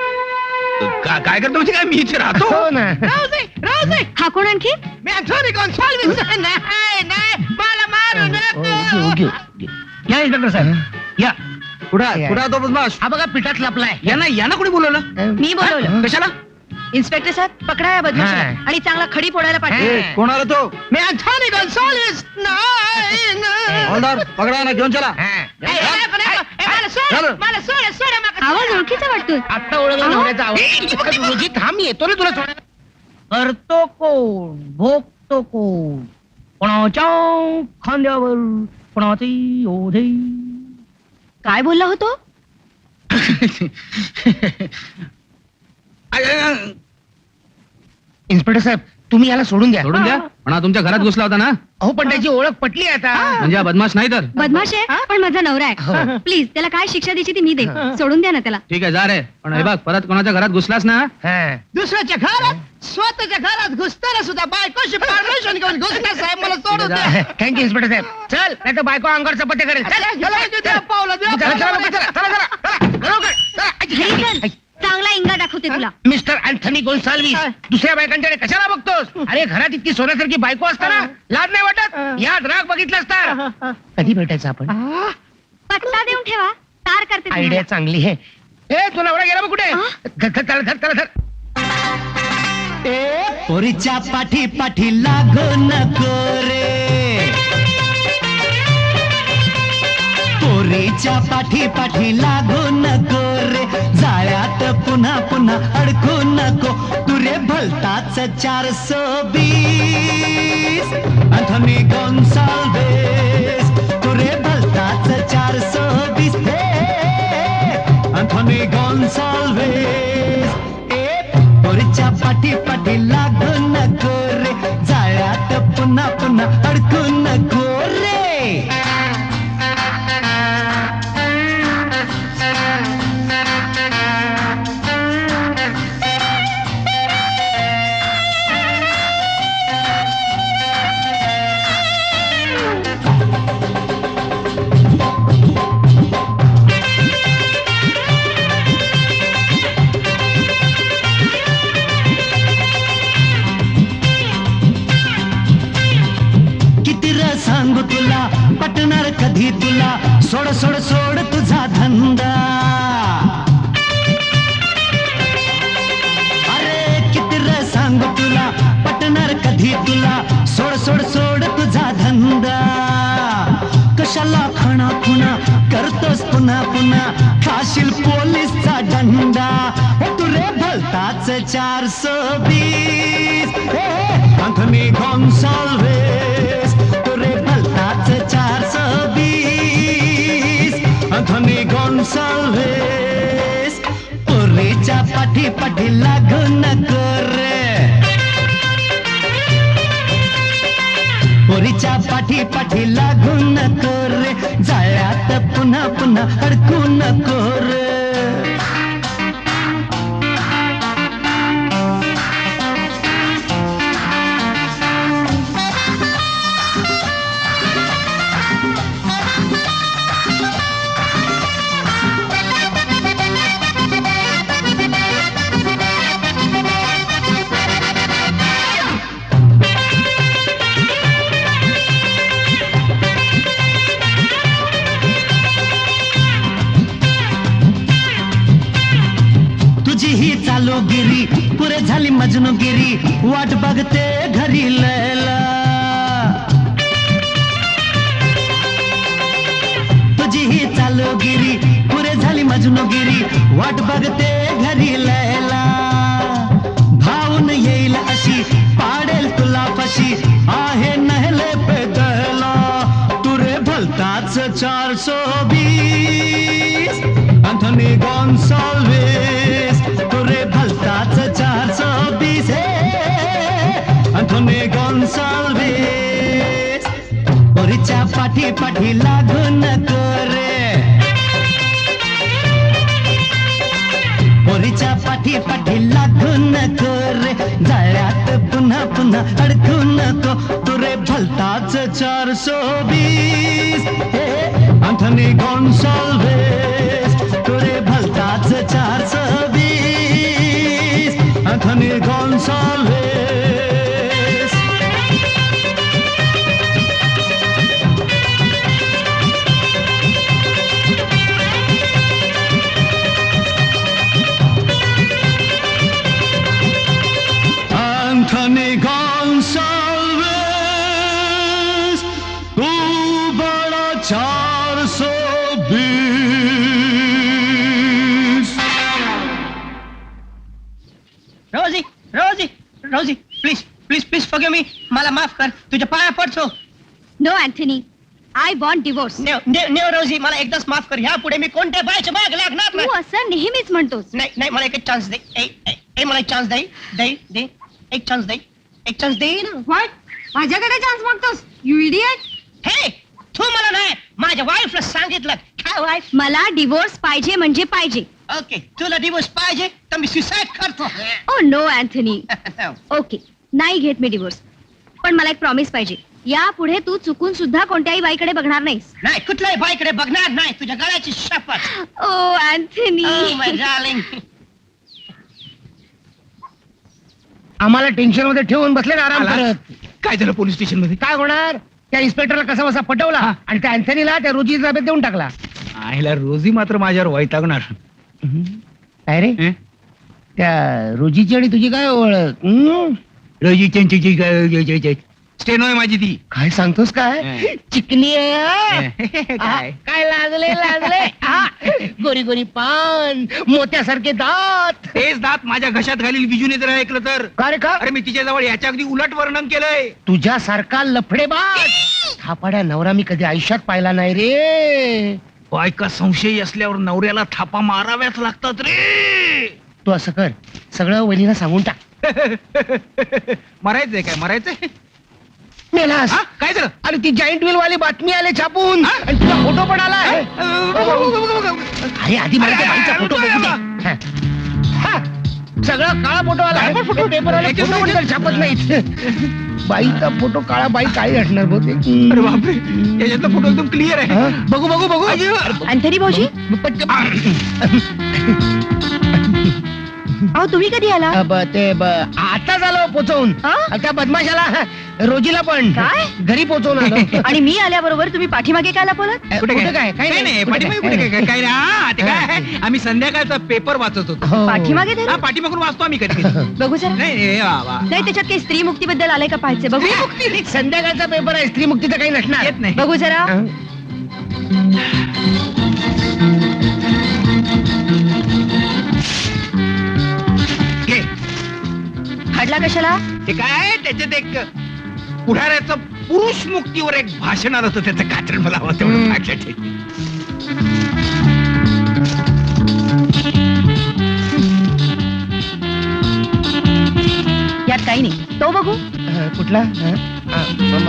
काय करतो म्हणजे काय मी इथे राहतो हो ना हा कोण आणखी मी अँथनी गोन्साल्विस नाही मला मारू या इन्स्पेक्टर साहेब या कुठं तो बदमाश हा बघा पिठात लपलाय यांना कोणी बोलवलं मी बोलवलं कशाला इन्स्पेक्टर साहेब पकडा या बदमाशाला हा. आणि चांगला खडी फोडायला पाठवा कोणाला तो मी अँथनी गोन्साल्विस नाही हॉलदार पकडा ना घेऊन चला हा. मला सोड झालं. मला सोड सोड मला आवाज ओळखीचा वाटतोय आत्ता ओळखलं नवऱ्याचा आवाज. रोजी थांब येतो ना तुला सोडायला. करतो कोण भोगतो कोण कोणाच्या खांद्यावर कोणाचे ओझे. काय बोलला होतो? इन्स्पेक्टर साहेब तुम्ही याला सोडून द्या. सोडून द्या पण हा तुमच्या घरात घुसला होता ना अहो पण त्याची ओळख पटली आता. म्हणजे हा बदमाश नाही तर बदमाश आहे पण माझा नवरा हो. आहे. प्लीज त्याला काय शिक्षा द्यायची ती मी दे. सोडून द्या ना त्याला. ठीक आहे जा रे पण हे बघ परत कोणाच्या घरात घुसलास ना हा. दुसऱ्याच्या घरात स्वतःच्या घरात घुसताना सुद्धा बायकोशी परमिशन घेऊन घुसला साहेब मला सोडून द्या. थँक्यू इन्स्पेक्टर साहेब. चल नाही तर बायको अंगावर चपात्या करेल. चल, द्या पावलं, द्या चला, चला, पावलं. चला, चला, चला, चला, लवकर, चला. घरी चल. चांगला इंगा दाखवते तुला. मिस्टर अँथनी गोन्साल्विस दुसऱ्या बायकांकडे कशाला बघतोस? अरे घरात इतकी सोन्यासारखी बायको असताना लाज नाही वाटत? यात राग बघितलास तर कधी भेटायचं आपण? पत्ता देऊन ठेवा. तार करते तुम्हाला. आयडिया चांगली आहे. ए तुला एवढा गेला बघ कुठे? धर, धर, धर, धर, धर. पोरीच्या पाठी पाठी लागो नको रे, पोरीच्या पाठी पाठी लागू नको रे, जाळ्यात पुन्हा पुन्हा अडकू नको तू रे भलताच 420 अँथनी गोन्साल्विस तू रे भलताच 420 अँथनी गोन्साल्विस. पोरीच्या पाठी पाठी लागू नको रे, जाळ्यात पुन्हा पुन्हा अडकू नको रे. सांगू तुला पटणार कधी तुला, सोड सोड सोड तुझा धंदा. अरे किती र सांगू तुला पटणार कधी तुला, सोड सोड सोड तुझा धंदा. कशाला खाणा खुणा करतोस पुन्हा पुन्हा, खाशील पोलीसचा दंडा. तू रे भलताच 420 अँथनी गोन्साल्विस तू रे भलताच 420 अँथनी गोन्साल्विस. पोरीच्या पाठी पाठी लागू नको रे, पोरीच्या पाठी पाठी लागू नको रे, जाळ्यात पुन्हा पुन्हा अडकू नको रे. ही चालूगिरी पुरे झाली मजनूगिरी, वाट बघते घरी लैला. तुझी ही चालूगिरी पुरे झाली मजनूगिरी, वाट बघते घरी लैला. भावून येईल अशी पाडेल तुला फशी, आहे नहले पे दहला तू रे भलताच 420 अँथनी गोन्साल्विस तू रे भलताच 420 अँथनी गोन्साल्विस. पोरीच्या पाठी पाठी लागू नको रे, पोरीच्या पाठी पाठी लागू नको रे, जाळ्यात पुन्हा पुन्हा अडकू नको तू रे भलताच 420 अँथनी गोन्साल्विस तू रे भलताच 420 Anthony Gonsalves. Anthony Gonsalves, tu bड़ा 420 Rosie Rosie Rosie please please please forgive me, मला माफ कर, तुझ्या पाया पडतो. No Anthony, I want divorce. नेव रोजी, मला एकदाच माफ कर, ह्या पुढे मी कोणत्या बायच्या माग लागणार तू नाही. असं नेहमीच म्हणतोस. नाही नाही, मला एक चान्स दे. मला एक चान्स दे दे दे एक चान्स दे, एक चान्स दे ना. व्हॉट? माझ्याकडे चान्स मागतोस, यू इडियट. हे तू मला नाही, माझ्या वाईफला सांगितलं. काय वाईफ? मला डिवोर्स पाहिजे म्हणजे पाहिजे. ओके, तुला डिवोर्स पाहिजे तर मी सुसाईड करतो. Oh no Anthony. ओके, नाही घेत मी डिवोर्स, पण मला एक प्रॉमिस पाहिजे. यापुढे तू चुकून सुद्धा कोणत्याही बाईकडे बघणार नाहीस. नाही, कुठल्याही बाईकडे बघणार नाही, तुझ्या गळ्याची शपथ. ओ अँथनी. Oh my darling. आम्हाला टेन्शन मध्ये ठेवून बसले ना आराम आला. करत. काय झालं पोलीस स्टेशन मध्ये? काय होणार? त्या इन्स्पेक्टरला कसा बसा पटवला आणि त्या अँथनीला त्या रोजी ताब्यात देऊन टाकला. आईला रोजी मात्र माझ्यावर वैतागणार. काय रे? हं? त्या रोजीची आणि तुझी काय ओळख? रोजी स्टेनो आहे माझी ती. काय सांगतोस काय? हं. चिकनी आहे. काय? काय लागले गोरी गोरी पान, मोत्यासारखे दात. तेच दात माझ्या घशात घालील बिजूने जर ऐकलं तर. का रे का? अरे मी तिच्या जवळ याच्या अगदी उलट वर्णन केलंय. तुझ्यासारखा लफडेबाज थापाड्या नवरा मी कधी आयुष्यात पाहिला नाही रे. बायका संशयी असल्यावर नवऱ्याला थापा माराव्याच लागतात रे. तू असं कर, सगळं वहिनीला सांगून टाक. मरायचंय काय? मरायचंय? मेलास. हा? काय झालं? अरे ती जॉईंट व्हील वाली बातमी आले छापून हा? आणि तुला फोटो पण आला आहे. अरे अरे आधी मला त्या बाईचा फोटो बघू दे. हा. हा. सगळं काळा फोटो आला. फोटो पेपर आले, फोटो पण तर छापत नाहीत. बाईचा फोटो काळा, बाई काळी असणार बहुतेक. बापरे, त्याच्यातला फोटो एकदम क्लिअर आहे. हा? बघू बघू बघू. अँथनी भाऊजी, अहो तुम्ही कधी आला? आता झालं पोचवून. हा? त्या बदमाशाला रोजीला पण काय? घरी पोचवून आलो. आणि मी आल्याबरोबर तुम्ही पाठीमागे काय लपवलं? कुठे कुठे काय? काय? काय नाही, पाठीमागे कुठे काय? काय नाही. हा, ते काय आहे, आम्ही संध्याकाळचा पेपर वाचत होतो. हो. पाठीमागे हा, धरून? पाठीमागून वाचतो आम्ही कधी कधी. बघू जरा. नाही नाही, वा, वा. नाही, त्याच्यात काही स्त्री मुक्तीबद्दल आलंय का पाहायचे. बघू. संध्याकाळचा पेपर आहे, स्त्री मुक्तीचं काही नसणार. येत नाही. बघू जरा. घे. हडला कशाला? ते काय, त्याच्यात एक पुढाऱ्याचं पुरुष मुक्तीवर एक भाषण आलं होतं, त्याचं कात्रण मला हवं तेवढं फाटलं ठीक. यात काही नाही, तो बघू. कुठला?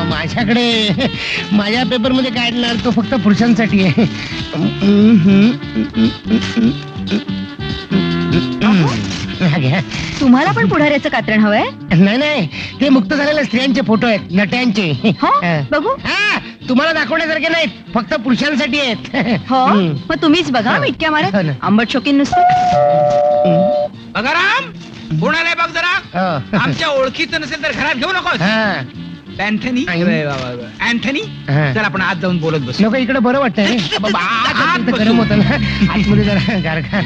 माझ्याकडे माझ्या पेपर मध्ये काय येणार, तो फक्त पुरुषांसाठी आहे. हा घ्या. तुम्हाला पण पुढाऱ्याचं कात्रण हवंय? नाही नाही, ते मुक्त झालेल्या स्त्रियांचे फोटो आहेत, नट्यांचे. हो, हा. बघू. हा, तुम्हाला दाखवण्यासारखे नाहीत, फक्त पुरुषांसाठी आहेत. हो, हम्म. मग तुम्हीच बघा हा. मिटक्या हो मारत. ना. आंबट शोकीन नुसतं. बघा राम, कोणाला आहे बघ जरा. हो. आमच्या ओळखीचं नसेल तर घरात घेऊ नकोस. हा. अँथनी, अँथनी, हा. चल आपण आज जाऊन बोलत बसू. लोक इकडे बरं वाटतंय रे. बाबा, आत इथं बसू. गरम होतं ना, आतमध्ये जरा गारगार.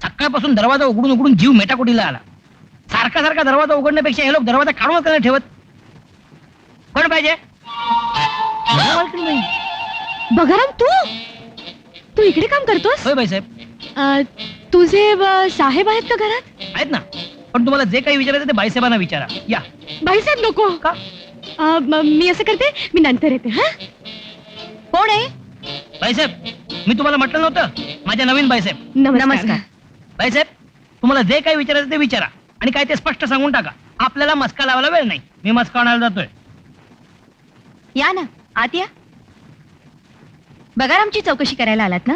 सकाळपासून दरवाजा उघडून उघडून जीव मेटाकुटीला आला. सारखा सारखा दरवाजा उघडण्यापेक्षा हे लोक दरवाजा काढून करायला ठेवत. कोण पाहिजे? नाही. बघाराम, तू इकडे काम करतोस? होय बाईसाहेब, तुझे साहेब आहेत का घरात? आहेत ना, पण तुम्हाला जे काही विचारायचं ते बाईसाहेबांना विचारा. या. बाईसाहेब नको का? मी असं करते, मी नंतर येते. हा, कोण आहे? बाईसाहेब, मी तुम्हाला म्हटलं नव्हतं, माझ्या नवीन बाईसाहेब. नमस्कार. बाईसाहेब, तुम्हाला जे काही विचारायचं ते विचारा आणि काय ते स्पष्ट सांगून टाका. आपल्याला मस्का लावायला वेळ नाही, मी मस्का आणायला जातोय. या ना, आत या. बघारामची चौकशी करायला आलात ना?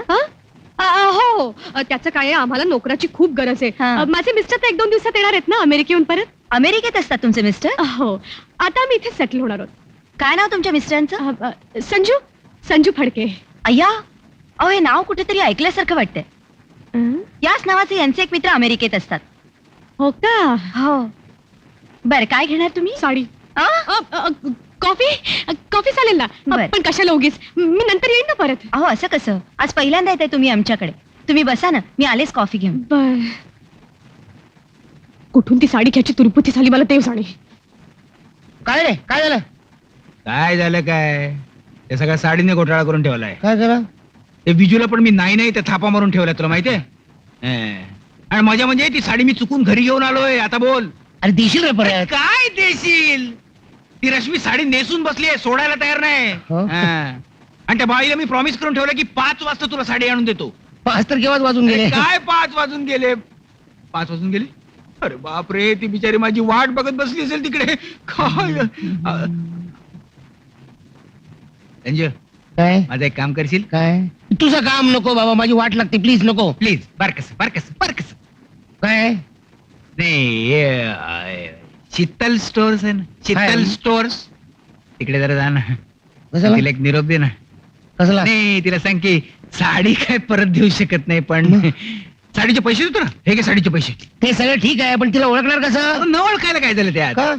हो, त्याचं काय आहे, आम्हाला नोकराची खूप गरज आहे. हा. माझे मिस्टर तर 1-2 दिवसात येणार आहेत ना अमेरिकेहून परत. अमेरिकेत असतात तुमचे मिस्टर? हो, आता आम्ही इथे सेटल होणार आहोत. काय नाव तुमच्या मिस्टरांचं? संजू फडके. अय्या, अहो हे नाव कुठेतरी ऐकल्यासारखं वाटतंय. याच नावाचे यांचे एक मित्र अमेरिकेत असतात. हो का? हो. बरं, काय घेणार तुम्ही? साडी. आ? कॉफी चालेल ना, बरं. पण कशाला उगीच, मी नंतर येईन ना परत. अहो असं कसं, आज पहिल्यांदा येताय तुम्ही आमच्याकडे. तुम्ही बसा ना, मी आलेच कॉफी घेऊन. बर. कुठून ती साडी घ्यायची तुरपुती झाली मला देव जाणे. काय रे, काय झालं? काय झालं काय? ते सगळ्या साडीने घोटाळा करून ठेवलाय. काय झालं? ते बिजूला पण मी नाही त्या थापा मारून ठेवलाय, तुला माहितीये? आणि मजा म्हणजे ती साडी मी चुकून घरी घेऊन आलोय. आता बोल अरे देशील रे परत. काय देशील? ती रश्मी साडी नेसून बसली आहे, सोडायला तयार नाही. हो? आणि त्या बाईला मी प्रॉमिस करून ठेवलं की 5 वाजता तुला साडी आणून देतो. 5 तर केव्हाच वाजून गेले. काय 5 वाजून गेले? 5 वाजून गेले? अरे बाप रे, ती बिचारी माझी वाट बघत बसली असेल तिकडे. काय संजय, काय माझं एक काम करशील? काय तुझं काम नको बाबा, माझी वाट लागते, प्लीज नको. प्लीज. बारकस काय नाही, शीतल स्टोअर्स आहे ना, शीतल आहे. स्टोअर्स, तिकडे जरा जा ना. कशाला? तिला एक निरोप दे ना. कसला? नाही, तिला सांग की साडी काय परत देऊ शकत नाही, पण साडीचे पैसे देतो ना. हे घे साडीचे पैसे. ते सगळं ठीक आहे, पण तिला ओळखणार कसं? न ओळखायला काय झालं त्यात? का?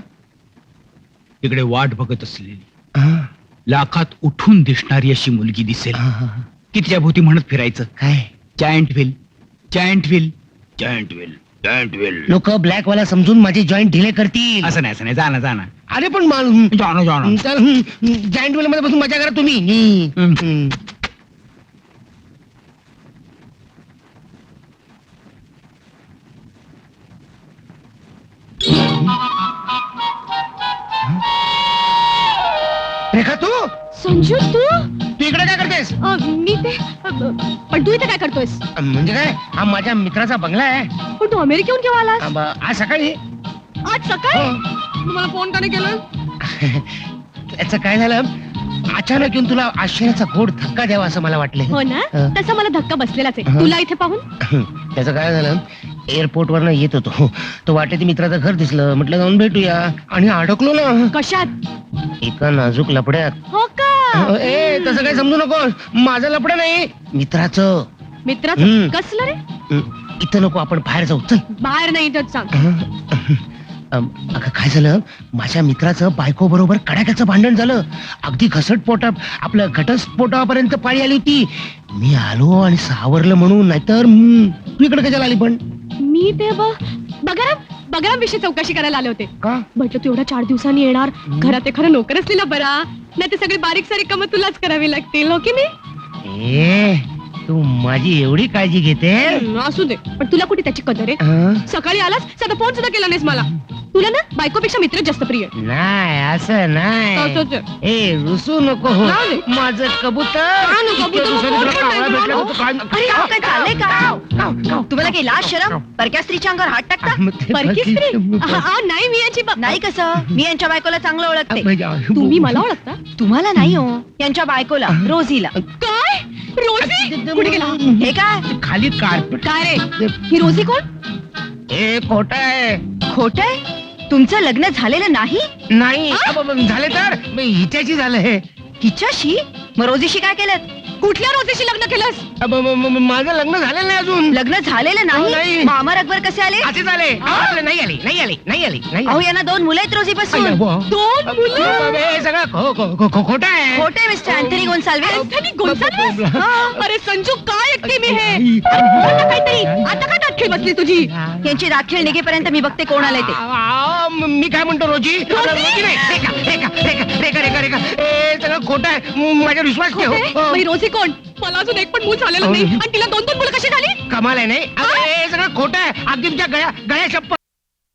तिकडे वाट बघत असलेली हा, लाखात उठून दिसणारी अशी मुलगी दिसेल हा, हा. की तिच्या भोवती म्हणत फिरायचं, काय giant wheel, giant wheel, giant wheel, giant wheel. लोक ब्लॅक वाला समजून माझे जॉईंट ढिले करतील. असं नाही, जा ना. अरे पण जॉईंट वेल मध्ये बसून मजा करा तुम्ही. हम्म. रेखा तू संजू तू तू इकडे काय करतेस? मी ते पण तू इथे काय करतोयस? म्हणजे काय, हा माझ्या मित्राचा बंगला आहे. पण तू अमेरिकेहून केव्हा आलास? आज सकाळी. आज सकाळी? हो. मला फोन का नाही केलं? त्याचं काय झालं, अचानक येऊन तुला आश्चर्याचा गोड धक्का द्यावा असं मला वाटलं. हो ना, तसा मला धक्का बसलेलाच आहे. हं. तुला इथे पाहून त्याचं काय झालं, एअरपोर्ट वरनं येत होतो, तो वाटेत मित्राचं घर दिसलं, म्हटलं जाऊन भेटूया, आणि अडकलो ना कशात? एका नाजूक लपड्यात. हो का? ए तसं काही समजू नको, माझं लपडं नाही, मित्राचं. मित्राचं हं. कसलं रे? इथं नको, आपण बाहेर जाऊ, चल. बाहेर नाही इथंच सांग. अगं काय झालं, माझ्या मित्राचं बायको बरोबर कडाक्याचं भांडण झालं. अगदी घटस्फोटात, आपलं घटस्फोटापर्यंत पाळी आली होती. मी आलो आणि सावरलं म्हणून, नाहीतर तू इकडे कशाला आली? पण मी ते बगाराम विषयी चौकशी करायला आले होते. का? म्हटलं तू एवढ्या 4 दिवसांनी येणार, घरात एखादा नोकर असलेला बरा, नाही ते सगळी बारीक सारीक कामं तुलाच करावी लागतील, हो की नाही? ए तू माझी एवढी काळजी घेते? असू दे, पण तुला कुठे त्याची कदर आहे? हं? सकाळी आलास, साधा फोन सुद्धा केला नाहीस मला. तुला ना बायकोपेक्षा मित्र जास्त प्रिय आहे. नाही असं नाही. असंच आहे. ए रुसू नको हो. नाही, नाही. माझं कबूतर. का नको? इतक्या कबूतर दिवसांनी कोण तुला पण कावळा नाही भेटला ना? होता, काय- अरे हा काय चाललंय का? तुम्हाला काही लाज शरम? परक्या स्त्रीच्या अंगावर हात टाकता? मग ते परकी बाकी- स्त्री? नाही, मी याची नाही कसं, मी यांच्या बायकोला चांगलं ओळखते. तुम्ही मला ओळखता? तुम्हाला नाही हो, यांच्या बायकोला, रोजीला. काय? रोजी कुठे गेला? हे काय खाली कार्पेट. काय रे, ही रोजी कोण? ए खोट आहे. खोटंय? तुमचं लग्न झालेलं नाही? नाही झाले तर मग हिच्याशी झालं हे. हिच्याशी? मग रोजीशी काय केलं? कुठल्या रोजीशी लग्न केलंस? माझं लग्न झालेलं नाही अजून. लग्न झालेलं हो, नाही? नाही. मग अमर अकबर कसे आले? असे झाले. नाही आली, नाही आली, नाही आली, नाही अहो आली. यांना 2 मुलं आहेत रोजीपासून. अय्या, बुवा. 2 मुलं? हे सगळं खोटं आहे. खोटे mister Anthony Gonsalves. Anthony Gonsalves? हा. अरे संजू, काय ऐकते मी हे? आता काहीतरी, आता काय दाखल बसली तुझी? यांची राखेल निघेपर्यंत मी बघते कोण आलंय ते. मी काय म्हणतो, रोजी रोजी नाही, रेखा रेखा रेखा रेखा रेखा रेखा. ए सगळं खोटं आहे, माझ्यावर विश्वास ठेव. मग ही रोजी कोण? मला अजून एक पण मूल झालेलं नाही, आणि तिला 2 मुलं कशी झाली? कमाल आहे नाही? अगं, हे सगळं खोटं आहे. अगदी तुमच्या गळ्या शप्पथ.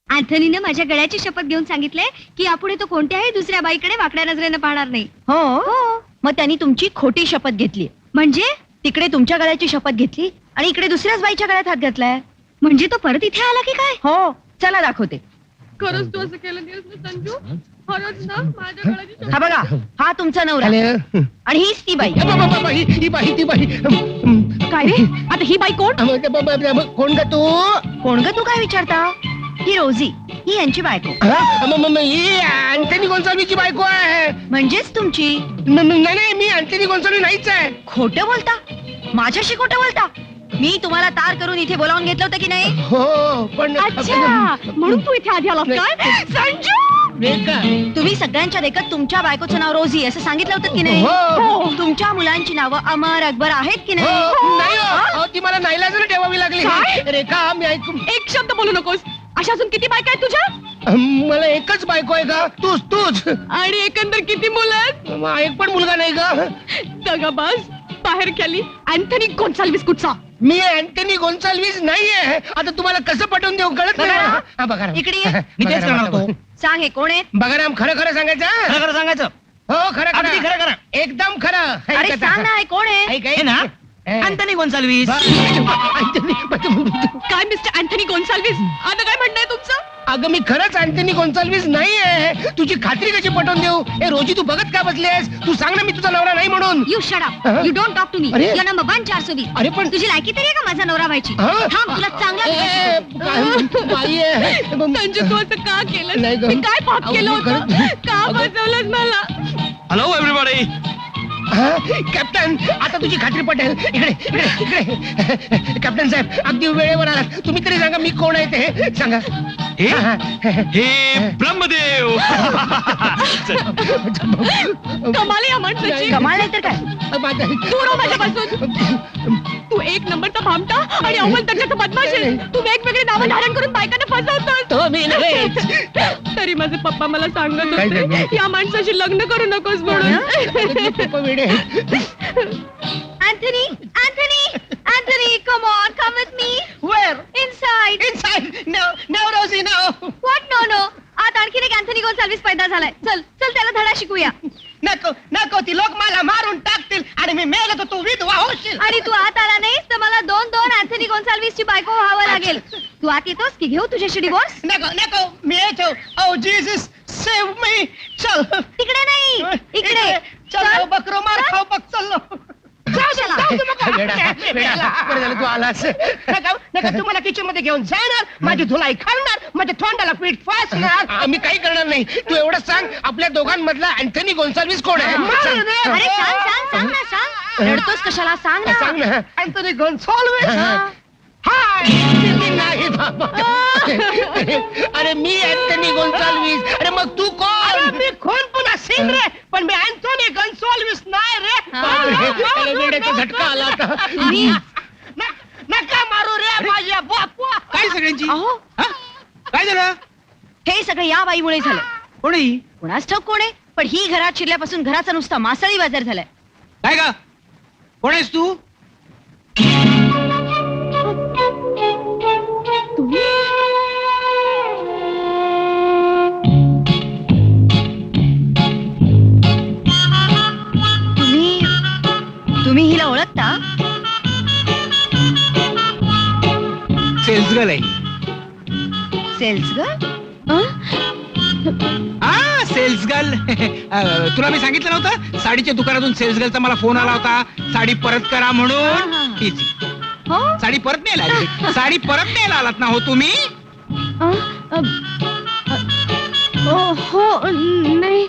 अँथनीनं माझ्या गळ्याची शपथ घेऊन सांगितले की यापुढे तो कोणत्याही दुसऱ्या बाईकडे वाकड्या नजरेनं पाहणार नाही. हो मग त्यांनी तुमची खोटी शपथ घेतली. म्हणजे तिकडे तुमच्या गळ्याची शपथ घेतली आणि इकडे दुसऱ्याच बाईच्या गळ्यात हात घातलाय. म्हणजे तो परत इथे आला की काय? हो चला दाखवते. खरंच तू असं केलं नाहीस ना संजू? खरंच ना? माझ्या गळ्याची शपथ. हा बघा, हा तुमचा नवरा आले. आणि हीच ती बाई. ही बाई काय रे, आता ही बाई कोण? कोण का तू? कोण ग तू काय विचारता? ही रोजी, ही यांची बायको. ही अँथनी गोन्साल्विसची बायको आहे. म्हणजेच तुमची. नाही, मी अँथनी गोन्साल्विस नाहीच आहे. खोटं बोलता? माझ्याशी खोटं बोलता? मी तुम्हाला तार करून इथे बोलावून घेतलं होतं की नाही? हो पण अच्छा, म्हणून तू इथे आधी आलास काय? संजू! रेखा. तुम्ही सगळ्यांच्या देखत तुमच्या बायकोचं नाव रोजी असं सांगितलं होतं की नाही? हो. तुमच्या मुलांची नावं अमर अकबर आहेत की हो, नाही? नाही हो. ती मला नाईलाजाने ठेवावी लागली. काय? रेखा मी ऐकू. एक शब्द बोलू नकोस. अशा अजून किती बायका आहेत तुझ्या? मला एकच बायको आहे का? तूच आणि एकंदर किती मुलं आहेत? एक पण मुलगा नाही का? दगाबाज, बाहेर केली अँथनी गोन्साल्विस कुठचा? मी अँटनी गोन्साल्विस नाहीये. आता तुम्हाला कसं पटवून देऊ कळत नाही बघा. मला. हा, बघा राम. इकडे ये. मी तेच करणार होतो. सांग हे कोण आहे? बघा राम, खरं खरं सांगायचं हा? खरं खरं सांगायचं. हो खरं अगदी खरं खरं खरं. एकदम खरं. अरे सांग ना हे कोण आहे? ऐक, हे ना अँथनी गोन्साल्विस. काय मिस्टर अँथनी गोन्साल्विस आता काय म्हणणं आहे तुमचं? अगं मी खरंच अँटनी गोन्साल्विस नाहीये. तुझी खात्री कशी पटवून देऊ? ए रोजी, तू बघत का बसलेस? तू सांग ना मी तुझा नवरा नाही म्हणून. You shut up. अहं. You don't talk to me. अरे. Your number 1 420. अरे पण तुझी लायकी तरी आहे का माझा नवरा व्हायची? अहं. थांब तुला चांगला ए, काय म्हणतो बाई आहे? संजू तू असं का केलं? नाही गं. मी काय पाप अहो, केलं मी होतं? खरंच- का फसवलंस मला? Hello everybody. हा? कॅप्टन, आता तुझी खात्री पटेल. इकडे इकडे इकडे. कॅप्टन साहेब, अगदी वेळेवर आलात. तुम्ही तरी सांगा मी कोण आहे ते सांगा. हे हा, हे ब्रह्मदेव. कमाल आहे या माणसाची. कमाल नाही तर काय? दूर हो माझ्यापासून. तू एक नंबरचा भामटा आणि अव्वल दर्जाचा बदमाश आहे. तू वेगवेगळे नावं धारण करून बायकांना फसवतोस. तरी माझे पप्पा मला सांगत काय होते झालं? या माणसाशी लग्न करू नकोस म्हणून. वेडे. Anthony, Anthony, Anthony, come on, come with me. Where? Inside. Inside. No, no, Rosie, no. What? No, no. आत आणखीन एक अँथनी गोन्साल्विस पैदा झालाय. चल, चल त्याला धडा शिकूया. नको नको, ती लोक मला मारून टाकतील आणि मी मेलो तर तू विधवा होशील. आणि तू आत आला नाहीस तर मला 2-2 अँथनी गोन्साल्विसची बायको व्हावं लागेल. तू आत येतोस की घेऊ तुझ्याशी डिवोर्स? नको नको, मी येतो. ओ जीसस, सेव्ह मी. चल तिकडे नाही, इकडे. चल बकरो मार खाऊ बघ. चाललो. तू आलास. नका तू मला किचन मध्ये घेऊन जाणार, माझी धुलाई खाणार, माझ्या तोंडाला पीठ फासणार. आम्ही काही करणार नाही. तू एवढंच सांग, आपल्या दोघांमधला अँथनी गोन्साल्विस कोण आहे? अरे सांग सांग सांग ना सांग. रडतोस कशाला? सांग सांग ना. ना. अँथनी गोन्साल्विस. हाय. नाही बाबा. अरे मी अँथनी गोन्साल्विस. अरे मग तू कोण? मी कोण पुन्हा सिंग रे, पण मी अँथनी गोन्साल्विस नाही रे. अरे वेड्याचा झटका आला आता. नका मारू रे माझ्या बापा. काय सगळ्यांची अहो, हा? काय झालं? हे सगळं या बाईमुळे झालं. कोणी कोणाच ठाऊक कोण आहे, पण ही घरात शिरल्यापासून घराचा नुसता मासळी बाजार झालाय. काय का? कोण आहेस तू? तुम्ही हिला ओळखता? सेल्स गर्ल आहे. Sales girl? हा, सेल्स गर्ल. तुला मी सांगितलं नव्हतं, साडीच्या दुकानातून सेल्स गर्लचा मला फोन आला होता, साडी परत करा हा, म्हणून. हा. तीच. हो? साडी परत न्यायला आली. साडी परत न्यायला आलात ना हो तुम्ही? हो नाही.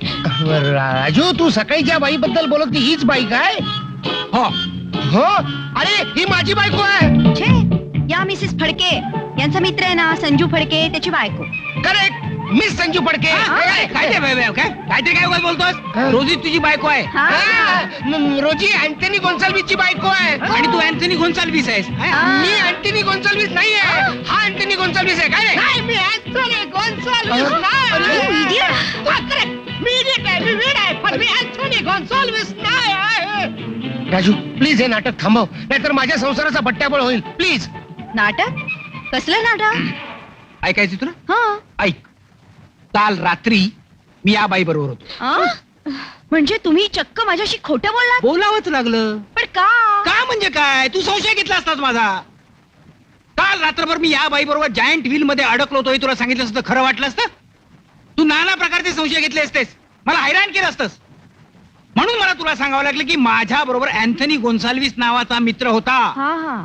राजू, तू सकाळी ज्या बाईबद्दल बोलत होती हीच बाई काय? हो. हो. अरे ही माझी बायको आहे. छे, या मिसेस फडके यांचा मित्र आहे ना संजू फडके, त्याची बायको. Correct, miss Sanju Phadke. काय ते काहीतरी काय उगाच बोलतोस? हा. रोजी तुझी बायको आहे हा. रोजी अँटनी गोन्साल्विसची बायको आहे. आणि तू अँथनी गोन्साल्विस आहेस. मी अँटनी गोन्साल्विस नाही आहे. हा अँटनी गोन्साल्विस आहे. काय रे? नाही, मी अँटनी गोन्साल्विस नाही. You idiot. मी idiot आहे, मी वेड आहे, पण मी अँटनी गोन्साल्विस नाही आहे. राजू, प्लीज हे नाटक थांबव, नाहीतर माझ्या संसाराचा बट्ट्याबळ होईल. प्लीज. नाटक? कसलं नाटक? ऐकायचं तुला? हा. ऐक. काल रात्री मी या बाई बरोबर होतो. आ? म्हणजे तुम्ही चक्क माझ्याशी खोटं बोललात? बोलावंच लागलं. पण का? का म्हणजे काय? तू संशय घेतला असतास माझा. काल रात्रभर मी या बाई बरोबर जायंट व्हील मध्ये अडकलो होतो, हे तुला सांगितलं असतं खरं वाटलं असतं? तू नाना प्रकारचे संशय घेतले असतेस, मला हैराण केलं असतंस. म्हणून मला तुला सांगावं लागलं की माझ्या बरोबर अँथनी गोन्साल्विस नावाचा मित्र होता. हा हा.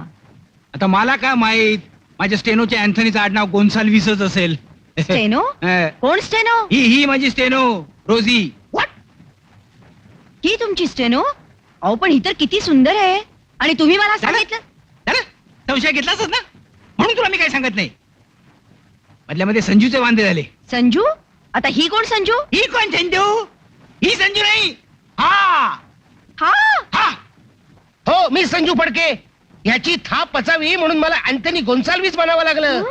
आता मला काय माहित, माझ्या स्टेनोच्या अँथनीचं आडनाव गोन्साल्विसच असेल. स्टेनो? कोण स्टेनो? ही माझी स्टेनो, रोजी. ही तुमची स्टेनो? अहो पण ही तर किती सुंदर आहे. आणि तुम्ही मला झालं? सांगितलं? झालं? संशय घेतलाच ना, म्हणून तुला मी काही सांगत नाही. मधल्यामध्ये संजूचे वांदे झाले. संजू? आता ही कोण संजू? ही कोण संजू? ही संजू नाही. हा हा. हा. हो, मी संजू फडके. ह्याची थाप पचावी म्हणून मला अँटनी गोन्साल्विस बनावं लागलं.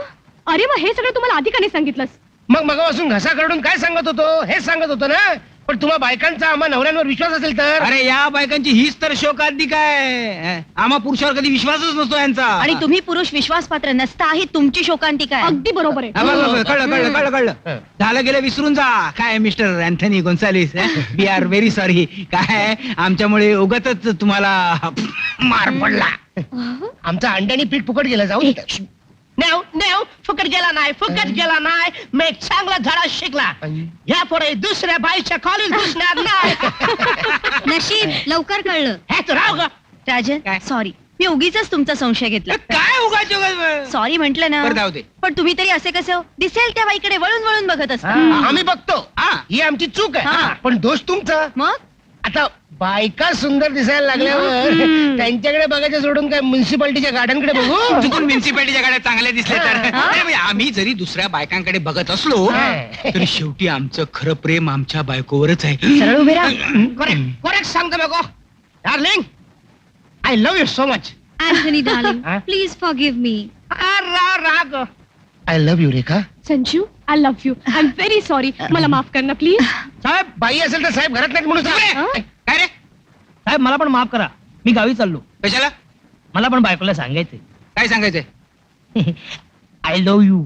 अरे मग हे सगळं तुम्हाला आधी का नाही सांगितलंस? मग मगापासून घसा करडून काय सांगत होतो? हेच सांगत होतो ना. पण तुम्हा बायकांचा आम्हा नवऱ्यांवर विश्वास असेल तर अरे या बायकांची हीच तर शोकांतिका आहे. आम्हा पुरुषावर कधी विश्वासच नसतो यांचा. आणि तुम्ही पुरुष विश्वासपात्र नसता ही तुमची शोकांतिका आहे. अगदी बरोबर आहे. हा, बघ, कळलं. झालं गेलं विसरून जा. काय mister Anthony Gonsalves, we are very sorry. काय आमच्यामुळे उगतच तुम्हाला मार पडला. आमचा अंड्यानी पीठ फुकट गेलं. जाऊ दे. नेव फुकट गेला नाही मी एक चांगला धडा शिकला. यापुढे दुसऱ्या बाईच्या कॉलेज घुसणार नाही. नशीब लवकर कळलं. हेच राव ग. राजन सॉरी, मी उगीच तुमचा संशय घेतला. काय उगाच सॉरी म्हंटल ना. बरं, जाऊ दे. पण तुम्ही तरी असे कसे हो? दिसेल त्या बाईकडे वळून वळून बघत असता. आम्ही बघतो. ही आमची चूक हा. आहे. पण दोष तुमचा. मग आता बायका सुंदर दिसायला लागल्यावर त्यांच्याकडे बघायचं सोडून काय म्युन्सिपाल्टीच्या गार्डनकडे बघू. चुकून म्युन्सिपाल्टीच्या गाड्या चांगल्या दिसल्या तर नाही, म्हणजे आम्ही जरी दुसऱ्या बायकांकडे बघत असलो तरी शेवटी आमचं खरं प्रेम आमच्या बायकोवरच आहे. सरळ उभे राहा. करेक्ट सांगतो बघो darling. I love you so much. Anthony darling, please forgive me. राग. I love you Rekha. Sanju, I love you. I am very sorry. मला माफ कर ना प्लीज. साहेब बाई असेल तर साहेब घरात नाही म्हणून सांग. काय रे साहेब मला पण माफ करा, मी गावी चाललो. कशाला? मला पण बायकोला सांगायचंय. काय सांगायचंय? I love you.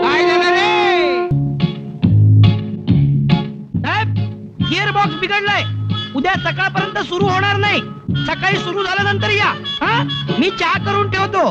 काय झालं रे? साहेब गिअर बॉक्स बिघडलाय, उद्या सकाळपर्यंत सुरू होणार नाही. सकाळी सुरू झाल्यानंतर या. हा, मी चहा करून ठेवतो.